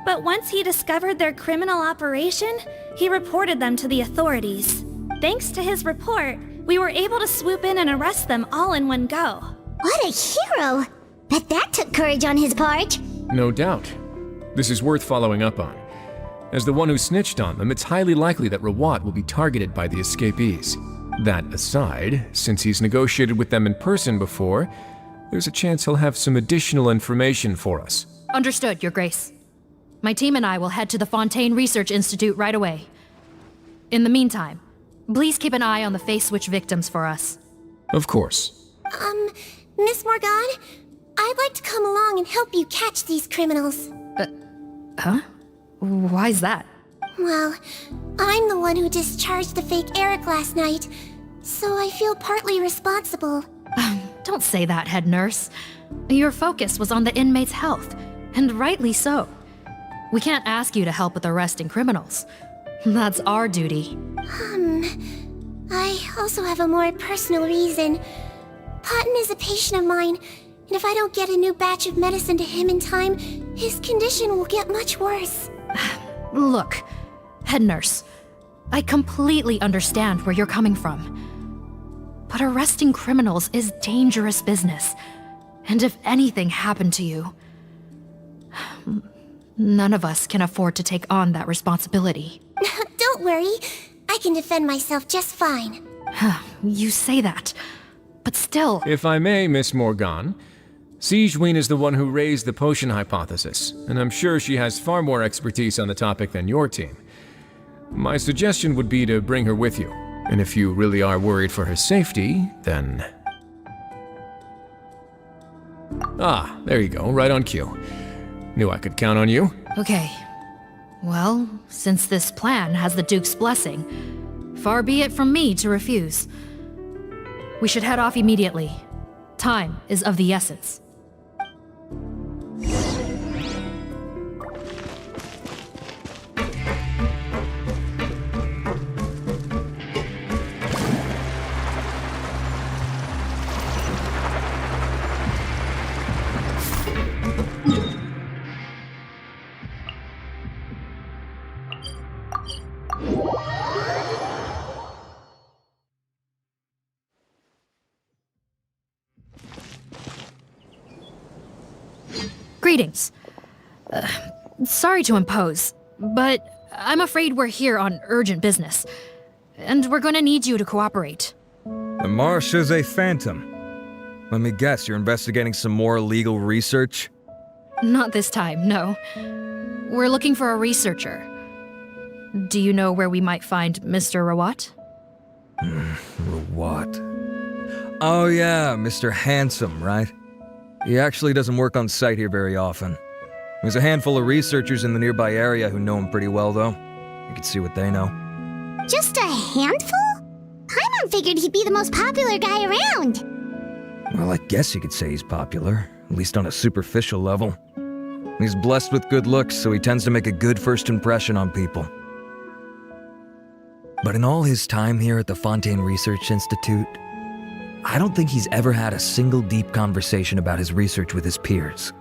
But once he discovered their criminal operation, he reported them to the authorities. Thanks to his report, we were able to swoop in and arrest them all in one go. What a hero! Bet that took courage on his part. No doubt. This is worth following up on. As the one who snitched on them, it's highly likely that Rawat will be targeted by the escapees. That aside, since he's negotiated with them in person before, there's a chance he'll have some additional information for us. Understood, Your Grace. My team and I will head to the Fontaine Research Institute right away. In the meantime, please keep an eye on the face switch victims for us. Of course. Miss Morgan, I'd like to come along and help you catch these criminals. Huh? Why's that? Well, I'm the one who discharged the fake Eric last night, so I feel partly responsible. Don't say that, head nurse. Your focus was on the inmates' health, and rightly so. We can't ask you to help with arresting criminals. That's our duty. I also have a more personal reason. Cotton is a patient of mine, and if I don't get a new batch of medicine to him in time, his condition will get much worse. Look, head nurse, I completely understand where you're coming from. But arresting criminals is dangerous business. And if anything happened to you, none of us can afford to take on that responsibility. Don't worry, I can defend myself just fine. You say that, but still... If I may, Miss Morgan, Siegeween is the one who raised the potion hypothesis, and I'm sure she has far more expertise on the topic than your team. My suggestion would be to bring her with you, and if you really are worried for her safety, then... Ah, there you go, right on cue. Knew I could count on you. Okay. Well, since this plan has the Duke's blessing, far be it from me to refuse. We should head off immediately. Time is of the essence. Greetings. Sorry to impose, but I'm afraid we're here on urgent business, and we're gonna need you to cooperate. The Marsh is a phantom. Let me guess, you're investigating some more illegal research? Not this time, no. We're looking for a researcher. Do you know where we might find Mr. Rawat? Rawat. Oh yeah, Mr. Handsome, right? He actually doesn't work on site here very often. There's a handful of researchers in the nearby area who know him pretty well, though. You can see what they know. Just a handful? Paimon figured he'd be the most popular guy around. Well, I guess you could say he's popular, at least on a superficial level. He's blessed with good looks, so he tends to make a good first impression on people. But in all his time here at the Fontaine Research Institute, I don't think he's ever had a single deep conversation about his research with his peers.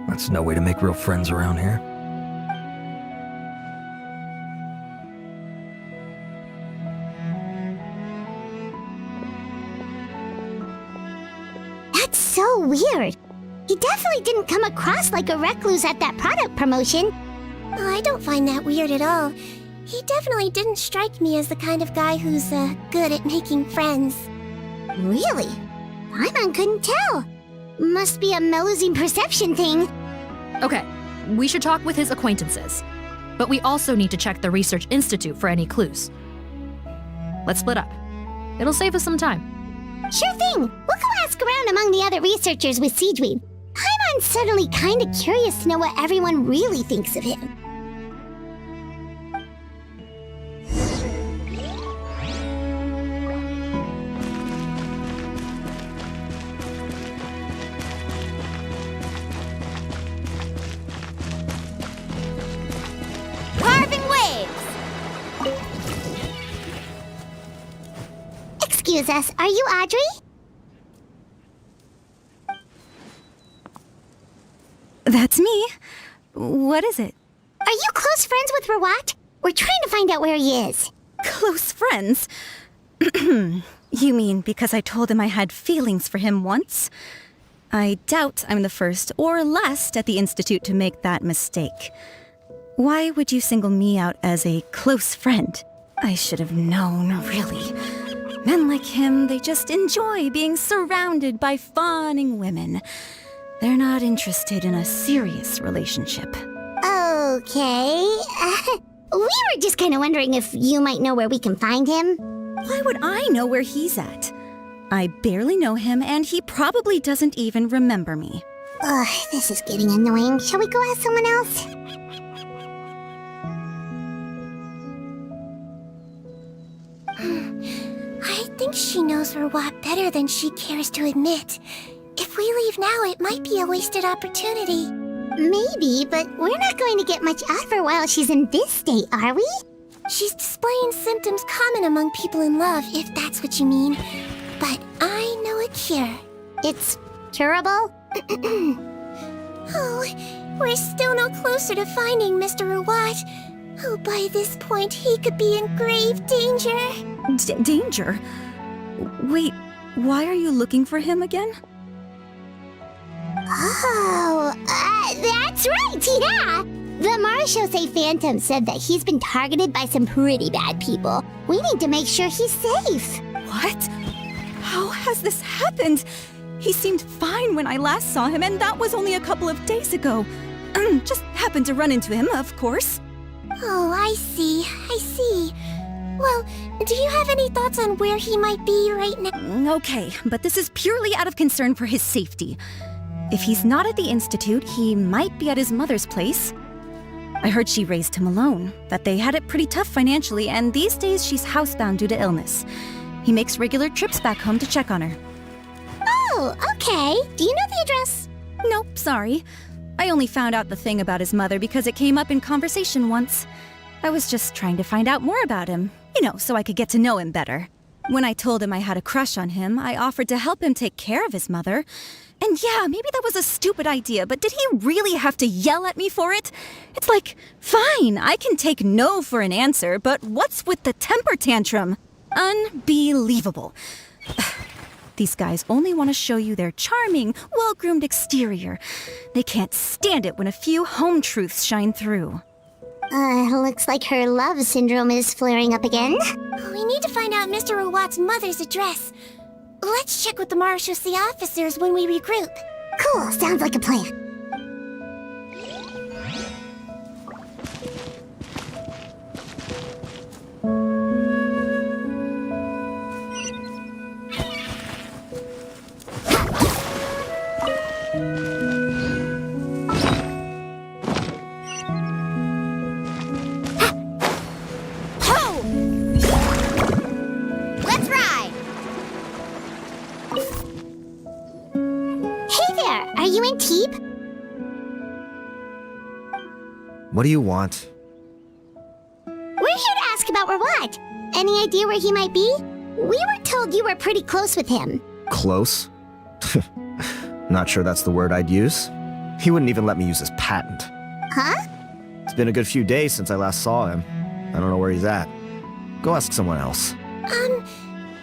That's no way to make real friends around here. That's so weird. He definitely didn't come across like a recluse at that product promotion. I don't find that weird at all. He definitely didn't strike me as the kind of guy who's good at making friends. Really? Paimon couldn't tell. Must be a Melusine perception thing. Okay, we should talk with his acquaintances. But we also need to check the Research Institute for any clues. Let's split up. It'll save us some time. Sure thing. We'll go ask around among the other researchers with Seedweed. Paimon's suddenly kinda curious to know what everyone really thinks of him. Carving waves! Excuse us, are you Audrey? That's me. What is it? Are you close friends with Rawat? We're trying to find out where he is. Close friends? You mean because I told him I had feelings for him once? I doubt I'm the first or last at the Institute to make that mistake. Why would you single me out as a close friend? I should have known, really. Men like him, they just enjoy being surrounded by fawning women. They're not interested in a serious relationship. Okay. We were just kind of wondering if you might know where we can find him. Why would I know where he's at? I barely know him, and he probably doesn't even remember me. Ugh, this is getting annoying. Shall we go ask someone else? I think she knows Rawat better than she cares to admit. If we leave now, it might be a wasted opportunity. Maybe, but we're not going to get much out of her while she's in this state, are we? She's displaying symptoms common among people in love, if that's what you mean. But I know a cure. It's curable? Oh, we're still no closer to finding Mr. Rawat. Oh, by this point, he could be in grave danger. Danger? Wait, why are you looking for him again? Oh, that's right, yeah! The Marshose Phantom said that he's been targeted by some pretty bad people. We need to make sure he's safe. What? How has this happened? He seemed fine when I last saw him, and that was only a couple of days ago. Just happened to run into him, of course. Oh, I see. Well, do you have any thoughts on where he might be right now? Okay, but this is purely out of concern for his safety. If he's not at the Institute, he might be at his mother's place. I heard she raised him alone, that they had it pretty tough financially, and these days she's housebound due to illness. He makes regular trips back home to check on her. Oh, okay. Do you know the address? Nope, sorry. I only found out the thing about his mother because it came up in conversation once. I was just trying to find out more about him, so I could get to know him better. When I told him I had a crush on him, I offered to help him take care of his mother. And yeah, maybe that was a stupid idea, but did he really have to yell at me for it? It's like, fine, I can take no for an answer, but what's with the temper tantrum? Unbelievable. These guys only want to show you their charming, well-groomed exterior. They can't stand it when a few home truths shine through. Looks like her love syndrome is flaring up again. We need to find out Mr. Rawat's mother's address. Let's check with the Marshose officers when we regroup. Cool, sounds like a plan. Let's ride! Hey there, are you in Teep? What do you want? We're here to ask about Rawat. Any idea where he might be? We were told you were pretty close with him. Close? Not sure that's the word I'd use. He wouldn't even let me use his patent. Huh? It's been a good few days since I last saw him. I don't know where he's at. Go ask someone else.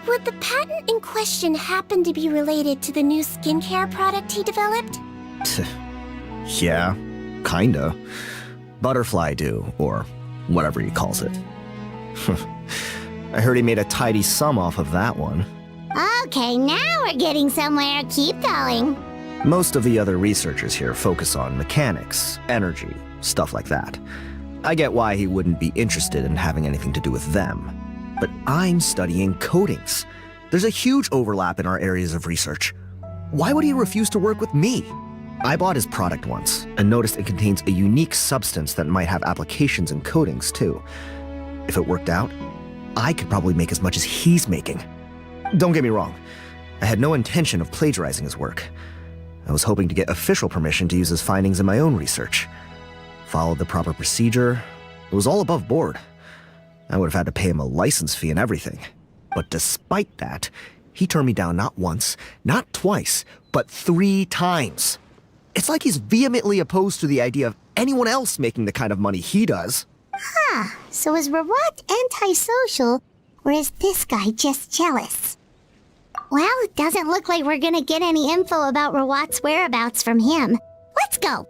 Would the patent in question happen to be related to the new skincare product he developed? Yeah, kinda. Butterfly dew, or whatever he calls it. I heard he made a tidy sum off of that one. Okay, now we're getting somewhere. Keep going. Most of the other researchers here focus on mechanics, energy, stuff like that. I get why he wouldn't be interested in having anything to do with them. But I'm studying coatings. There's a huge overlap in our areas of research. Why would he refuse to work with me? I bought his product once and noticed it contains a unique substance that might have applications in coatings too. If it worked out, I could probably make as much as he's making. Don't get me wrong, I had no intention of plagiarizing his work. I was hoping to get official permission to use his findings in my own research. Followed the proper procedure. It was all above board. I would have had to pay him a license fee and everything. But despite that, he turned me down not once, not twice, but 3 times. It's like he's vehemently opposed to the idea of anyone else making the kind of money he does. Huh, so is Rawat antisocial, or is this guy just jealous? Well, it doesn't look like we're gonna get any info about Rawat's whereabouts from him. Let's go!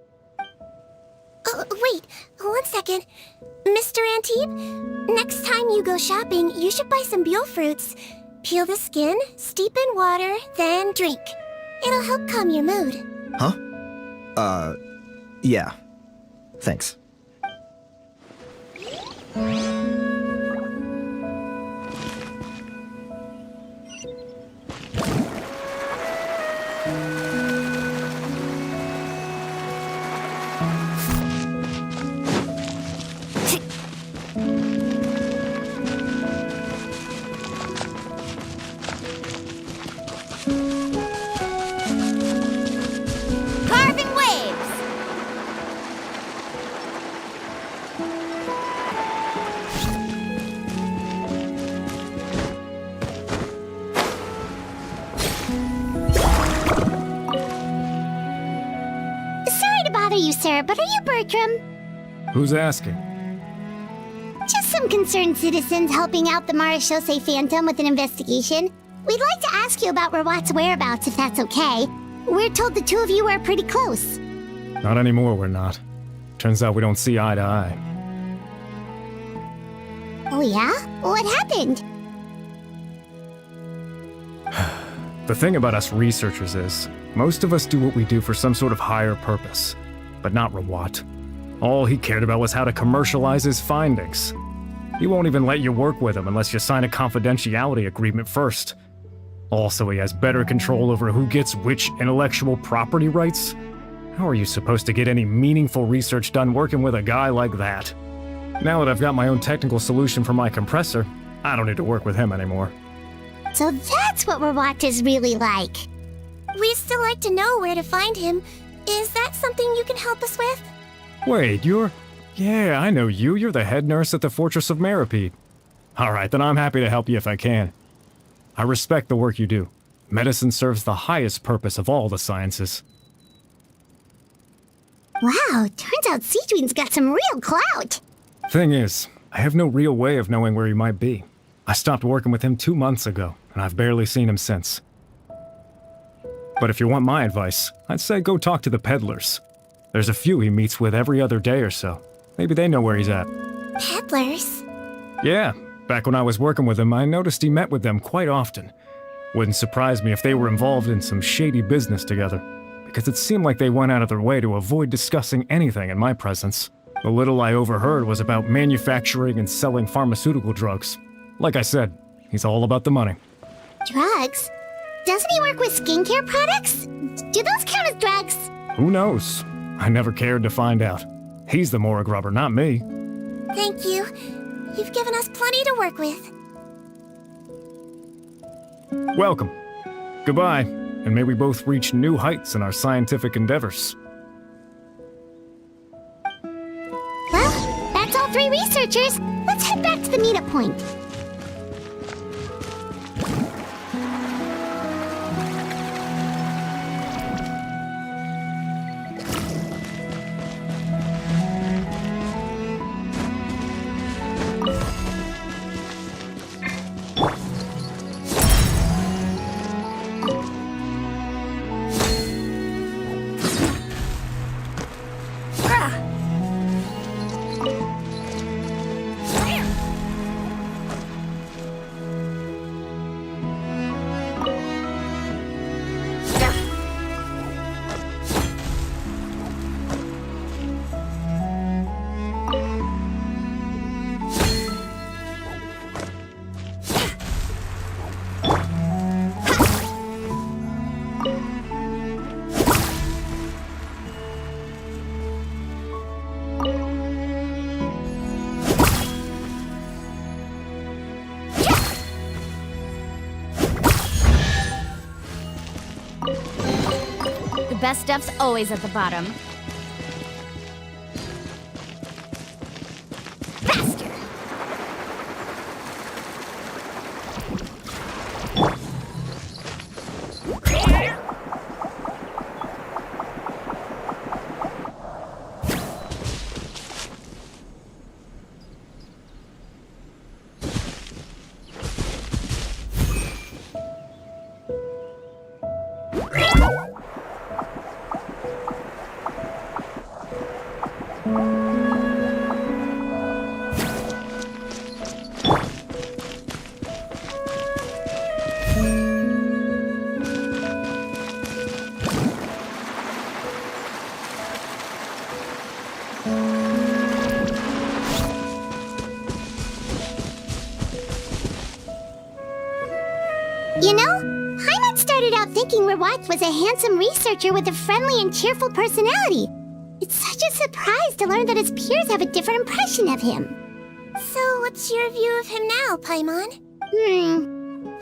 Wait, 1 second. Mr. Antib, next time you go shopping, you should buy some Buell fruits. Peel the skin, steep in water, then drink. It'll help calm your mood. Huh? Yeah. Thanks. Carving waves! Sorry to bother you, sir, but are you Bertram? Who's asking? Just some concerned citizens helping out the Marechaussee Phantom with an investigation. We'd like to ask you about Rawat's whereabouts, if that's okay. We're told the two of you are pretty close. Not anymore, we're not. Turns out we don't see eye to eye. Oh yeah? What happened? The thing about us researchers is, most of us do what we do for some sort of higher purpose. But not Rawat. All he cared about was how to commercialize his findings. He won't even let you work with him unless you sign a confidentiality agreement first. Also, he has better control over who gets which intellectual property rights. How are you supposed to get any meaningful research done working with a guy like that? Now that I've got my own technical solution for my compressor, I don't need to work with him anymore. So that's what Rawat is really like. We'd still like to know where to find him. Is that something you can help us with? Wait, Yeah, I know you. You're the head nurse at the Fortress of Meripede. Alright, then I'm happy to help you if I can. I respect the work you do. Medicine serves the highest purpose of all the sciences. Wow, turns out Sejuin's got some real clout. Thing is, I have no real way of knowing where he might be. I stopped working with him 2 months ago, and I've barely seen him since. But if you want my advice, I'd say go talk to the peddlers. There's a few he meets with every other day or so. Maybe they know where he's at. Peddlers? Yeah, back when I was working with him, I noticed he met with them quite often. Wouldn't surprise me if they were involved in some shady business together, because it seemed like they went out of their way to avoid discussing anything in my presence. The little I overheard was about manufacturing and selling pharmaceutical drugs. Like I said, he's all about the money. Drugs? Doesn't he work with skincare products? Do those count as drugs? Who knows? I never cared to find out. He's the Mora grubber, not me. Thank you. You've given us plenty to work with. Welcome. Goodbye, and may we both reach new heights in our scientific endeavors. Well, that's all 3 researchers. Let's head back to the meetup point. best stuff's always at the bottom. Faster! You know, Hyman started out thinking Rawat was a handsome researcher with a friendly and cheerful personality. It's such a surprise to learn that his peers have a different impression of him. So, what's your view of him now, Paimon?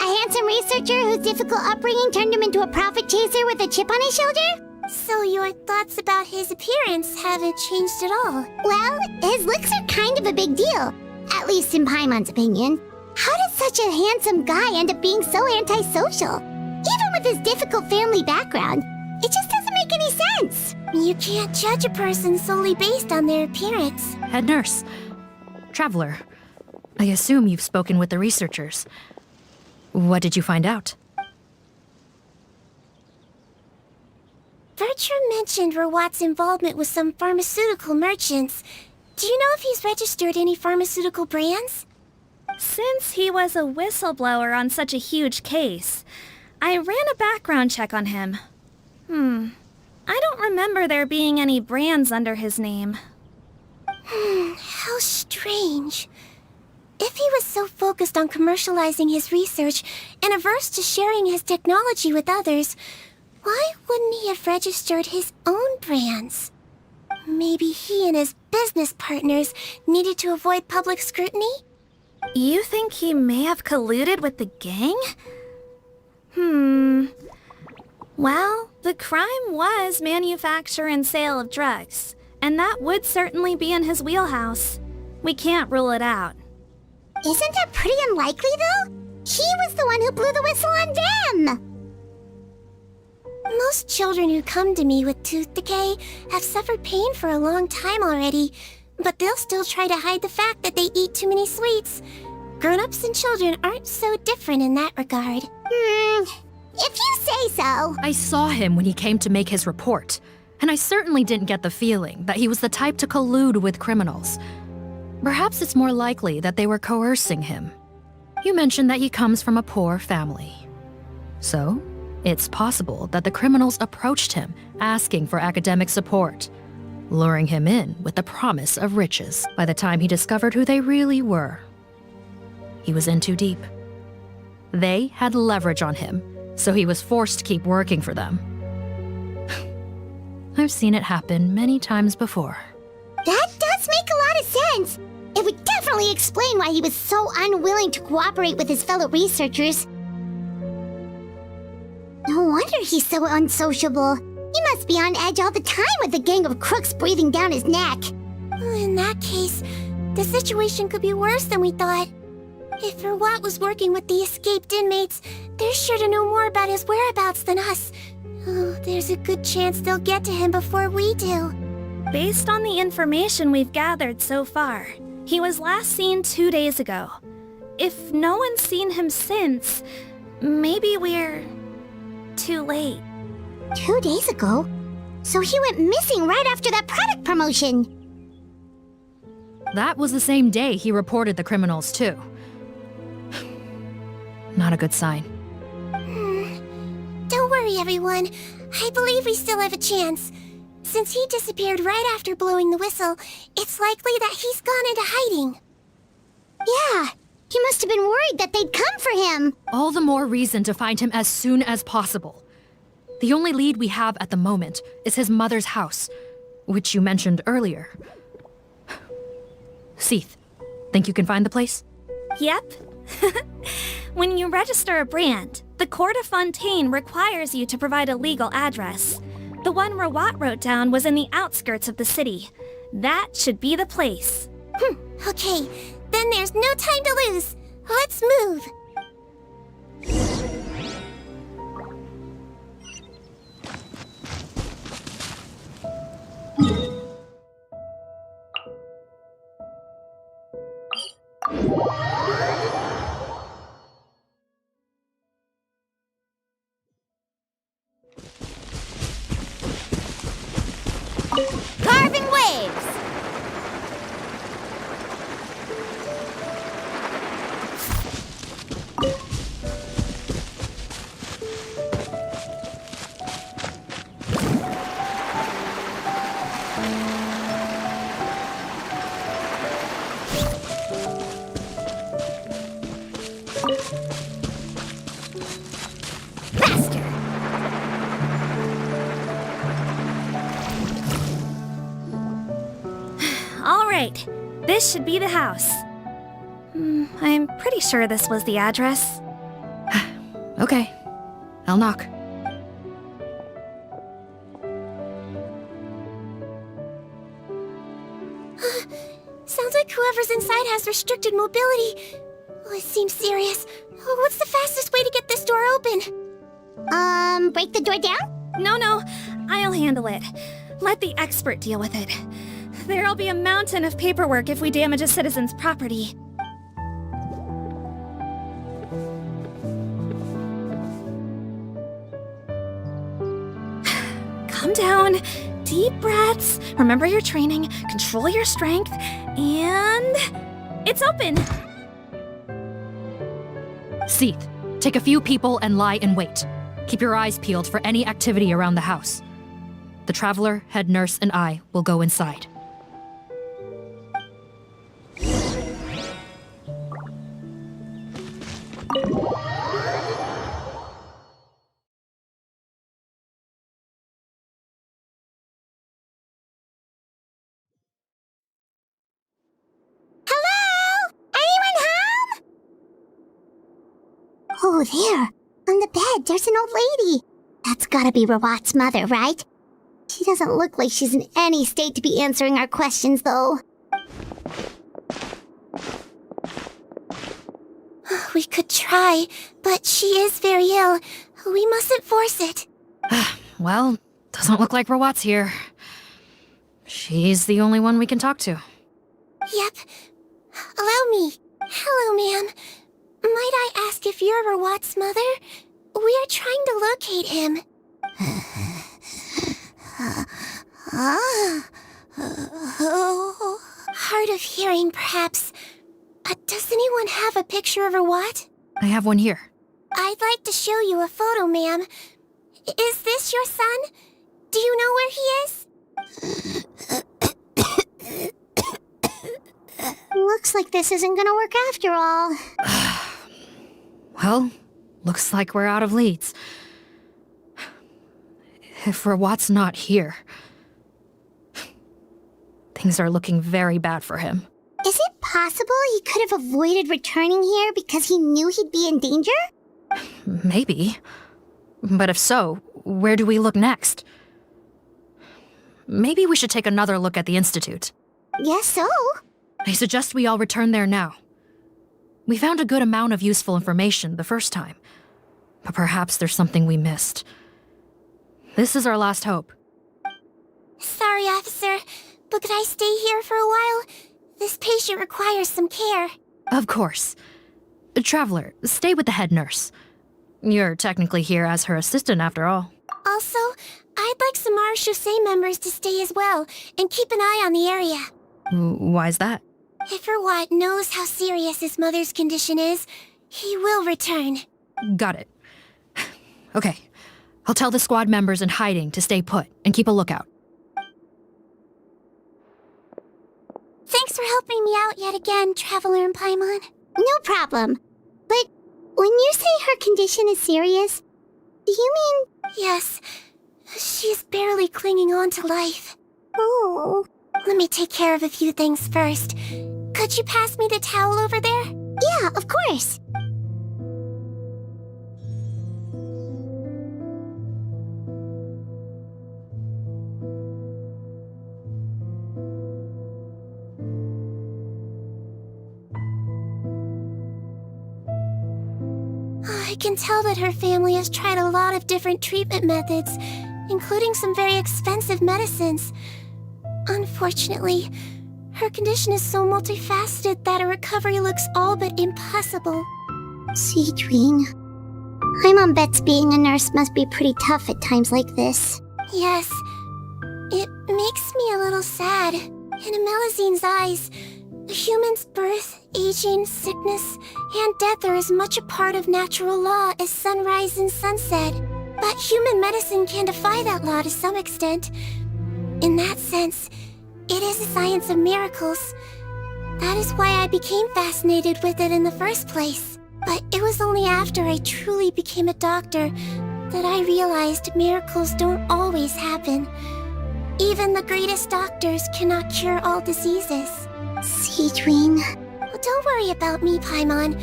A handsome researcher whose difficult upbringing turned him into a profit chaser with a chip on his shoulder? So your thoughts about his appearance haven't changed at all? Well, his looks are kind of a big deal. At least in Paimon's opinion. How does such a handsome guy end up being so antisocial? Even with his difficult family background, it just doesn't make any sense. You can't judge a person solely based on their appearance. Head nurse. Traveler. I assume you've spoken with the researchers. What did you find out? Bertram mentioned Rawat's involvement with some pharmaceutical merchants. Do you know if he's registered any pharmaceutical brands? Since he was a whistleblower on such a huge case, I ran a background check on him. I don't remember there being any brands under his name. How strange. If he was so focused on commercializing his research and averse to sharing his technology with others, why wouldn't he have registered his own brands? Maybe he and his business partners needed to avoid public scrutiny? You think he may have colluded with the gang? Well, the crime was manufacture and sale of drugs, and that would certainly be in his wheelhouse. We can't rule it out. Isn't that pretty unlikely, though? He was the one who blew the whistle on them! Most children who come to me with tooth decay have suffered pain for a long time already, but they'll still try to hide the fact that they eat too many sweets. Grown-ups and children aren't so different in that regard. If you say so. I saw him when he came to make his report, and I certainly didn't get the feeling that he was the type to collude with criminals. Perhaps it's more likely that they were coercing him. You mentioned that he comes from a poor family. So, it's possible that the criminals approached him asking for academic support, luring him in with the promise of riches by the time he discovered who they really were. He was in too deep. They had leverage on him, so he was forced to keep working for them. I've seen it happen many times before. That does make a lot of sense. It would definitely explain why he was so unwilling to cooperate with his fellow researchers. No wonder he's so unsociable. He must be on edge all the time with a gang of crooks breathing down his neck. In that case, the situation could be worse than we thought. If Rawat was working with the escaped inmates, they're sure to know more about his whereabouts than us. Oh, there's a good chance they'll get to him before we do. Based on the information we've gathered so far, he was last seen 2 days ago. If no one's seen him since, maybe we're too late. 2 days ago? So he went missing right after that product promotion. That was the same day he reported the criminals, too. Not a good sign. Don't worry, everyone. I believe we still have a chance. Since he disappeared right after blowing the whistle, it's likely that he's gone into hiding. Yeah, he must have been worried that they'd come for him. All the more reason to find him as soon as possible. The only lead we have at the moment is his mother's house, which you mentioned earlier. Seath, think you can find the place? Yep. When you register a brand, the Court of Fontaine requires you to provide a legal address. The one Rawat wrote down was in the outskirts of the city. That should be the place. Okay, then there's no time to lose. Let's move. Carving waves! Faster! All right, this should be the house. I'm pretty sure this was the address. Okay, I'll knock. Sounds like whoever's inside has restricted mobility. Oh, it seems serious. Oh, what's the fastest way to get this door open? Break the door down? No, I'll handle it. Let the expert deal with it. There'll be a mountain of paperwork if we damage a citizen's property. Calm down. Deep breaths. Remember your training. Control your strength. And... it's open! Seath, take a few people and lie in wait. Keep your eyes peeled for any activity around the house. The Traveler, head nurse, and I will go inside. Oh, there. On the bed, there's an old lady. That's gotta be Rawat's mother, right? She doesn't look like she's in any state to be answering our questions, though. We could try, but she is very ill. We mustn't force it. Well, doesn't look like Rawat's here. She's the only one we can talk to. Yep. Allow me. Hello, ma'am. Might I ask if you're Rawat's mother? We are trying to locate him. Hard of hearing, perhaps. Does anyone have a picture of Rawat? I have one here. I'd like to show you a photo, ma'am. Is this your son? Do you know where he is? Looks like this isn't gonna work after all. Well, looks like we're out of leads. If Rawat's not here, things are looking very bad for him. Is it possible he could have avoided returning here because he knew he'd be in danger? Maybe. But if so, where do we look next? Maybe we should take another look at the Institute. Guess so. I suggest we all return there now. We found a good amount of useful information the first time, but perhaps there's something we missed. This is our last hope. Sorry, officer, but could I stay here for a while? This patient requires some care. Of course. Traveler, stay with the head nurse. You're technically here as her assistant after all. Also, I'd like some Marechaussee members to stay as well, and keep an eye on the area. Why's that? If Rawat knows how serious his mother's condition is, he will return. Got it. Okay. I'll tell the squad members in hiding to stay put and keep a lookout. Thanks for helping me out yet again, Traveler and Paimon. No problem. But when you say her condition is serious, do you mean... Yes. She's barely clinging on to life. Oh. Let me take care of a few things first. Could you pass me the towel over there? Yeah, of course. can tell that her family has tried a lot of different treatment methods, including some very expensive medicines. Unfortunately, her condition is so multifaceted that a recovery looks all but impossible. Seedwing. My mom bets being a nurse must be pretty tough at times like this. Yes, it makes me a little sad. In Melizine's eyes, a human's birth, aging, sickness, and death are as much a part of natural law as sunrise and sunset. But human medicine can defy that law to some extent. In that sense, it is a science of miracles. That is why I became fascinated with it in the first place. But it was only after I truly became a doctor that I realized miracles don't always happen. Even the greatest doctors cannot cure all diseases. Seedwing. Well, don't worry about me, Paimon.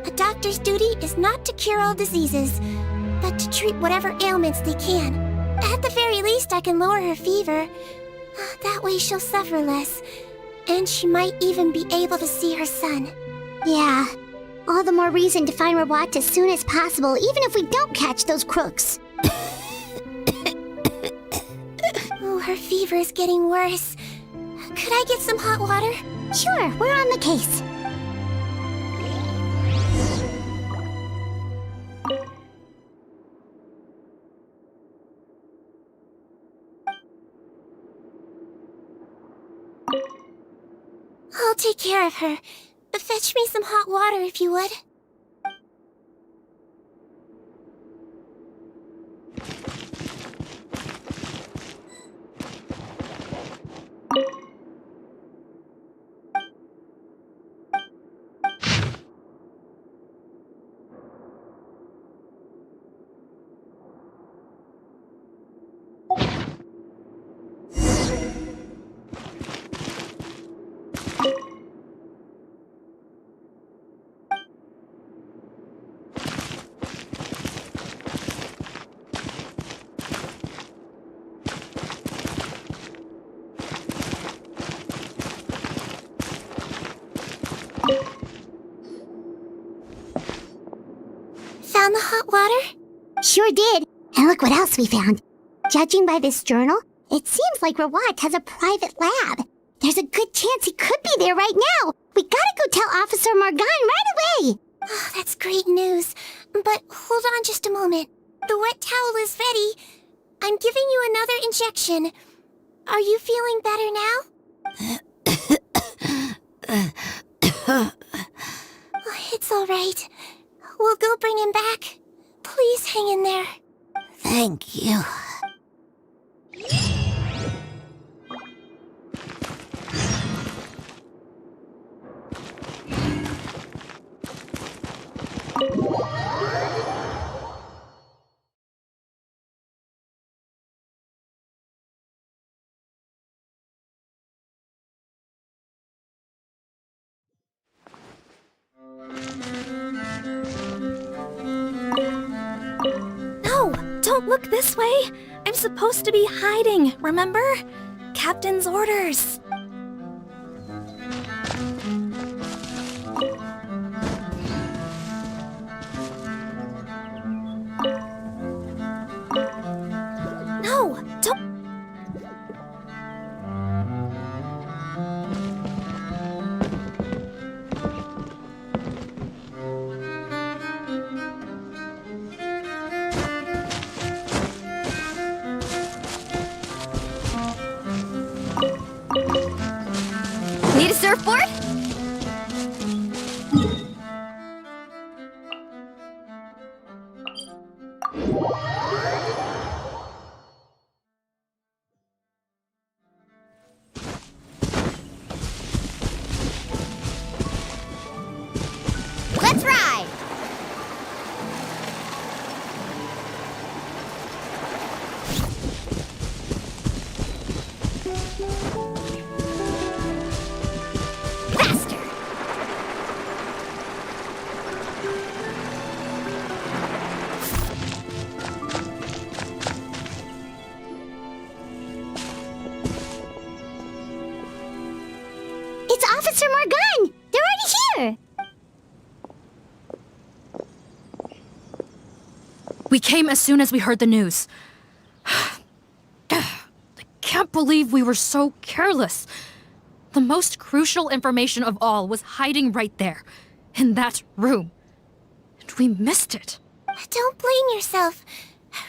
A doctor's duty is not to cure all diseases, but to treat whatever ailments they can. At the very least, I can lower her fever. That way she'll suffer less, and she might even be able to see her son. Yeah. All the more reason to find Rawat as soon as possible, even if we don't catch those crooks. Oh, her fever is getting worse. Could I get some hot water? Sure, we're on the case. I'll take care of her. Fetch me some hot water if you would. Found the hot water? Sure did. And look what else we found. Judging by this journal, it seems like Rawat has a private lab. There's a good chance he could be there right now. We gotta go tell Officer Morgan right away. Oh, that's great news. But hold on just a moment. The wet towel is ready. I'm giving you another injection. Are you feeling better now? It's all right. We'll go bring him back. Please hang in there. Thank you. No, don't look this way. I'm supposed to be hiding, remember? Captain's orders. No, don't. Need a surfboard? Let's ride! Faster! It's Officer Morgan! They're already here! We came as soon as we heard the news. I can't believe we were so careless. The most crucial information of all was hiding right there, in that room. And we missed it. Don't blame yourself.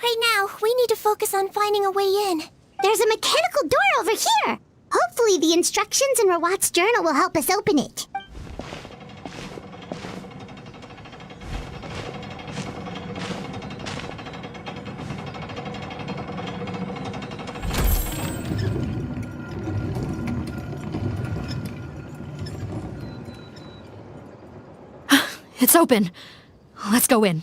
Right now, we need to focus on finding a way in. There's a mechanical door over here. Hopefully the instructions in Rawat's journal will help us open it. It's open. Let's go in.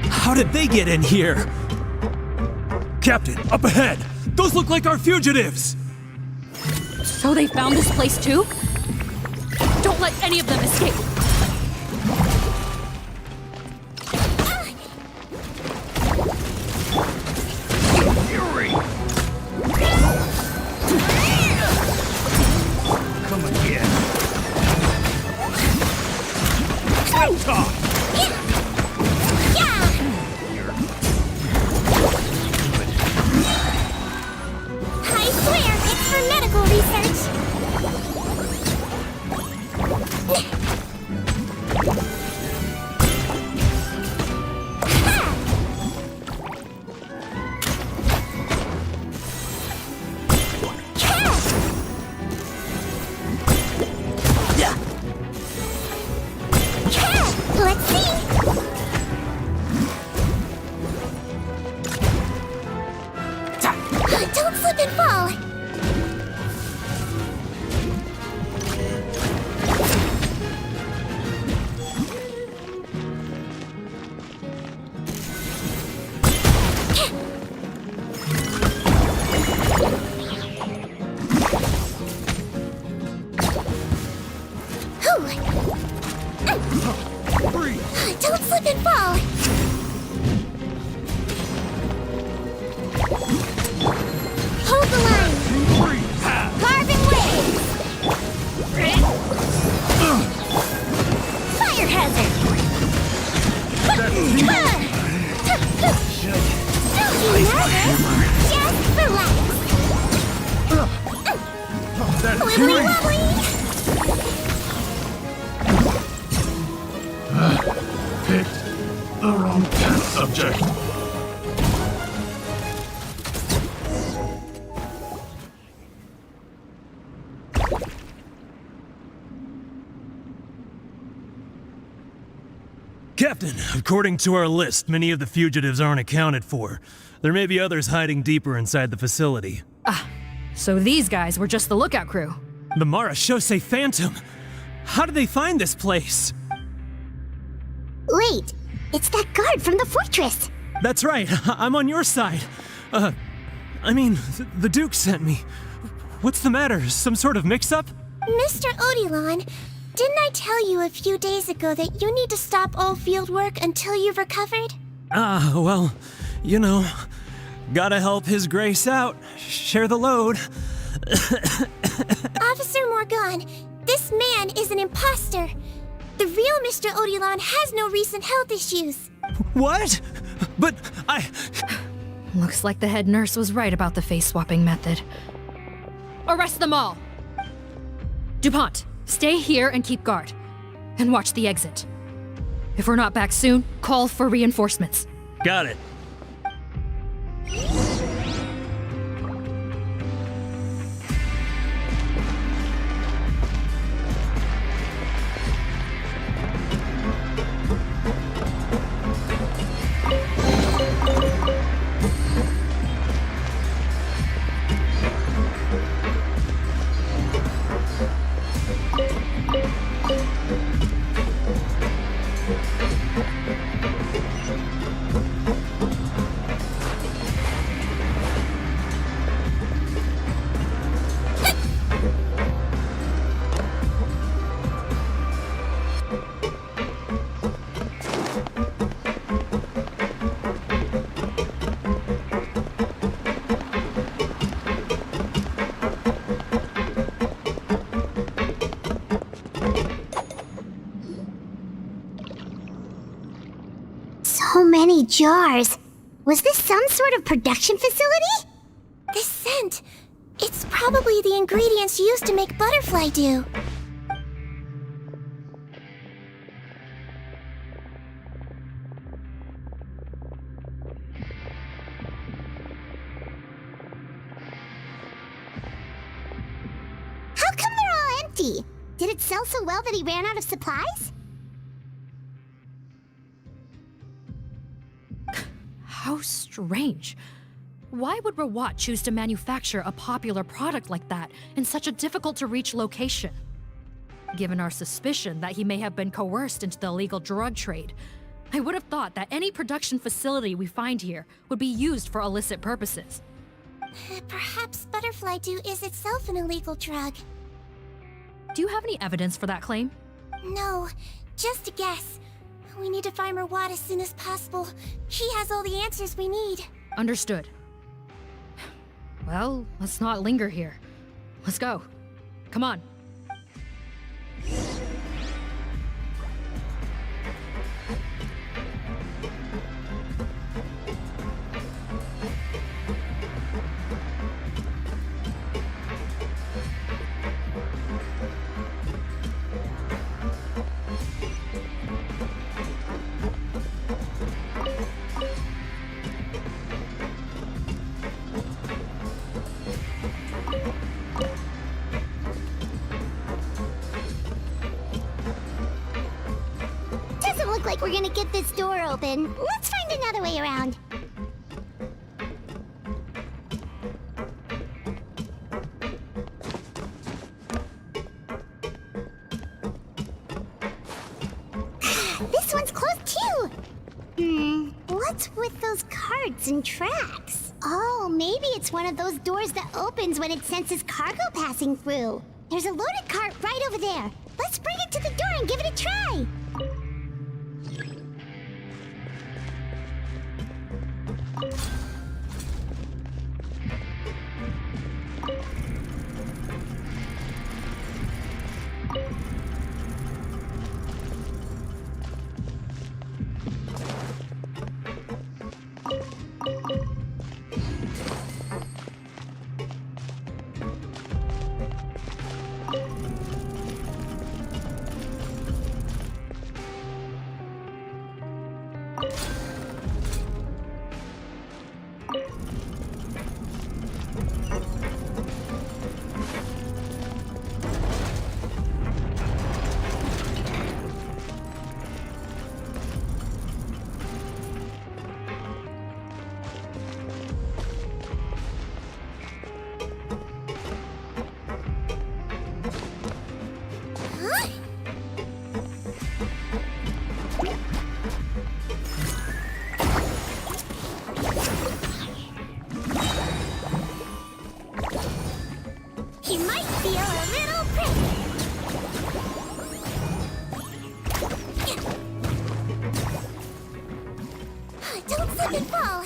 How did they get in here? Captain, up ahead! Those look like our fugitives! So they found this place too? Don't let any of them escape! Fury! Come again. Slam talk! I swear, it's for medical research. Let's see. Don't slip and fall. Don't slip and fall. Hold the line. Carving waves. Fire hazard. Don't be nervous. Just relax. Wibbly wobbly. Picked the wrong test subject. Captain, according to our list, many of the fugitives aren't accounted for. There may be others hiding deeper inside the facility. So these guys were just the lookout crew. The Mara Shosei Phantom! How did they find this place? Wait, it's that guard from the fortress. That's right, I'm on your side. The Duke sent me. What's the matter? Some sort of mix-up? Mr. Odilon, didn't I tell you a few days ago that you need to stop all field work until you've recovered? Well, you know, gotta help His Grace out. Share the load. Officer Morgan, this man is an imposter. The real Mr. Odilon has no recent health issues. What? But Looks like the head nurse was right about the face-swapping method. Arrest them all! DuPont, stay here and keep guard. And watch the exit. If we're not back soon, call for reinforcements. Got it. jars. Was this some sort of production facility? This scent, it's probably the ingredients used to make butterfly dew. How come they're all empty? Did it sell so well that he ran out of supplies? How strange. Why would Rawat choose to manufacture a popular product like that in such a difficult-to-reach location? Given our suspicion that he may have been coerced into the illegal drug trade, I would have thought that any production facility we find here would be used for illicit purposes. Perhaps butterfly dew is itself an illegal drug. Do you have any evidence for that claim? No, just a guess. We need to find Rawat as soon as possible. He has all the answers we need. Understood. Well, let's not linger here. Let's go. Come on. Doesn't look like we're gonna get this door open. Let's find another way around. This one's closed too. What's with those carts and tracks? Oh, maybe it's one of those doors that opens when it senses cargo passing through. There's a loaded cart right over there. Let's bring it to the door and give it a try. He might feel a little prick. Don't slip and fall.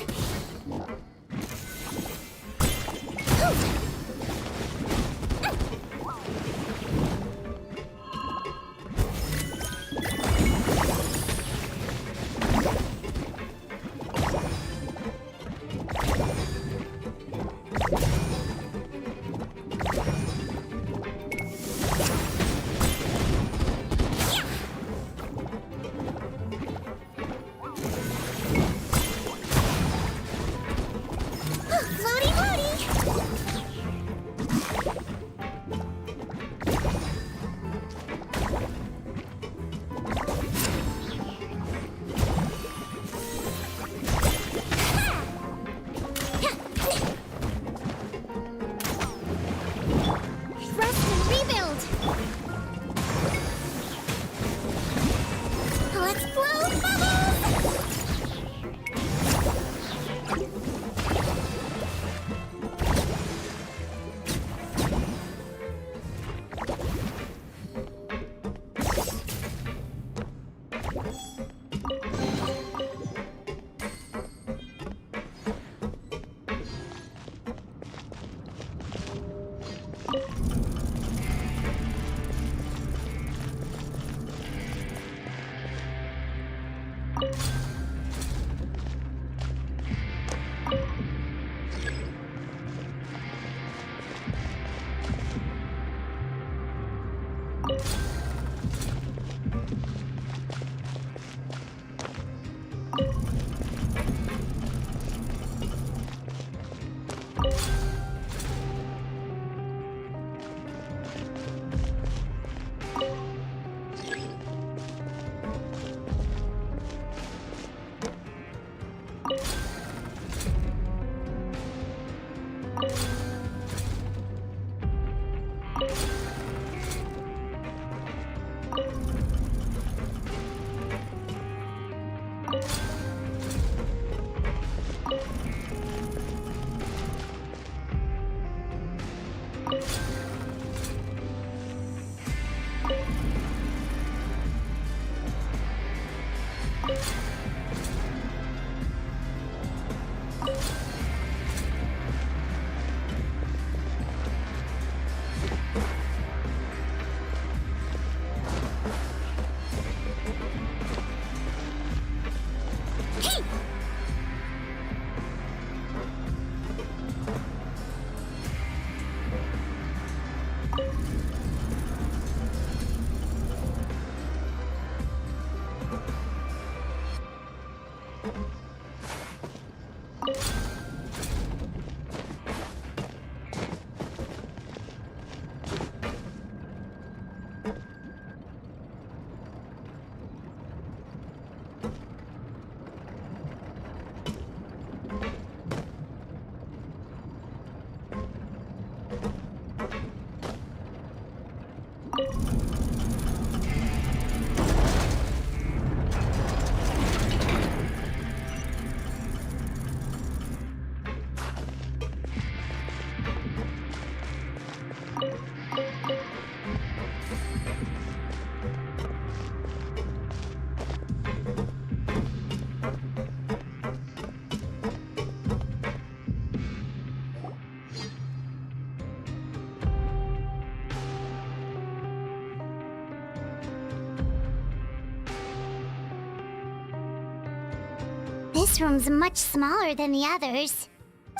This room's much smaller than the others.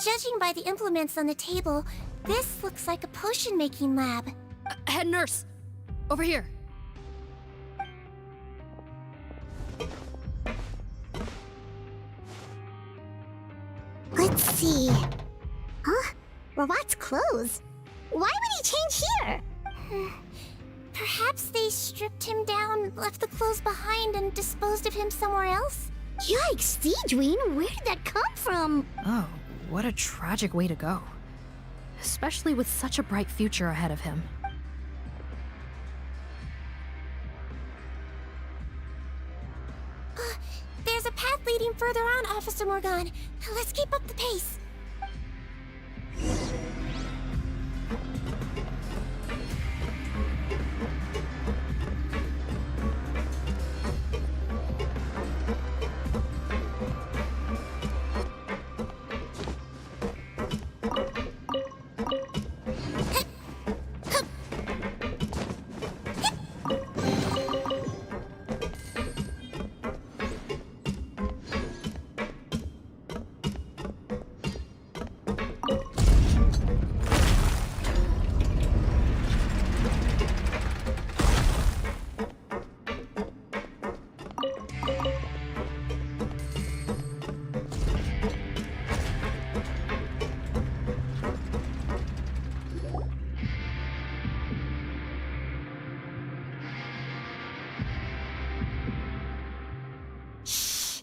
Judging by the implements on the table, this looks like a potion-making lab. Head nurse! Over here. Let's see. Huh? Robot's clothes? Why would he change here? Perhaps they stripped him down, left the clothes behind, and disposed of him somewhere else? Yikes, Deedween, where did that come from? Oh, what a tragic way to go. Especially with such a bright future ahead of him. There's a path leading further on, Officer Morgan. Let's keep up the pace.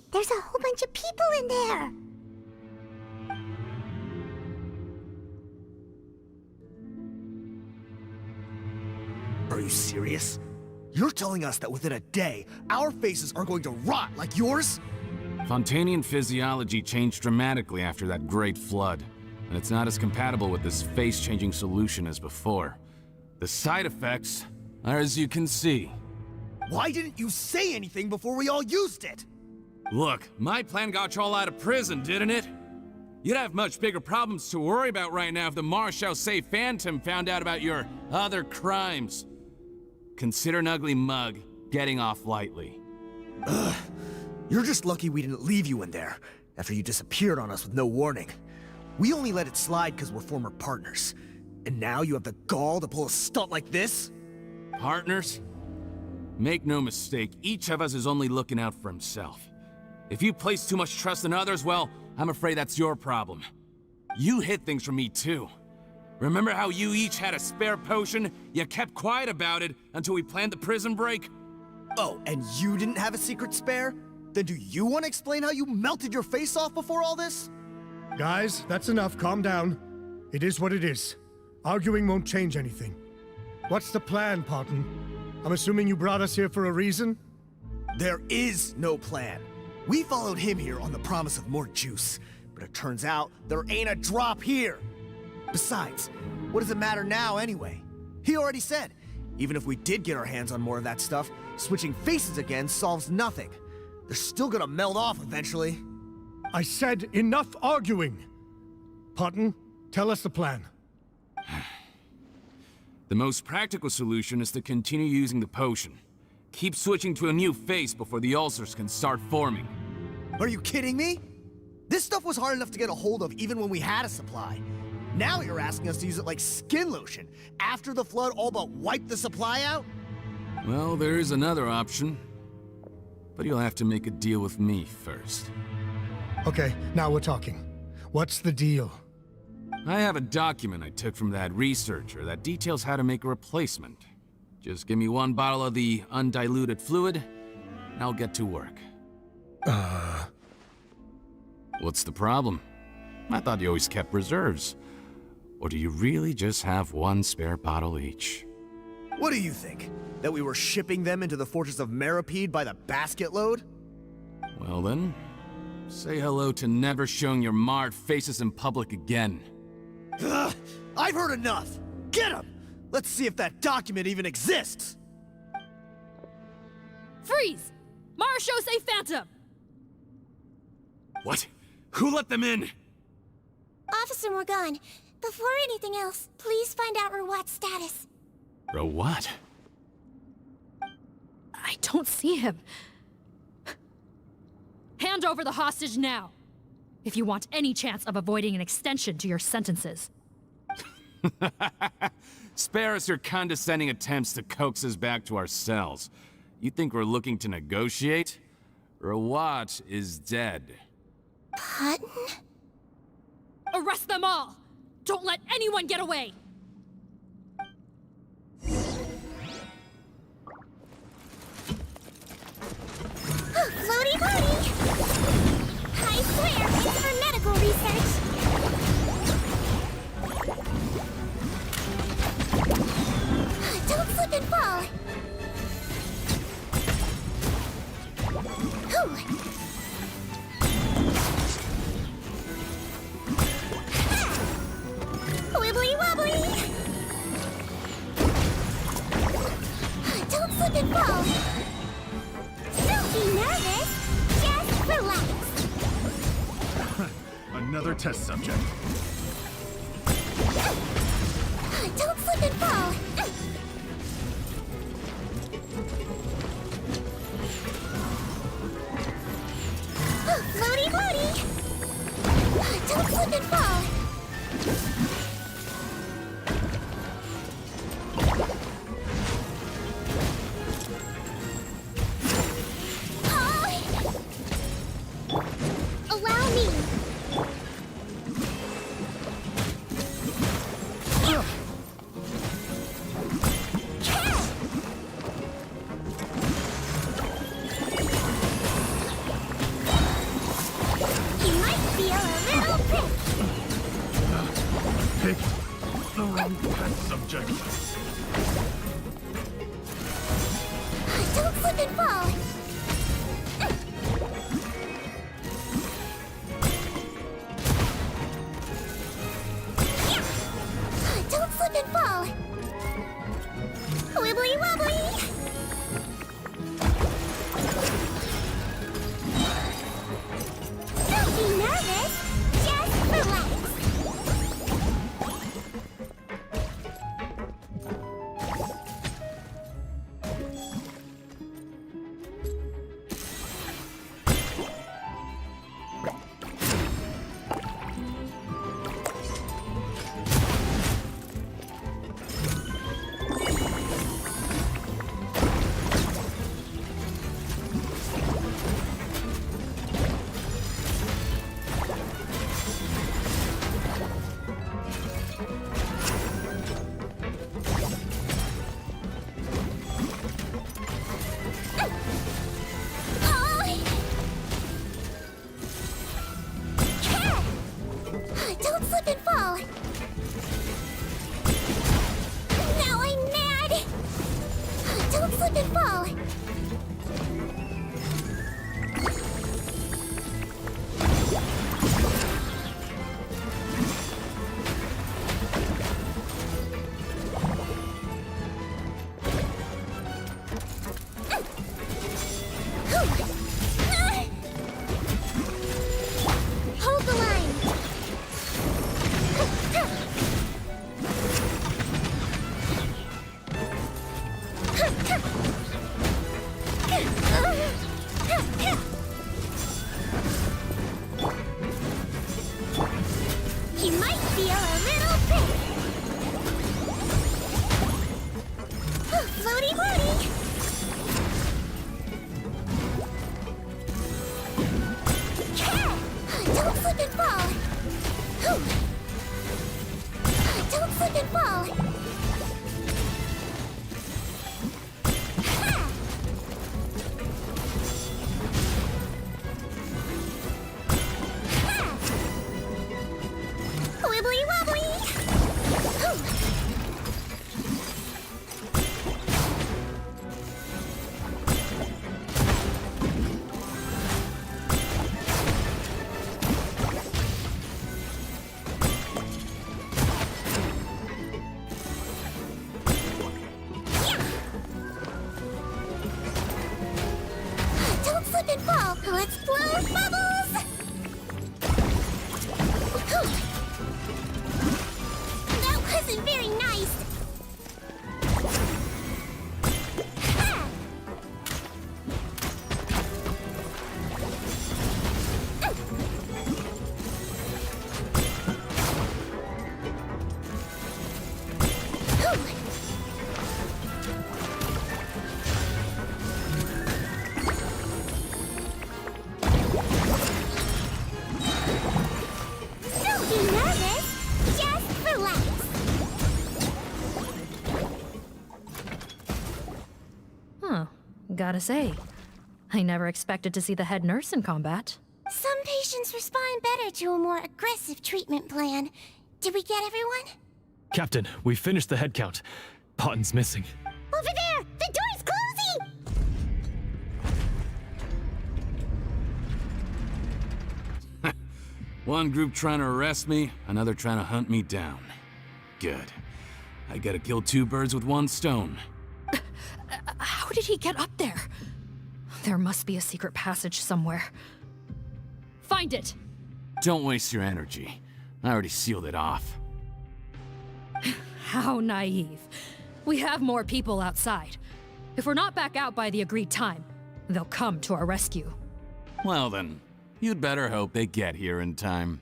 There's a whole bunch of people in there. Are you serious? You're telling us that within a day, our faces are going to rot like yours? Fontanian physiology changed dramatically after that great flood, and it's not as compatible with this face-changing solution as before. The side effects are as you can see. Why didn't you say anything before we all used it? Look, my plan got you all out of prison, didn't it? You'd have much bigger problems to worry about right now if the Marshal Say Phantom found out about your other crimes. Consider an ugly mug getting off lightly. Ugh. You're just lucky we didn't leave you in there after you disappeared on us with no warning. We only let it slide because we're former partners. And now you have the gall to pull a stunt like this? Partners? Make no mistake, each of us is only looking out for himself. If you place too much trust in others, well, I'm afraid that's your problem. You hid things from me too. Remember how you each had a spare potion? You kept quiet about it until we planned the prison break? Oh, and you didn't have a secret spare? Then do you want to explain how you melted your face off before all this? Guys, that's enough. Calm down. It is what it is. Arguing won't change anything. What's the plan, Parton? I'm assuming you brought us here for a reason? There is no plan. We followed him here on the promise of more juice, but it turns out there ain't a drop here. Besides, what does it matter now anyway? He already said, even if we did get our hands on more of that stuff, switching faces again solves nothing. They're still gonna melt off eventually. I said enough arguing! Parton, tell us the plan. The most practical solution is to continue using the potion. Keep switching to a new face before the ulcers can start forming. Are you kidding me? This stuff was hard enough to get a hold of even when we had a supply. Now you're asking us to use it like skin lotion, after the flood all but wiped the supply out? Well, there is another option. But you'll have to make a deal with me first. Okay, now we're talking. What's the deal? I have a document I took from that researcher that details how to make a replacement. Just give me one bottle of the undiluted fluid, and I'll get to work. What's the problem? I thought you always kept reserves. Or do you really just have one spare bottle each? What do you think? That we were shipping them into the fortress of Meripede by the basket load? Well then, say hello to never showing your marred faces in public again. Ugh, I've heard enough! Get him! Let's see if that document even exists! Freeze! Marshal Say Phantom! What? Who let them in? Officer Morgan, before anything else, please find out Rawat's status. What? I don't see him. Hand over the hostage now, if you want any chance of avoiding an extension to your sentences. Spare us your condescending attempts to coax us back to our cells. You think we're looking to negotiate? Rawat is dead. Pardon? Arrest them all! Don't let anyone get away! Floaty floaty! I swear, it's for medical research! Don't slip and fall! Wibbly wobbly! Don't slip and fall! Don't be nervous! Just relax! Another test subject. Don't slip and fall! Floaty floaty! Don't slip and fall! Allow me. You might feel a little prick. Pick the wrong test subject. Don't slip and fall. Don't slip and fall. Wibbly wobbly. Don't be nervous. Just relax. Don't slip and fall! Now I'm mad! Don't slip and fall! Hold the line! You might feel a little prick. Floaty floaty! Don't slip and fall! Don't slip and fall! Wibbly wobbly! Don't slip and fall! Let's blow bubbles! That wasn't very nice! Gotta say, I never expected to see the head nurse in combat. Some patients respond better to a more aggressive treatment plan. Did we get everyone? Captain, we finished the head count. Potten's missing. Over there! The door's closing! One group trying to arrest me, another trying to hunt me down. Good. I gotta kill 2 birds with 1 stone. How did he get up there? There must be a secret passage somewhere. Find it! Don't waste your energy. I already sealed it off. How naive. We have more people outside. If we're not back out by the agreed time, they'll come to our rescue. Well then, you'd better hope they get here in time.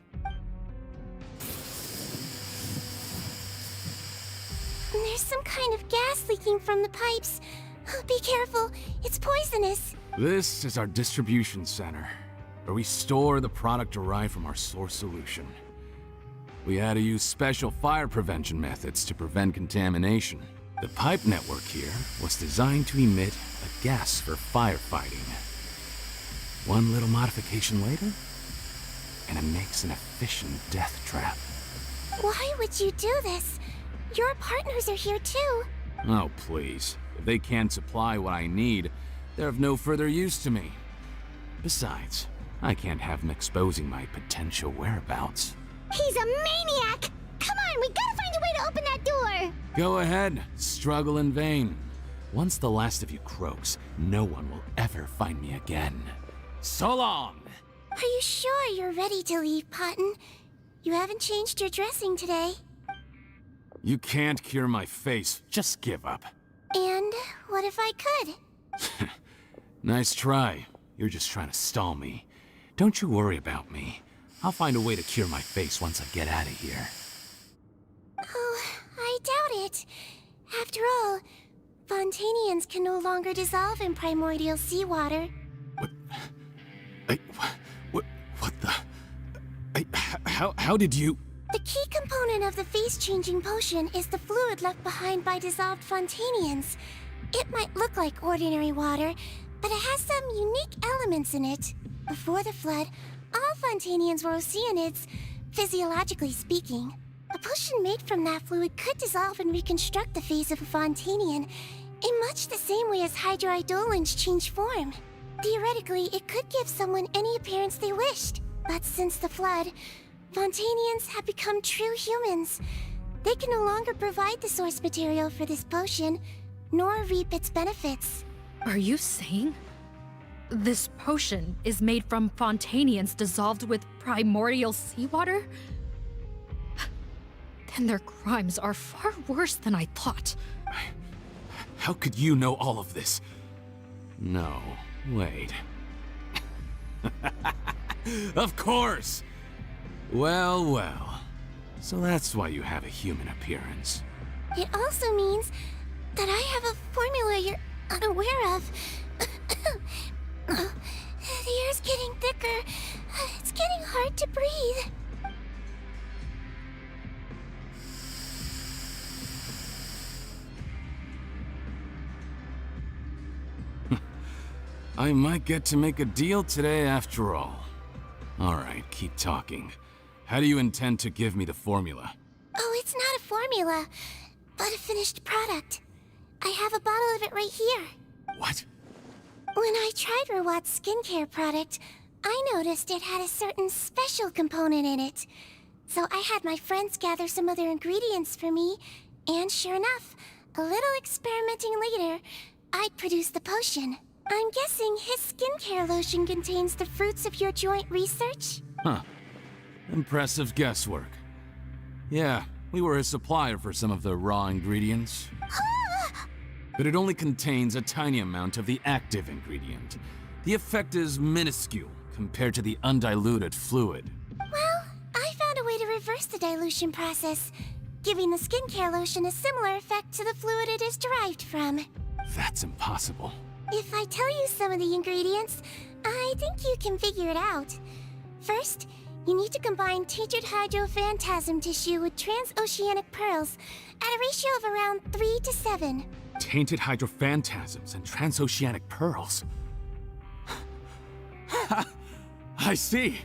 There's some kind of gas leaking from the pipes. Be careful, it's poisonous. This is our distribution center, where we store the product derived from our source solution. We had to use special fire prevention methods to prevent contamination. The pipe network here was designed to emit a gas for firefighting. One little modification later, and it makes an efficient death trap. Why would you do this? Your partners are here too. Oh, please. If they can't supply what I need, they're of no further use to me. Besides, I can't have them exposing my potential whereabouts. He's a maniac! Come on, we gotta find a way to open that door! Go ahead, struggle in vain. Once the last of you croaks, no one will ever find me again. So long! Are you sure you're ready to leave, Potten? You haven't changed your dressing today. You can't cure my face, just give up. And what if I could? Nice try. You're just trying to stall me. Don't you worry about me. I'll find a way to cure my face once I get out of here. Oh, I doubt it. After all, Fontanians can no longer dissolve in primordial seawater. What the... How did you... The key component of the face-changing potion is the fluid left behind by dissolved Fontanians. It might look like ordinary water, but it has some unique elements in it. Before the flood, all Fontanians were oceanids, physiologically speaking. A potion made from that fluid could dissolve and reconstruct the face of a Fontanian in much the same way as hydroculous change form. Theoretically, it could give someone any appearance they wished. But since the flood, Fontanians have become true humans. They can no longer provide the source material for this potion, nor reap its benefits. Are you saying this potion is made from Fontanians dissolved with primordial seawater? Then their crimes are far worse than I thought. How could you know all of this? No, wait. Of course! Well, well. So that's why you have a human appearance. It also means that I have a formula you're unaware of. The air's getting thicker. It's getting hard to breathe. I might get to make a deal today after all. Alright, keep talking. How do you intend to give me the formula? Oh, it's not a formula, but a finished product. I have a bottle of it right here. What? When I tried Rawat's skincare product, I noticed it had a certain special component in it. So I had my friends gather some other ingredients for me, and sure enough, a little experimenting later, I'd produced the potion. I'm guessing his skincare lotion contains the fruits of your joint research? Huh. Impressive guesswork. Yeah, we were a supplier for some of the raw ingredients. But it only contains a tiny amount of the active ingredient. The effect is minuscule compared to the undiluted fluid. Well, I found a way to reverse the dilution process, giving the skincare lotion a similar effect to the fluid it is derived from. That's impossible. If I tell you some of the ingredients, I think you can figure it out. First, you need to combine tainted hydrophantasm tissue with transoceanic pearls at a ratio of around 3 to 7. Tainted hydrophantasms and transoceanic pearls. I see.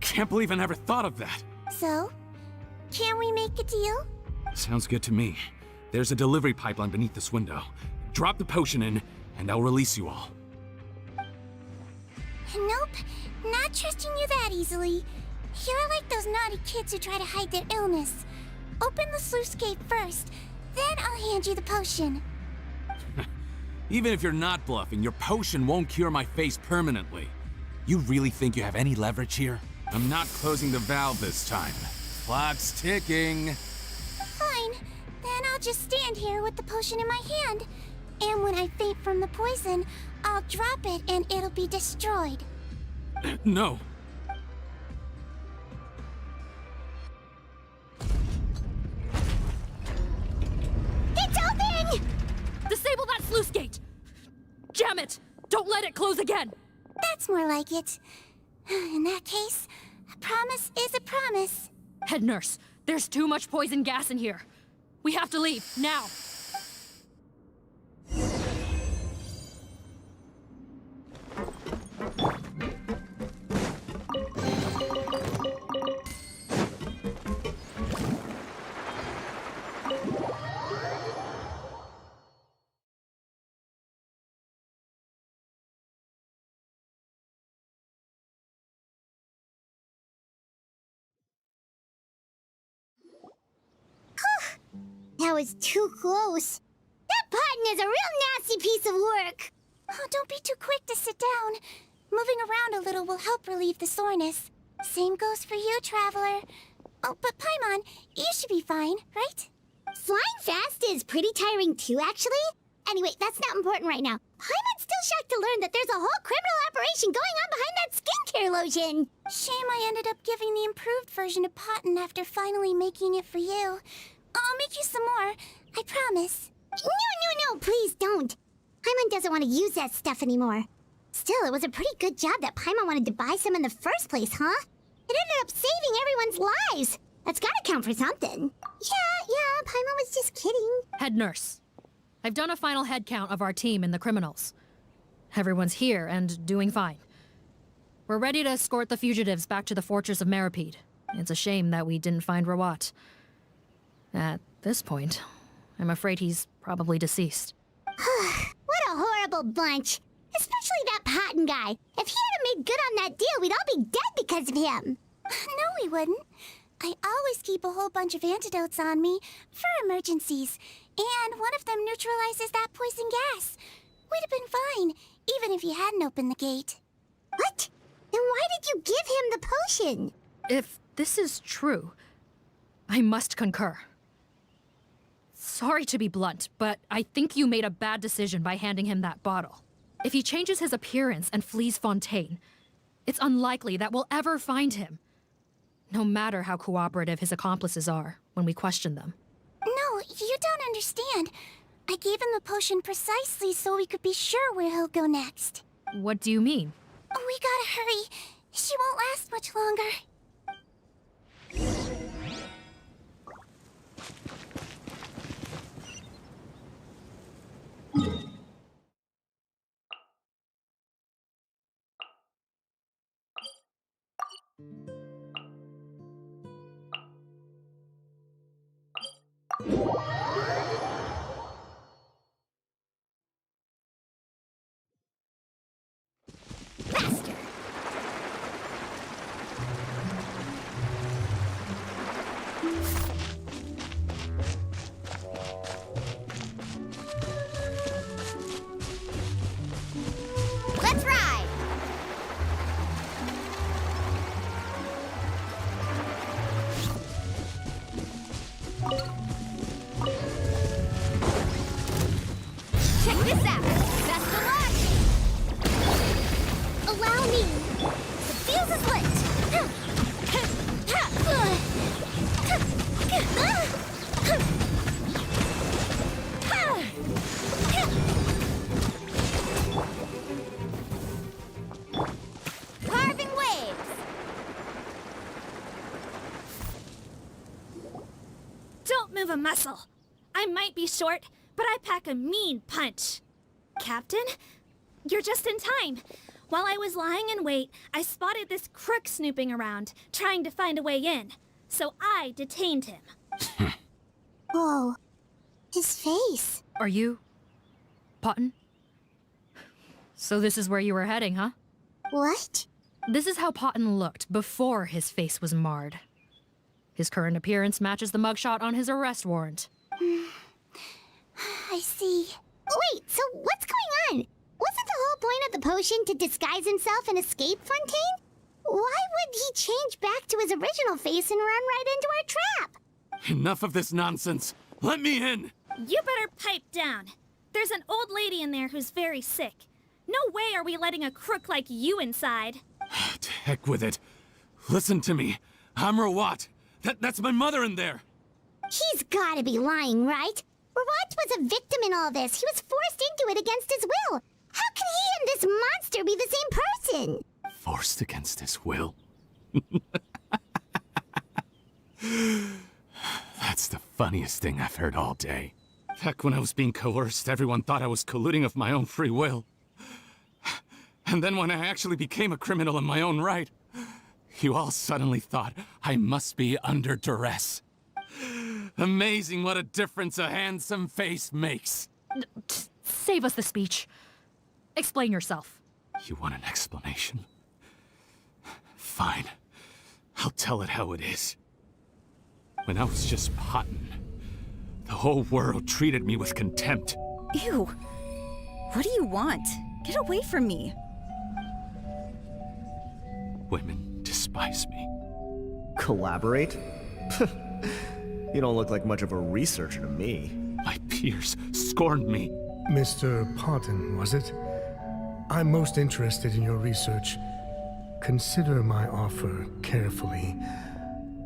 Can't believe I never thought of that. So, can we make a deal? Sounds good to me. There's a delivery pipeline beneath this window. Drop the potion in, and I'll release you all. Nope, not trusting you that easily. You're like those naughty kids who try to hide their illness. Open the sluice gate first, then I'll hand you the potion. Even if you're not bluffing, your potion won't cure my face permanently. You really think you have any leverage here? I'm not closing the valve this time. Clock's ticking. Fine, then I'll just stand here with the potion in my hand. And when I faint from the poison, I'll drop it and it'll be destroyed. No. It's open! Disable that sluice gate! Jam it! Don't let it close again! That's more like it. In that case, a promise is a promise. Head nurse, there's too much poison gas in here. We have to leave, now! That was too close. That Potton is a real nasty piece of work. Oh, don't be too quick to sit down. Moving around a little will help relieve the soreness. Same goes for you, Traveler. Oh, but Paimon, you should be fine, right? Flying fast is pretty tiring too, actually. Anyway, that's not important right now. Paimon's still shocked to learn that there's a whole criminal operation going on behind that skincare lotion. Shame I ended up giving the improved version to Potton after finally making it for you. I'll make you some more, I promise. No, please don't. Paimon doesn't want to use that stuff anymore. Still, it was a pretty good job that Paimon wanted to buy some in the first place, huh? It ended up saving everyone's lives. That's gotta count for something. Yeah, Paimon was just kidding. Head nurse, I've done a final head count of our team and the criminals. Everyone's here and doing fine. We're ready to escort the fugitives back to the fortress of Meripede. It's a shame that we didn't find Rawat. At this point, I'm afraid he's probably deceased. What a horrible bunch. Especially that Potton guy. If he hadn't made good on that deal, we'd all be dead because of him. No, we wouldn't. I always keep a whole bunch of antidotes on me for emergencies, and one of them neutralizes that poison gas. We'd have been fine, even if you hadn't opened the gate. What? Then why did you give him the potion? If this is true, I must concur. Sorry to be blunt, but I think you made a bad decision by handing him that bottle. If he changes his appearance and flees Fontaine, it's unlikely that we'll ever find him. No matter how cooperative his accomplices are when we question them. No, you don't understand. I gave him the potion precisely so we could be sure where he'll go next. What do you mean? We gotta hurry. She won't last much longer. Let's ride! Check this out. Best of luck. Allow me! The fuse is lit! Carving waves. Don't move a muscle. I might be short, but I pack a mean punch. Captain, you're just in time. While I was lying in wait, I spotted this crook snooping around, trying to find a way in. So I detained him. Whoa. His face. Are you... Potton? So this is where you were heading, huh? What? This is how Potton looked before his face was marred. His current appearance matches the mugshot on his arrest warrant. I see. Wait, so what's going on? Wasn't the whole point of the potion to disguise himself and escape Fontaine? Why would he change back to his original face and run right into our trap? Enough of this nonsense. Let me in. You better pipe down. There's an old lady in there who's very sick. No way are we letting a crook like you inside. To heck with it. Listen to me. I'm Rawat. That's my mother in there. He's gotta be lying, right? Rawat was a victim in all this. He was forced into it against his will. How can he and this monster be the same person? Forced against his will? That's the funniest thing I've heard all day. Heck, when I was being coerced, everyone thought I was colluding of my own free will. And then when I actually became a criminal in my own right, you all suddenly thought I must be under duress. Amazing what a difference a handsome face makes. Save us the speech. Explain yourself. You want an explanation? Fine. I'll tell it how it is. When I was just Potton, the whole world treated me with contempt. Ew. What do you want? Get away from me. Women despise me. Collaborate? You don't look like much of a researcher to me. My peers scorned me. Mr. Potton, was it? I'm most interested in your research. Consider my offer carefully.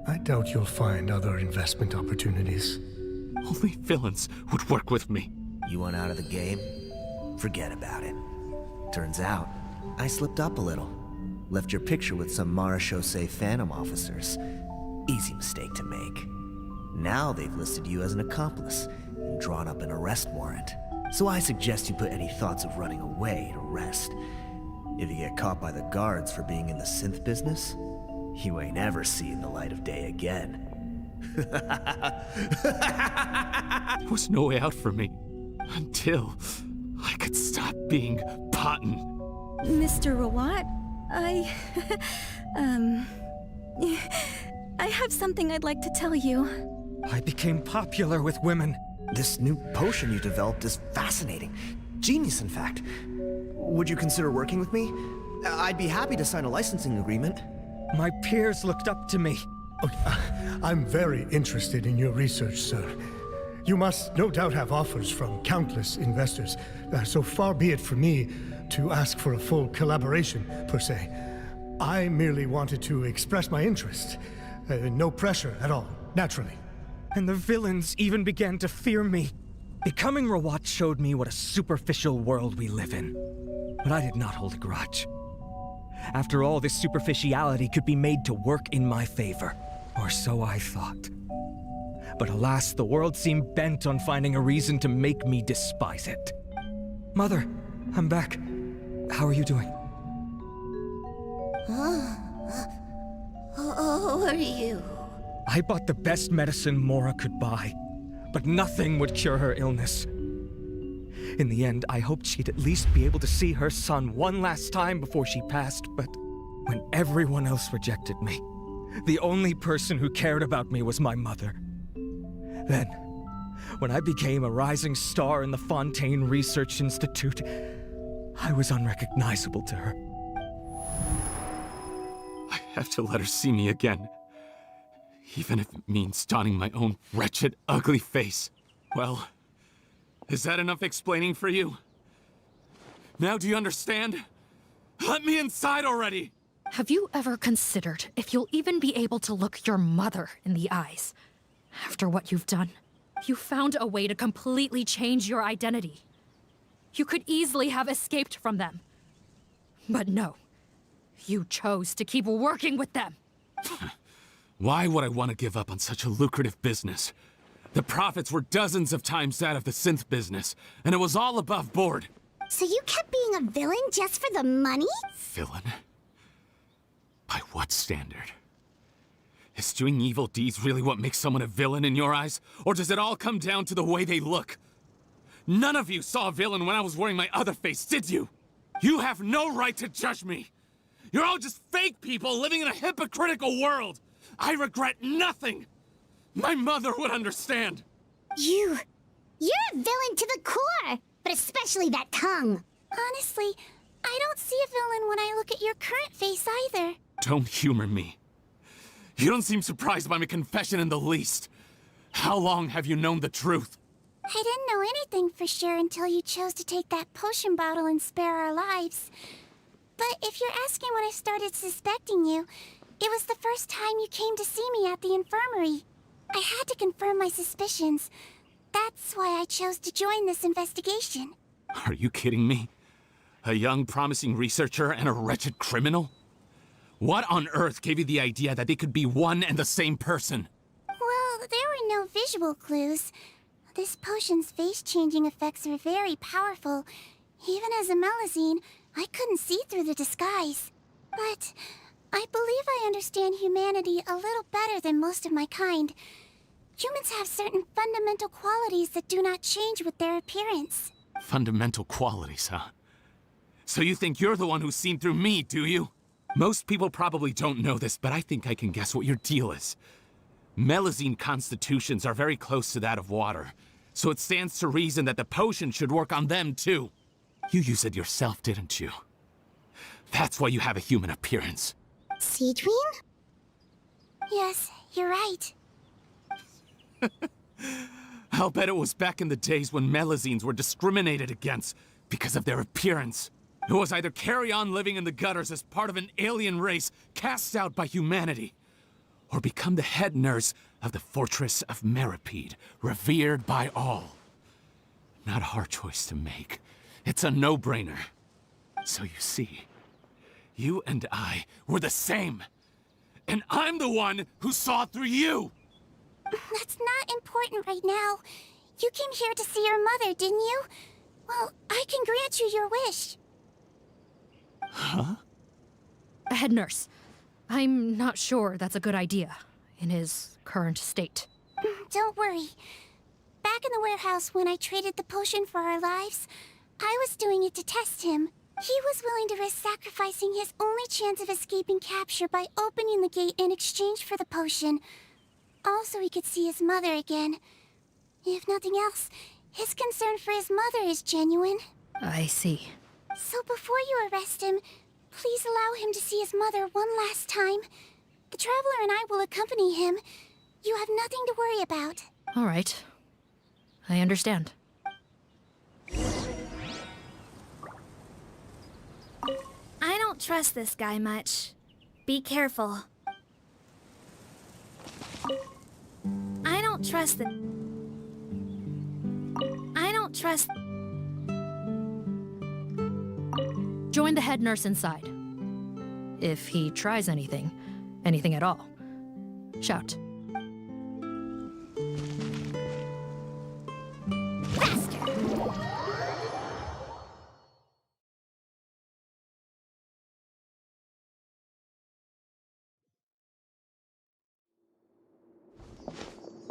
I doubt you'll find other investment opportunities. Only villains would work with me. You want out of the game? Forget about it. Turns out, I slipped up a little. Left your picture with some Marechaussee Phantom officers. Easy mistake to make. Now they've listed you as an accomplice and drawn up an arrest warrant. So I suggest you put any thoughts of running away to rest. If you get caught by the guards for being in the synth business, you ain't ever seeing the light of day again. There was no way out for me until I could stop being Potton. Mr. Rawat, I have something I'd like to tell you. I became popular with women. This new potion you developed is fascinating. Genius, in fact. Would you consider working with me? I'd be happy to sign a licensing agreement. My peers looked up to me. I'm very interested in your research, sir. You must no doubt have offers from countless investors. So far be it from me to ask for a full collaboration, per se. I merely wanted to express my interest. No pressure at all, naturally. And the villains even began to fear me. Becoming Rawat showed me what a superficial world we live in. But I did not hold a grudge. After all, this superficiality could be made to work in my favor. Or so I thought. But alas, the world seemed bent on finding a reason to make me despise it. Mother, I'm back. How are you doing? Who are you? I bought the best medicine Mora could buy, but nothing would cure her illness. In the end, I hoped she'd at least be able to see her son one last time before she passed, but when everyone else rejected me, the only person who cared about me was my mother. Then, when I became a rising star in the Fontaine Research Institute, I was unrecognizable to her. I have to let her see me again. Even if it means donning my own wretched, ugly face. Well, is that enough explaining for you? Now do you understand? Let me inside already! Have you ever considered if you'll even be able to look your mother in the eyes? After what you've done, you found a way to completely change your identity. You could easily have escaped from them. But no, you chose to keep working with them. Why would I want to give up on such a lucrative business? The profits were dozens of times that of the synth business, and it was all above board. So you kept being a villain just for the money? Villain? By what standard? Is doing evil deeds really what makes someone a villain in your eyes? Or does it all come down to the way they look? None of you saw a villain when I was wearing my other face, did you? You have no right to judge me! You're all just fake people living in a hypocritical world! I regret nothing! My mother would understand! You're a villain to the core, but especially that tongue. Honestly, I don't see a villain when I look at your current face either. Don't humor me. You don't seem surprised by my confession in the least. How long have you known the truth? I didn't know anything for sure until you chose to take that potion bottle and spare our lives. But if you're asking when I started suspecting you, it was the first time you came to see me at the infirmary. I had to confirm my suspicions. That's why I chose to join this investigation. Are you kidding me? A young, promising researcher and a wretched criminal? What on earth gave you the idea that they could be one and the same person? Well, there were no visual clues. This potion's face-changing effects are very powerful. Even as a Melazine, I couldn't see through the disguise. But I believe I understand humanity a little better than most of my kind. Humans have certain fundamental qualities that do not change with their appearance. Fundamental qualities, huh? So you think you're the one who's seen through me, do you? Most people probably don't know this, but I think I can guess what your deal is. Melazine constitutions are very close to that of water, so it stands to reason that the potion should work on them too. You use it yourself, didn't you? That's why you have a human appearance. Cedrine? Yes, you're right. I'll bet it was back in the days when Melazines were discriminated against because of their appearance. It was either carry on living in the gutters as part of an alien race cast out by humanity, or become the head nurse of the fortress of Meripede, revered by all. Not a hard choice to make. It's a no-brainer. So you see, you and I were the same. And I'm the one who saw through you! That's not important right now. You came here to see your mother, didn't you? Well, I can grant you your wish. Huh? Head nurse, I'm not sure that's a good idea in his current state. Don't worry. Back in the warehouse when I traded the potion for our lives, I was doing it to test him. He was willing to risk sacrificing his only chance of escaping capture by opening the gate in exchange for the potion. Also, he could see his mother again. If nothing else, his concern for his mother is genuine. I see. So before you arrest him, please allow him to see his mother one last time. The Traveler and I will accompany him. You have nothing to worry about. All right. I understand. I don't trust this guy much. Be careful. I don't trust the... I don't trust... Join the head nurse inside. If he tries anything at all, shout.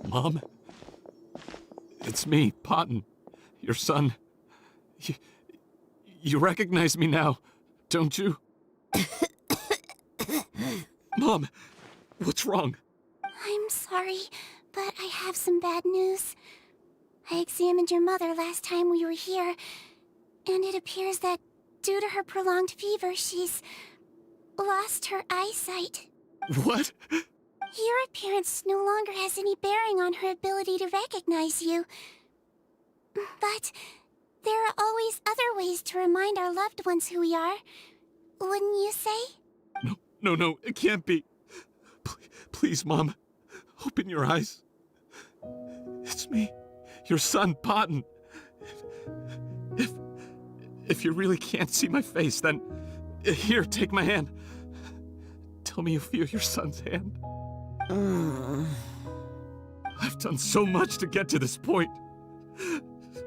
Mom? It's me, Potton, your son. You recognize me now, don't you? Mom, what's wrong? I'm sorry, but I have some bad news. I examined your mother last time we were here, and it appears that due to her prolonged fever, she's lost her eyesight. What? Your appearance no longer has any bearing on her ability to recognize you. But there are always other ways to remind our loved ones who we are. Wouldn't you say? No, it can't be. Please, Mom, open your eyes. It's me, your son, Potton. If you really can't see my face, then here, take my hand. Tell me you feel your son's hand. I've done so much to get to this point.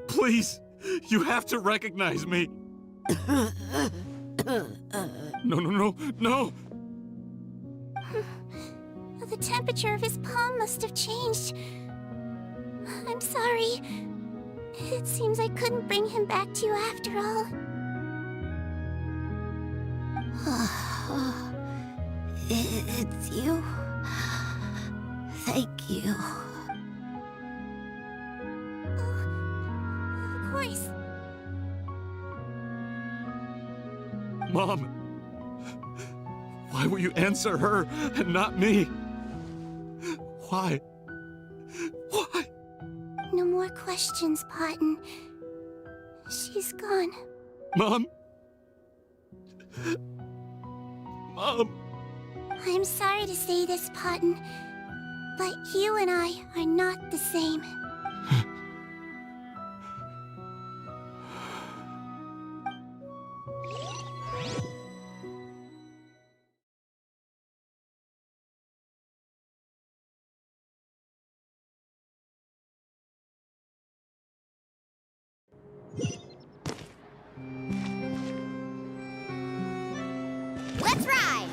Please, you have to recognize me. No. The temperature of his palm must have changed. I'm sorry. It seems I couldn't bring him back to you after all. It's you. Thank you. Of course. Mom, why will you answer her and not me? Why? Why? No more questions, Potton. She's gone. Mom? Mom? I'm sorry to say this, Potton, but you and I are not the same. Let's ride!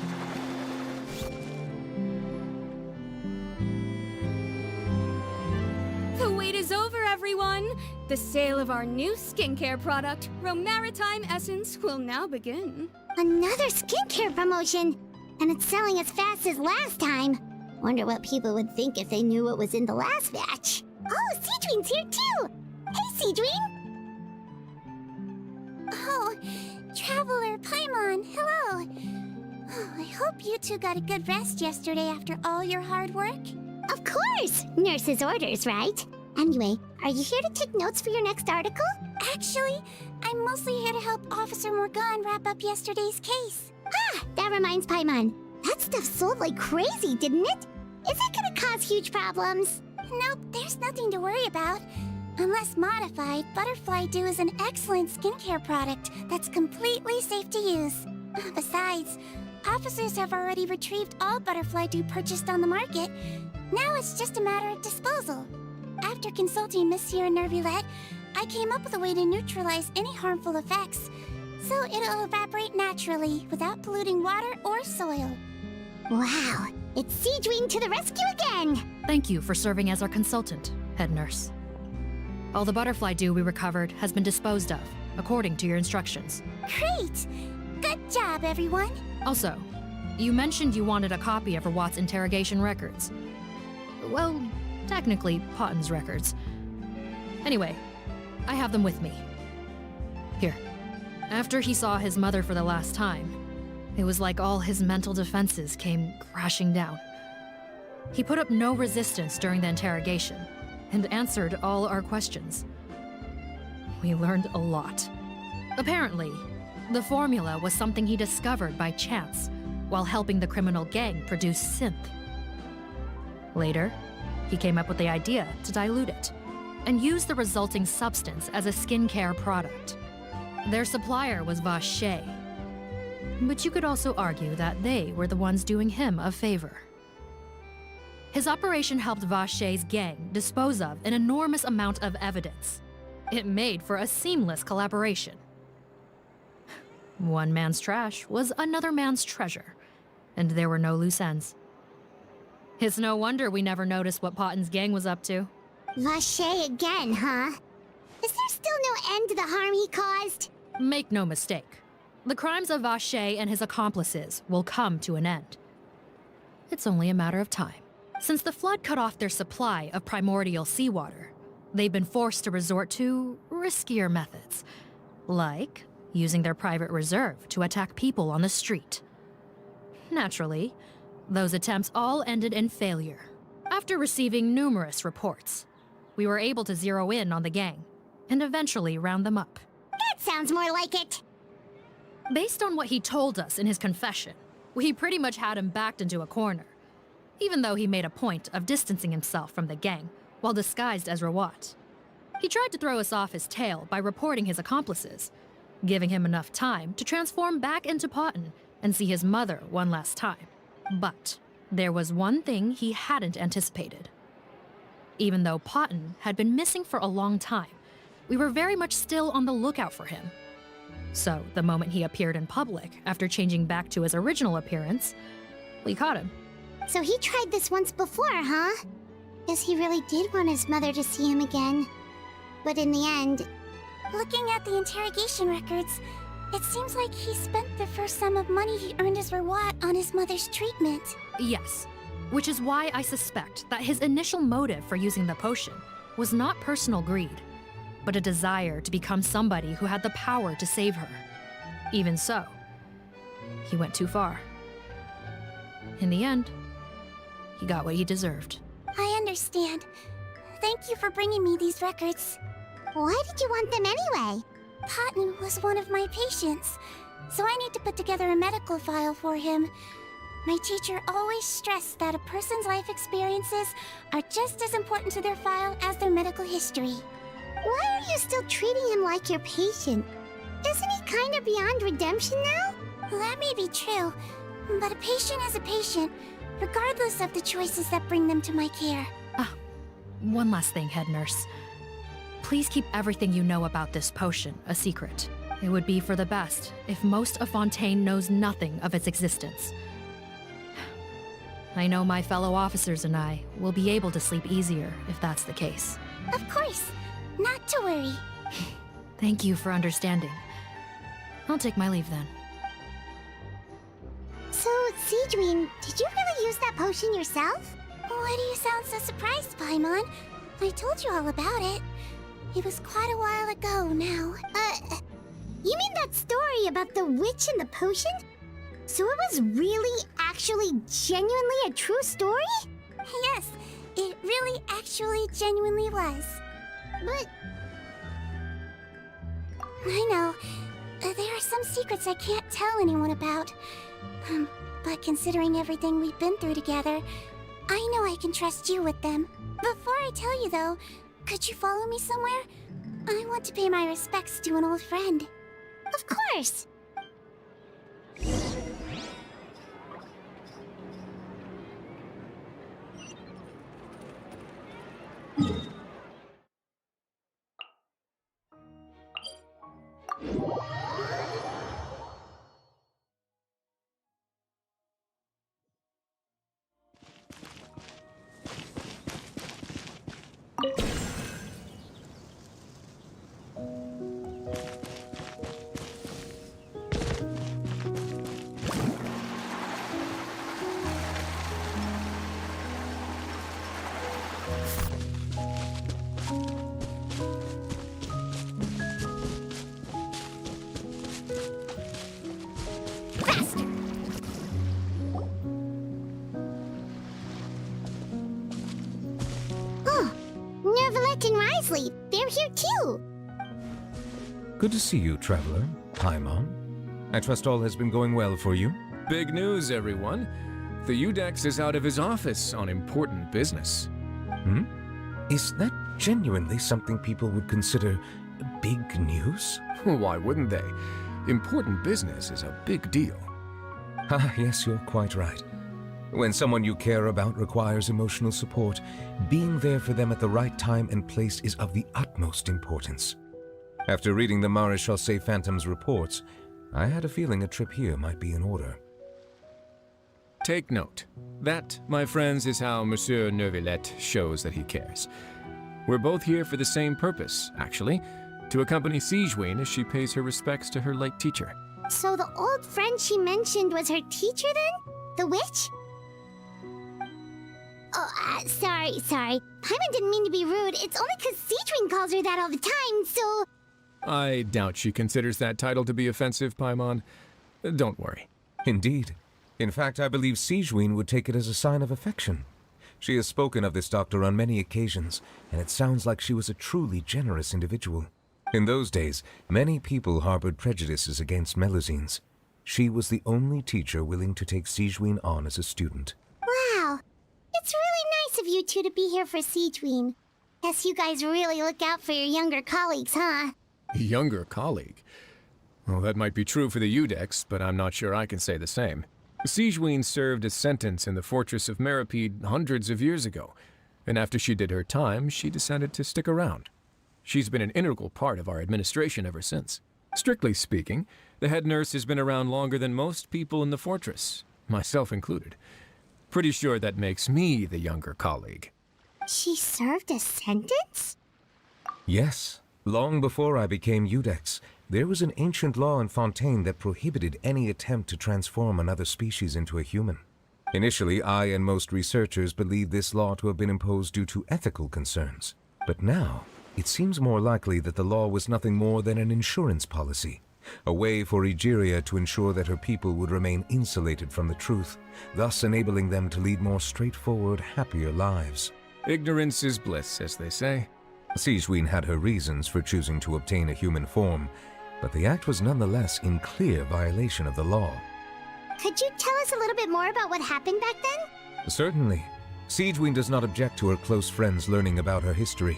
The wait is over, everyone! The sale of our new skincare product, Romaritime Essence, will now begin. Another skincare promotion! And it's selling as fast as last time. Wonder what people would think if they knew what was in the last batch. Oh, Seedween's here too! Hey, Seedween! Oh, Traveler Paimon, hello! Oh, I hope you two got a good rest yesterday after all your hard work. Of course! Nurse's orders, right? Anyway, are you here to take notes for your next article? Actually, I'm mostly here to help Officer Morgan wrap up yesterday's case. Ah, that reminds Paimon. That stuff sold like crazy, didn't it? Is it gonna cause huge problems? Nope, there's nothing to worry about. Unless modified, Butterfly Dew is an excellent skincare product that's completely safe to use. Besides, officers have already retrieved all Butterfly Dew purchased on the market. Now it's just a matter of disposal. After consulting Monsieur Nervulette, I came up with a way to neutralize any harmful effects, so it'll evaporate naturally without polluting water or soil. Wow, it's Seedween to the rescue again! Thank you for serving as our consultant, head nurse. All the butterfly dew we recovered has been disposed of, according to your instructions. Great! Good job, everyone! Also, you mentioned you wanted a copy of Rawat's interrogation records. Well, technically, Potton's records. Anyway, I have them with me. Here. After he saw his mother for the last time, it was like all his mental defenses came crashing down. He put up no resistance during the interrogation, and answered all our questions. We learned a lot. Apparently, the formula was something he discovered by chance while helping the criminal gang produce synth. Later, he came up with the idea to dilute it and use the resulting substance as a skincare product. Their supplier was Vache, but you could also argue that they were the ones doing him a favor. His operation helped Vache's gang dispose of an enormous amount of evidence. It made for a seamless collaboration. One man's trash was another man's treasure, and there were no loose ends. It's no wonder we never noticed what Potton's gang was up to. Vache again, huh? Is there still no end to the harm he caused? Make no mistake. The crimes of Vache and his accomplices will come to an end. It's only a matter of time. Since the flood cut off their supply of primordial seawater, they've been forced to resort to riskier methods, like using their private reserve to attack people on the street. Naturally, those attempts all ended in failure. After receiving numerous reports, we were able to zero in on the gang and eventually round them up. That sounds more like it. Based on what he told us in his confession, we pretty much had him backed into a corner, even though he made a point of distancing himself from the gang while disguised as Rawat. He tried to throw us off his tail by reporting his accomplices, giving him enough time to transform back into Potton and see his mother one last time. But there was one thing he hadn't anticipated. Even though Potton had been missing for a long time, we were very much still on the lookout for him. So, the moment he appeared in public, after changing back to his original appearance, we caught him. So he tried this once before, huh? Guess he really did want his mother to see him again. But in the end... Looking at the interrogation records, it seems like he spent the first sum of money he earned as reward on his mother's treatment. Yes, which is why I suspect that his initial motive for using the potion was not personal greed, but a desire to become somebody who had the power to save her. Even so, he went too far. In the end, he got what he deserved. I understand. Thank you for bringing me these records. Why did you want them anyway? Potton was one of my patients, so I need to put together a medical file for him. My teacher always stressed that a person's life experiences are just as important to their file as their medical history. Why are you still treating him like your patient? Isn't he kind of beyond redemption now? That may be true, but a patient is a patient, regardless of the choices that bring them to my care. One last thing, head nurse. Please keep everything you know about this potion a secret. It would be for the best if most of Fontaine knows nothing of its existence. I know my fellow officers and I will be able to sleep easier if that's the case. Of course. Not to worry. Thank you for understanding. I'll take my leave then. So, Seedween, did you really use that potion yourself? Why do you sound so surprised, Paimon? I told you all about it. It was quite a while ago now. You mean that story about the witch and the potion? So it was really, actually, genuinely a true story? Yes, it really, actually, genuinely was. But... I know. There are some secrets I can't tell anyone about. But considering everything we've been through together, I know I can trust you with them. Before I tell you, though, could you follow me somewhere? I want to pay my respects to an old friend. Of course! They're here too! Good to see you, Traveler. Paimon. I trust all has been going well for you? Big news, everyone. The Udex is out of his office on important business. Is that genuinely something people would consider big news? Why wouldn't they? Important business is a big deal. Ah, yes, you're quite right. When someone you care about requires emotional support, being there for them at the right time and place is of the utmost importance. After reading the Maréchal Phantom's reports, I had a feeling a trip here might be in order. Take note. That, my friends, is how Monsieur Neuvillette shows that he cares. We're both here for the same purpose, actually, to accompany Seedween as she pays her respects to her late teacher. So the old friend she mentioned was her teacher then? The witch? Oh, sorry. Paimon didn't mean to be rude. It's only because Seedween calls her that all the time, so... I doubt she considers that title to be offensive, Paimon. Don't worry. Indeed. In fact, I believe Seedween would take it as a sign of affection. She has spoken of this doctor on many occasions, and it sounds like she was a truly generous individual. In those days, many people harbored prejudices against Melusines. She was the only teacher willing to take Seedween on as a student. Wow. It's really nice of you two to be here for Seedween. Guess you guys really look out for your younger colleagues, huh? Younger colleague? Well, that might be true for the Udex, but I'm not sure I can say the same. Seedween served a sentence in the fortress of Meripede hundreds of years ago. and after she did her time, she decided to stick around. She's been an integral part of our administration ever since. Strictly speaking, the head nurse has been around longer than most people in the fortress, myself included. Pretty sure that makes me the younger colleague. She served a sentence? Yes. Long before I became Udex, there was an ancient law in Fontaine that prohibited any attempt to transform another species into a human. Initially, I and most researchers believed this law to have been imposed due to ethical concerns. But now, it seems more likely that the law was nothing more than an insurance policy, a way for Egeria to ensure that her people would remain insulated from the truth, thus enabling them to lead more straightforward, happier lives. Ignorance is bliss, as they say. Sigewinne had her reasons for choosing to obtain a human form, but the act was nonetheless in clear violation of the law. Could you tell us a little bit more about what happened back then? Certainly. Sigewinne does not object to her close friends learning about her history.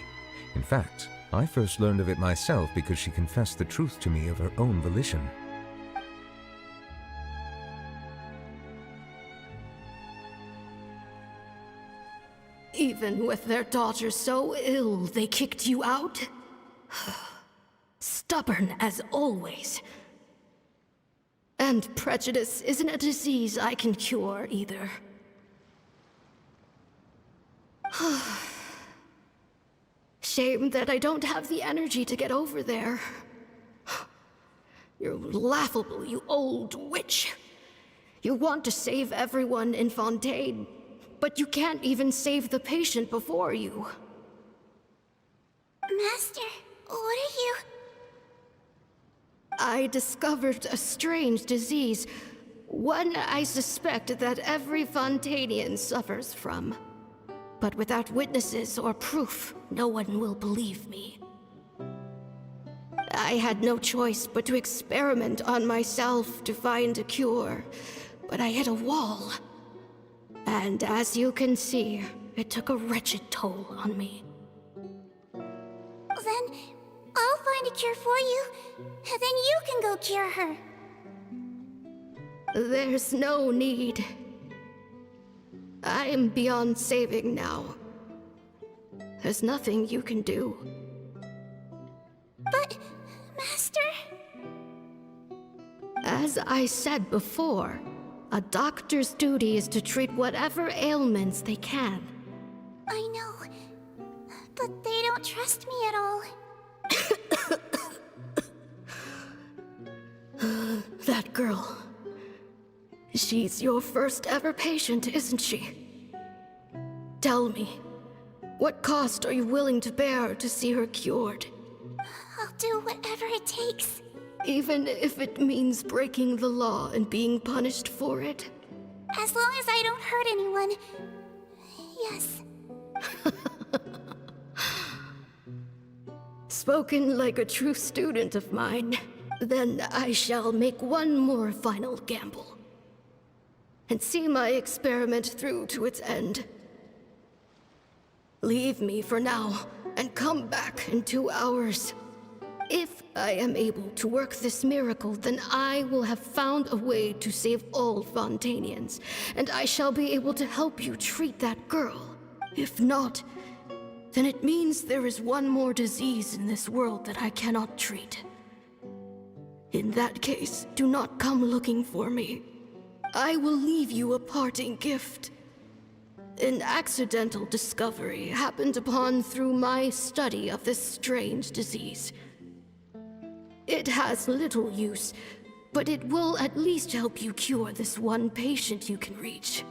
In fact, I first learned of it myself because she confessed the truth to me of her own volition. Even with their daughter so ill, they kicked you out? Stubborn as always. And prejudice isn't a disease I can cure either. Shame that I don't have the energy to get over there. You're laughable, you old witch. You want to save everyone in Fontaine, but you can't even save the patient before you. Master, what are you... I discovered a strange disease, one I suspect that every Fontainian suffers from. But without witnesses or proof, no one will believe me. I had no choice but to experiment on myself to find a cure, but I hit a wall. And as you can see, it took a wretched toll on me. Then I'll find a cure for you, and then you can go cure her. There's no need. I'm beyond saving now. There's nothing you can do. But, Master... As I said before, a doctor's duty is to treat whatever ailments they can. I know, but they don't trust me at all. That girl. She's your first ever patient, isn't she? Tell me, what cost are you willing to bear to see her cured? I'll do whatever it takes. Even if it means breaking the law and being punished for it? As long as I don't hurt anyone. Yes. Spoken like a true student of mine. Then I shall make one more final gamble. And see my experiment through to its end. Leave me for now, and come back in 2 hours. If I am able to work this miracle, then I will have found a way to save all Fontainians, and I shall be able to help you treat that girl. If not, then it means there is one more disease in this world that I cannot treat. In that case, do not come looking for me. I will leave you a parting gift. An accidental discovery happened upon through my study of this strange disease. It has little use, but it will at least help you cure this one patient you can reach.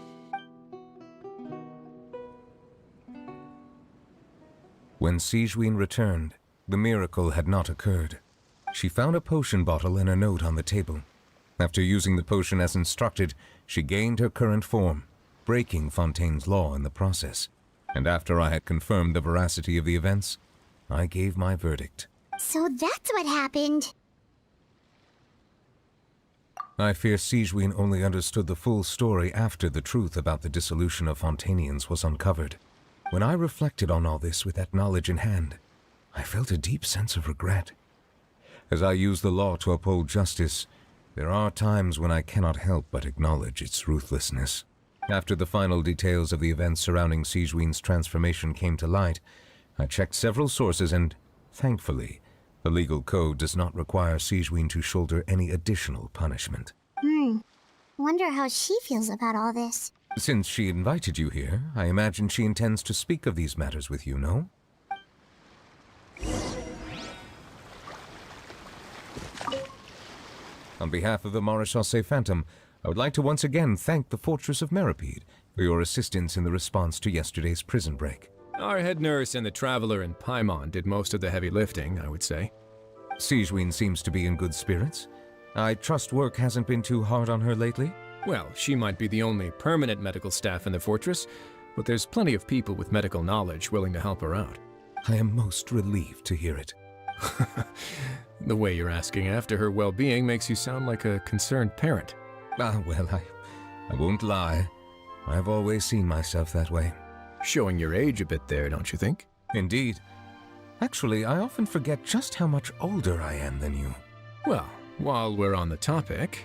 When Sigewinne returned, the miracle had not occurred. She found a potion bottle and a note on the table. After using the potion as instructed, she gained her current form, breaking Fontaine's law in the process. And after I had confirmed the veracity of the events, I gave my verdict. So that's what happened. I fear Sigewinne only understood the full story after the truth about the dissolution of Fontainians was uncovered. When I reflected on all this with that knowledge in hand, I felt a deep sense of regret. As I use the law to uphold justice, there are times when I cannot help but acknowledge its ruthlessness. After the final details of the events surrounding Sigewin's transformation came to light, I checked several sources and, thankfully, the legal code does not require Sigewin to shoulder any additional punishment. Wonder how she feels about all this. Since she invited you here, I imagine she intends to speak of these matters with you, no? On behalf of the Maréchaussée Phantom, I would like to once again thank the Fortress of Meripede for your assistance in the response to yesterday's prison break. Our head nurse and the Traveler in Paimon did most of the heavy lifting, I would say. Sigewin seems to be in good spirits. I trust work hasn't been too hard on her lately? Well, she might be the only permanent medical staff in the fortress, but there's plenty of people with medical knowledge willing to help her out. I am most relieved to hear it. The way you're asking after her well-being makes you sound like a concerned parent. Well, I won't lie. I've always seen myself that way. Showing your age a bit there, don't you think? Indeed. Actually, I often forget just how much older I am than you. Well, while we're on the topic,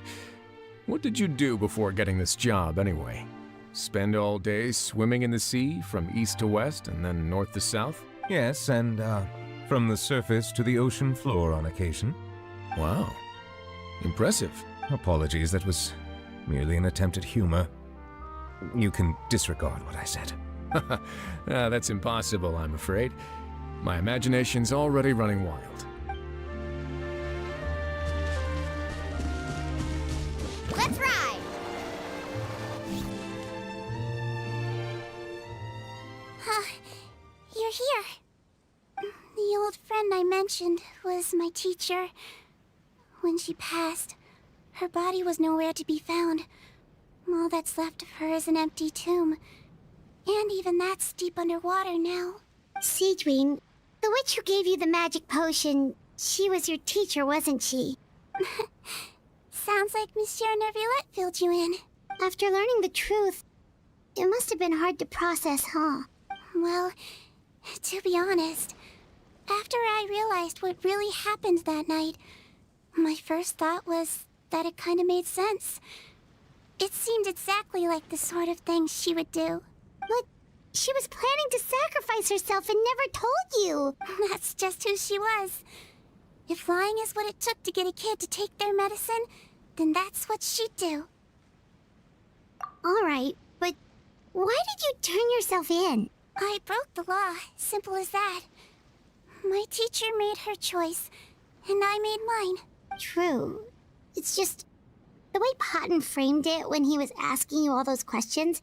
what did you do before getting this job anyway? Spend all day swimming in the sea from east to west and then north to south? Yes, and from the surface to the ocean floor on occasion. Wow. Impressive. Apologies, that was merely an attempt at humor. You can disregard what I said. That's impossible, I'm afraid. My imagination's already running wild. Let's ride! You're here. The old friend I mentioned was my teacher. When she passed, her body was nowhere to be found. All that's left of her is an empty tomb. And even that's deep underwater now. Sigewin, the witch who gave you the magic potion, she was your teacher, wasn't she? Sounds like Monsieur Neuvillette filled you in. After learning the truth, it must have been hard to process, huh? Well, to be honest, after I realized what really happened that night, my first thought was that it kind of made sense. It seemed exactly like the sort of thing she would do. But she was planning to sacrifice herself and never told you. That's just who she was. If lying is what it took to get a kid to take their medicine, then that's what she'd do. All right, but why did you turn yourself in? I broke the law, simple as that. My teacher made her choice, and I made mine. True. It's just the way Potton framed it when he was asking you all those questions,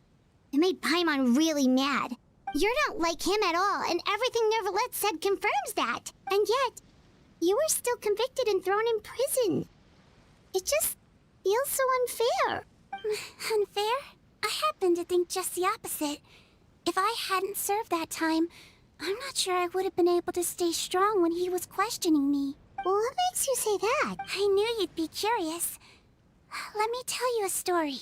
it made Paimon really mad. You're not like him at all, and everything Neuvillette said confirms that. And yet, you were still convicted and thrown in prison. It just feels so unfair. Unfair? I happen to think just the opposite. If I hadn't served that time, I'm not sure I would have been able to stay strong when he was questioning me. What makes you say that? I knew you'd be curious. Let me tell you a story.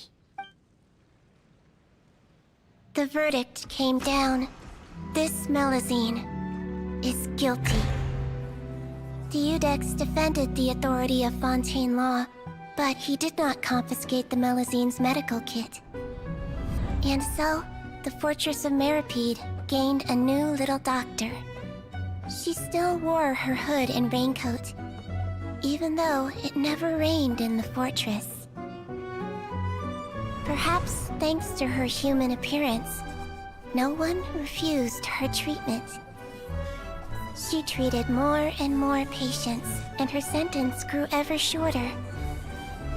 The verdict came down. This Melusine is guilty. The Iudex defended the authority of Fontaine law, but he did not confiscate the Melusine's medical kit. And so, the Fortress of Meripede gained a new little doctor. She still wore her hood and raincoat, even though it never rained in the fortress. Perhaps thanks to her human appearance, no one refused her treatment. She treated more and more patients, and her sentence grew ever shorter.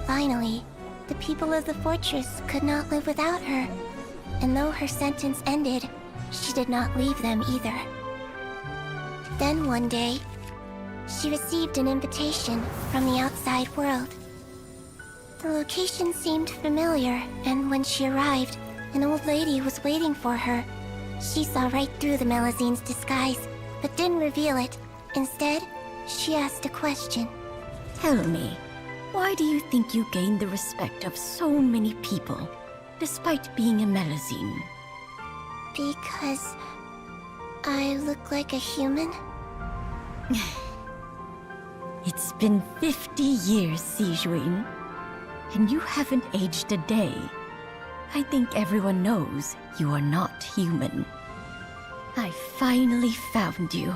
Finally, the people of the fortress could not live without her, and though her sentence ended, she did not leave them either. Then one day, she received an invitation from the outside world. The location seemed familiar, and when she arrived, an old lady was waiting for her. She saw right through the Melusine's disguise, but didn't reveal it. Instead, she asked a question. Tell me, why do you think you gained the respect of so many people, despite being a Melusine? Because I look like a human? It's been 50 years, Sigewin, and you haven't aged a day. I think everyone knows you are not human. I finally found you,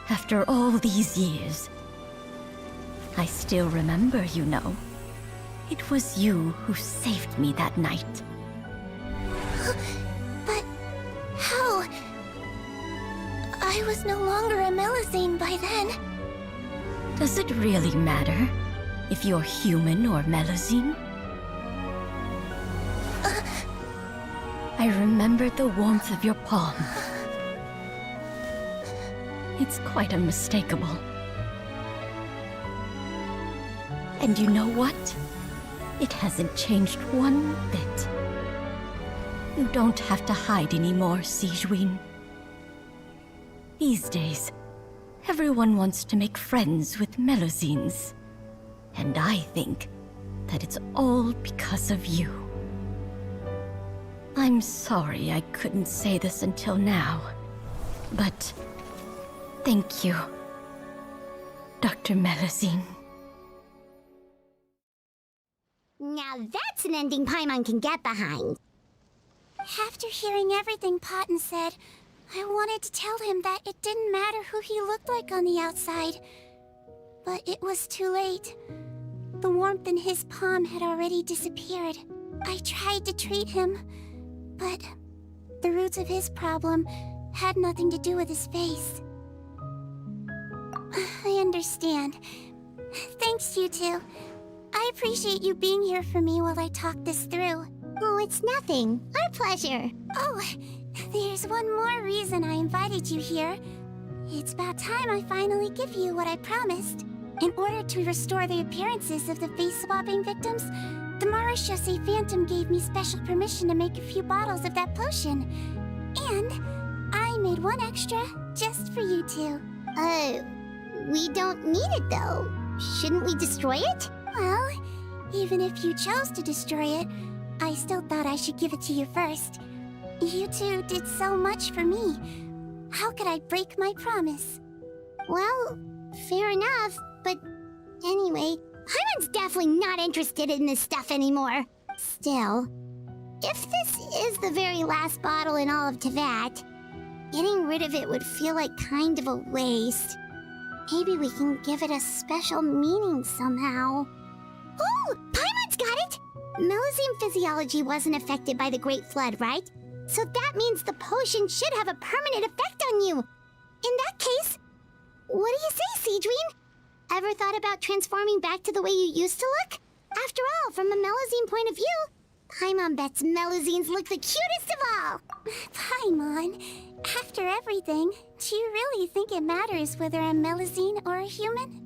after all these years. I still remember, you know. It was you who saved me that night. But how? I was no longer a Melusine by then. Does it really matter if you're human or Melusine? I remember the warmth of your palm. It's quite unmistakable. And you know what? It hasn't changed one bit. You don't have to hide anymore, Sigewinne. These days, everyone wants to make friends with Melusines. And I think that it's all because of you. I'm sorry I couldn't say this until now, but thank you, Dr. Melusine. Now that's an ending Paimon can get behind. After hearing everything Potten said, I wanted to tell him that it didn't matter who he looked like on the outside. But it was too late. The warmth in his palm had already disappeared. I tried to treat him, but the roots of his problem had nothing to do with his face. I understand. Thanks, you two. I appreciate you being here for me while I talk this through. Oh, it's nothing. Our pleasure. Oh, there's one more reason I invited you here. It's about time I finally give you what I promised. In order to restore the appearances of the face-swapping victims, the Marechaussee Phantom gave me special permission to make a few bottles of that potion. And I made one extra just for you two. We don't need it though. Shouldn't we destroy it? Well, even if you chose to destroy it, I still thought I should give it to you first. You two did so much for me. How could I break my promise? Well, fair enough, but anyway, Paimon's definitely not interested in this stuff anymore. Still, if this is the very last bottle in all of Teyvat, getting rid of it would feel like kind of a waste. Maybe we can give it a special meaning somehow. Oh, Paimon's got it! Melusine physiology wasn't affected by the Great Flood, right? So that means the potion should have a permanent effect on you. In that case, what do you say, Sigewinne? Ever thought about transforming back to the way you used to look? After all, from a Melusine point of view, Paimon bets Melusines look the cutest of all. Paimon, after everything, do you really think it matters whether I'm Melusine or a human?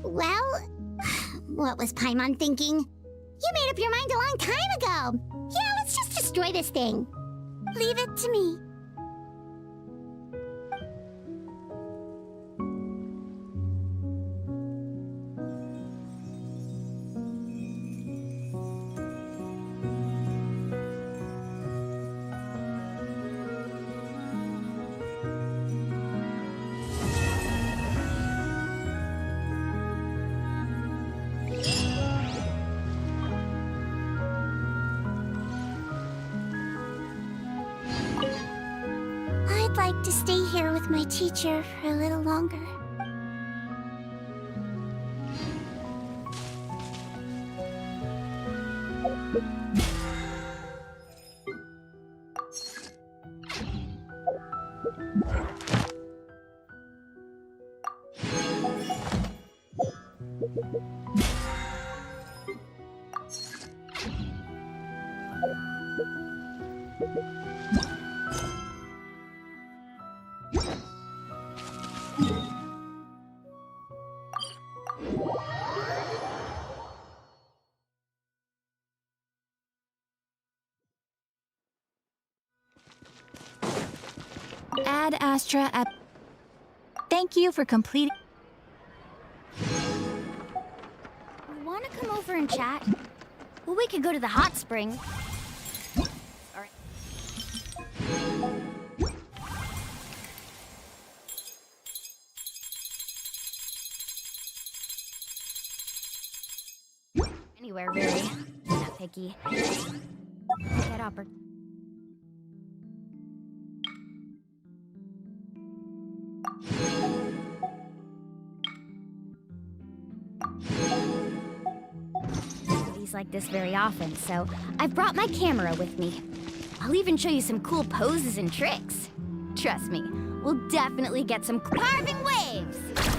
Well, what was Paimon thinking? You made up your mind a long time ago. Yeah, let's just destroy this thing. Leave it to me. I'd like to stay here with my teacher for a little longer. Ad Astra at... Thank you for completing... Wanna come over and chat? Well, we could go to the hot spring. Sorry. Anywhere, really. Nothing. picky. Get up or... like this very often, so I've brought my camera with me. I'll even show you some cool poses and tricks. Trust me, we'll definitely get some carving waves!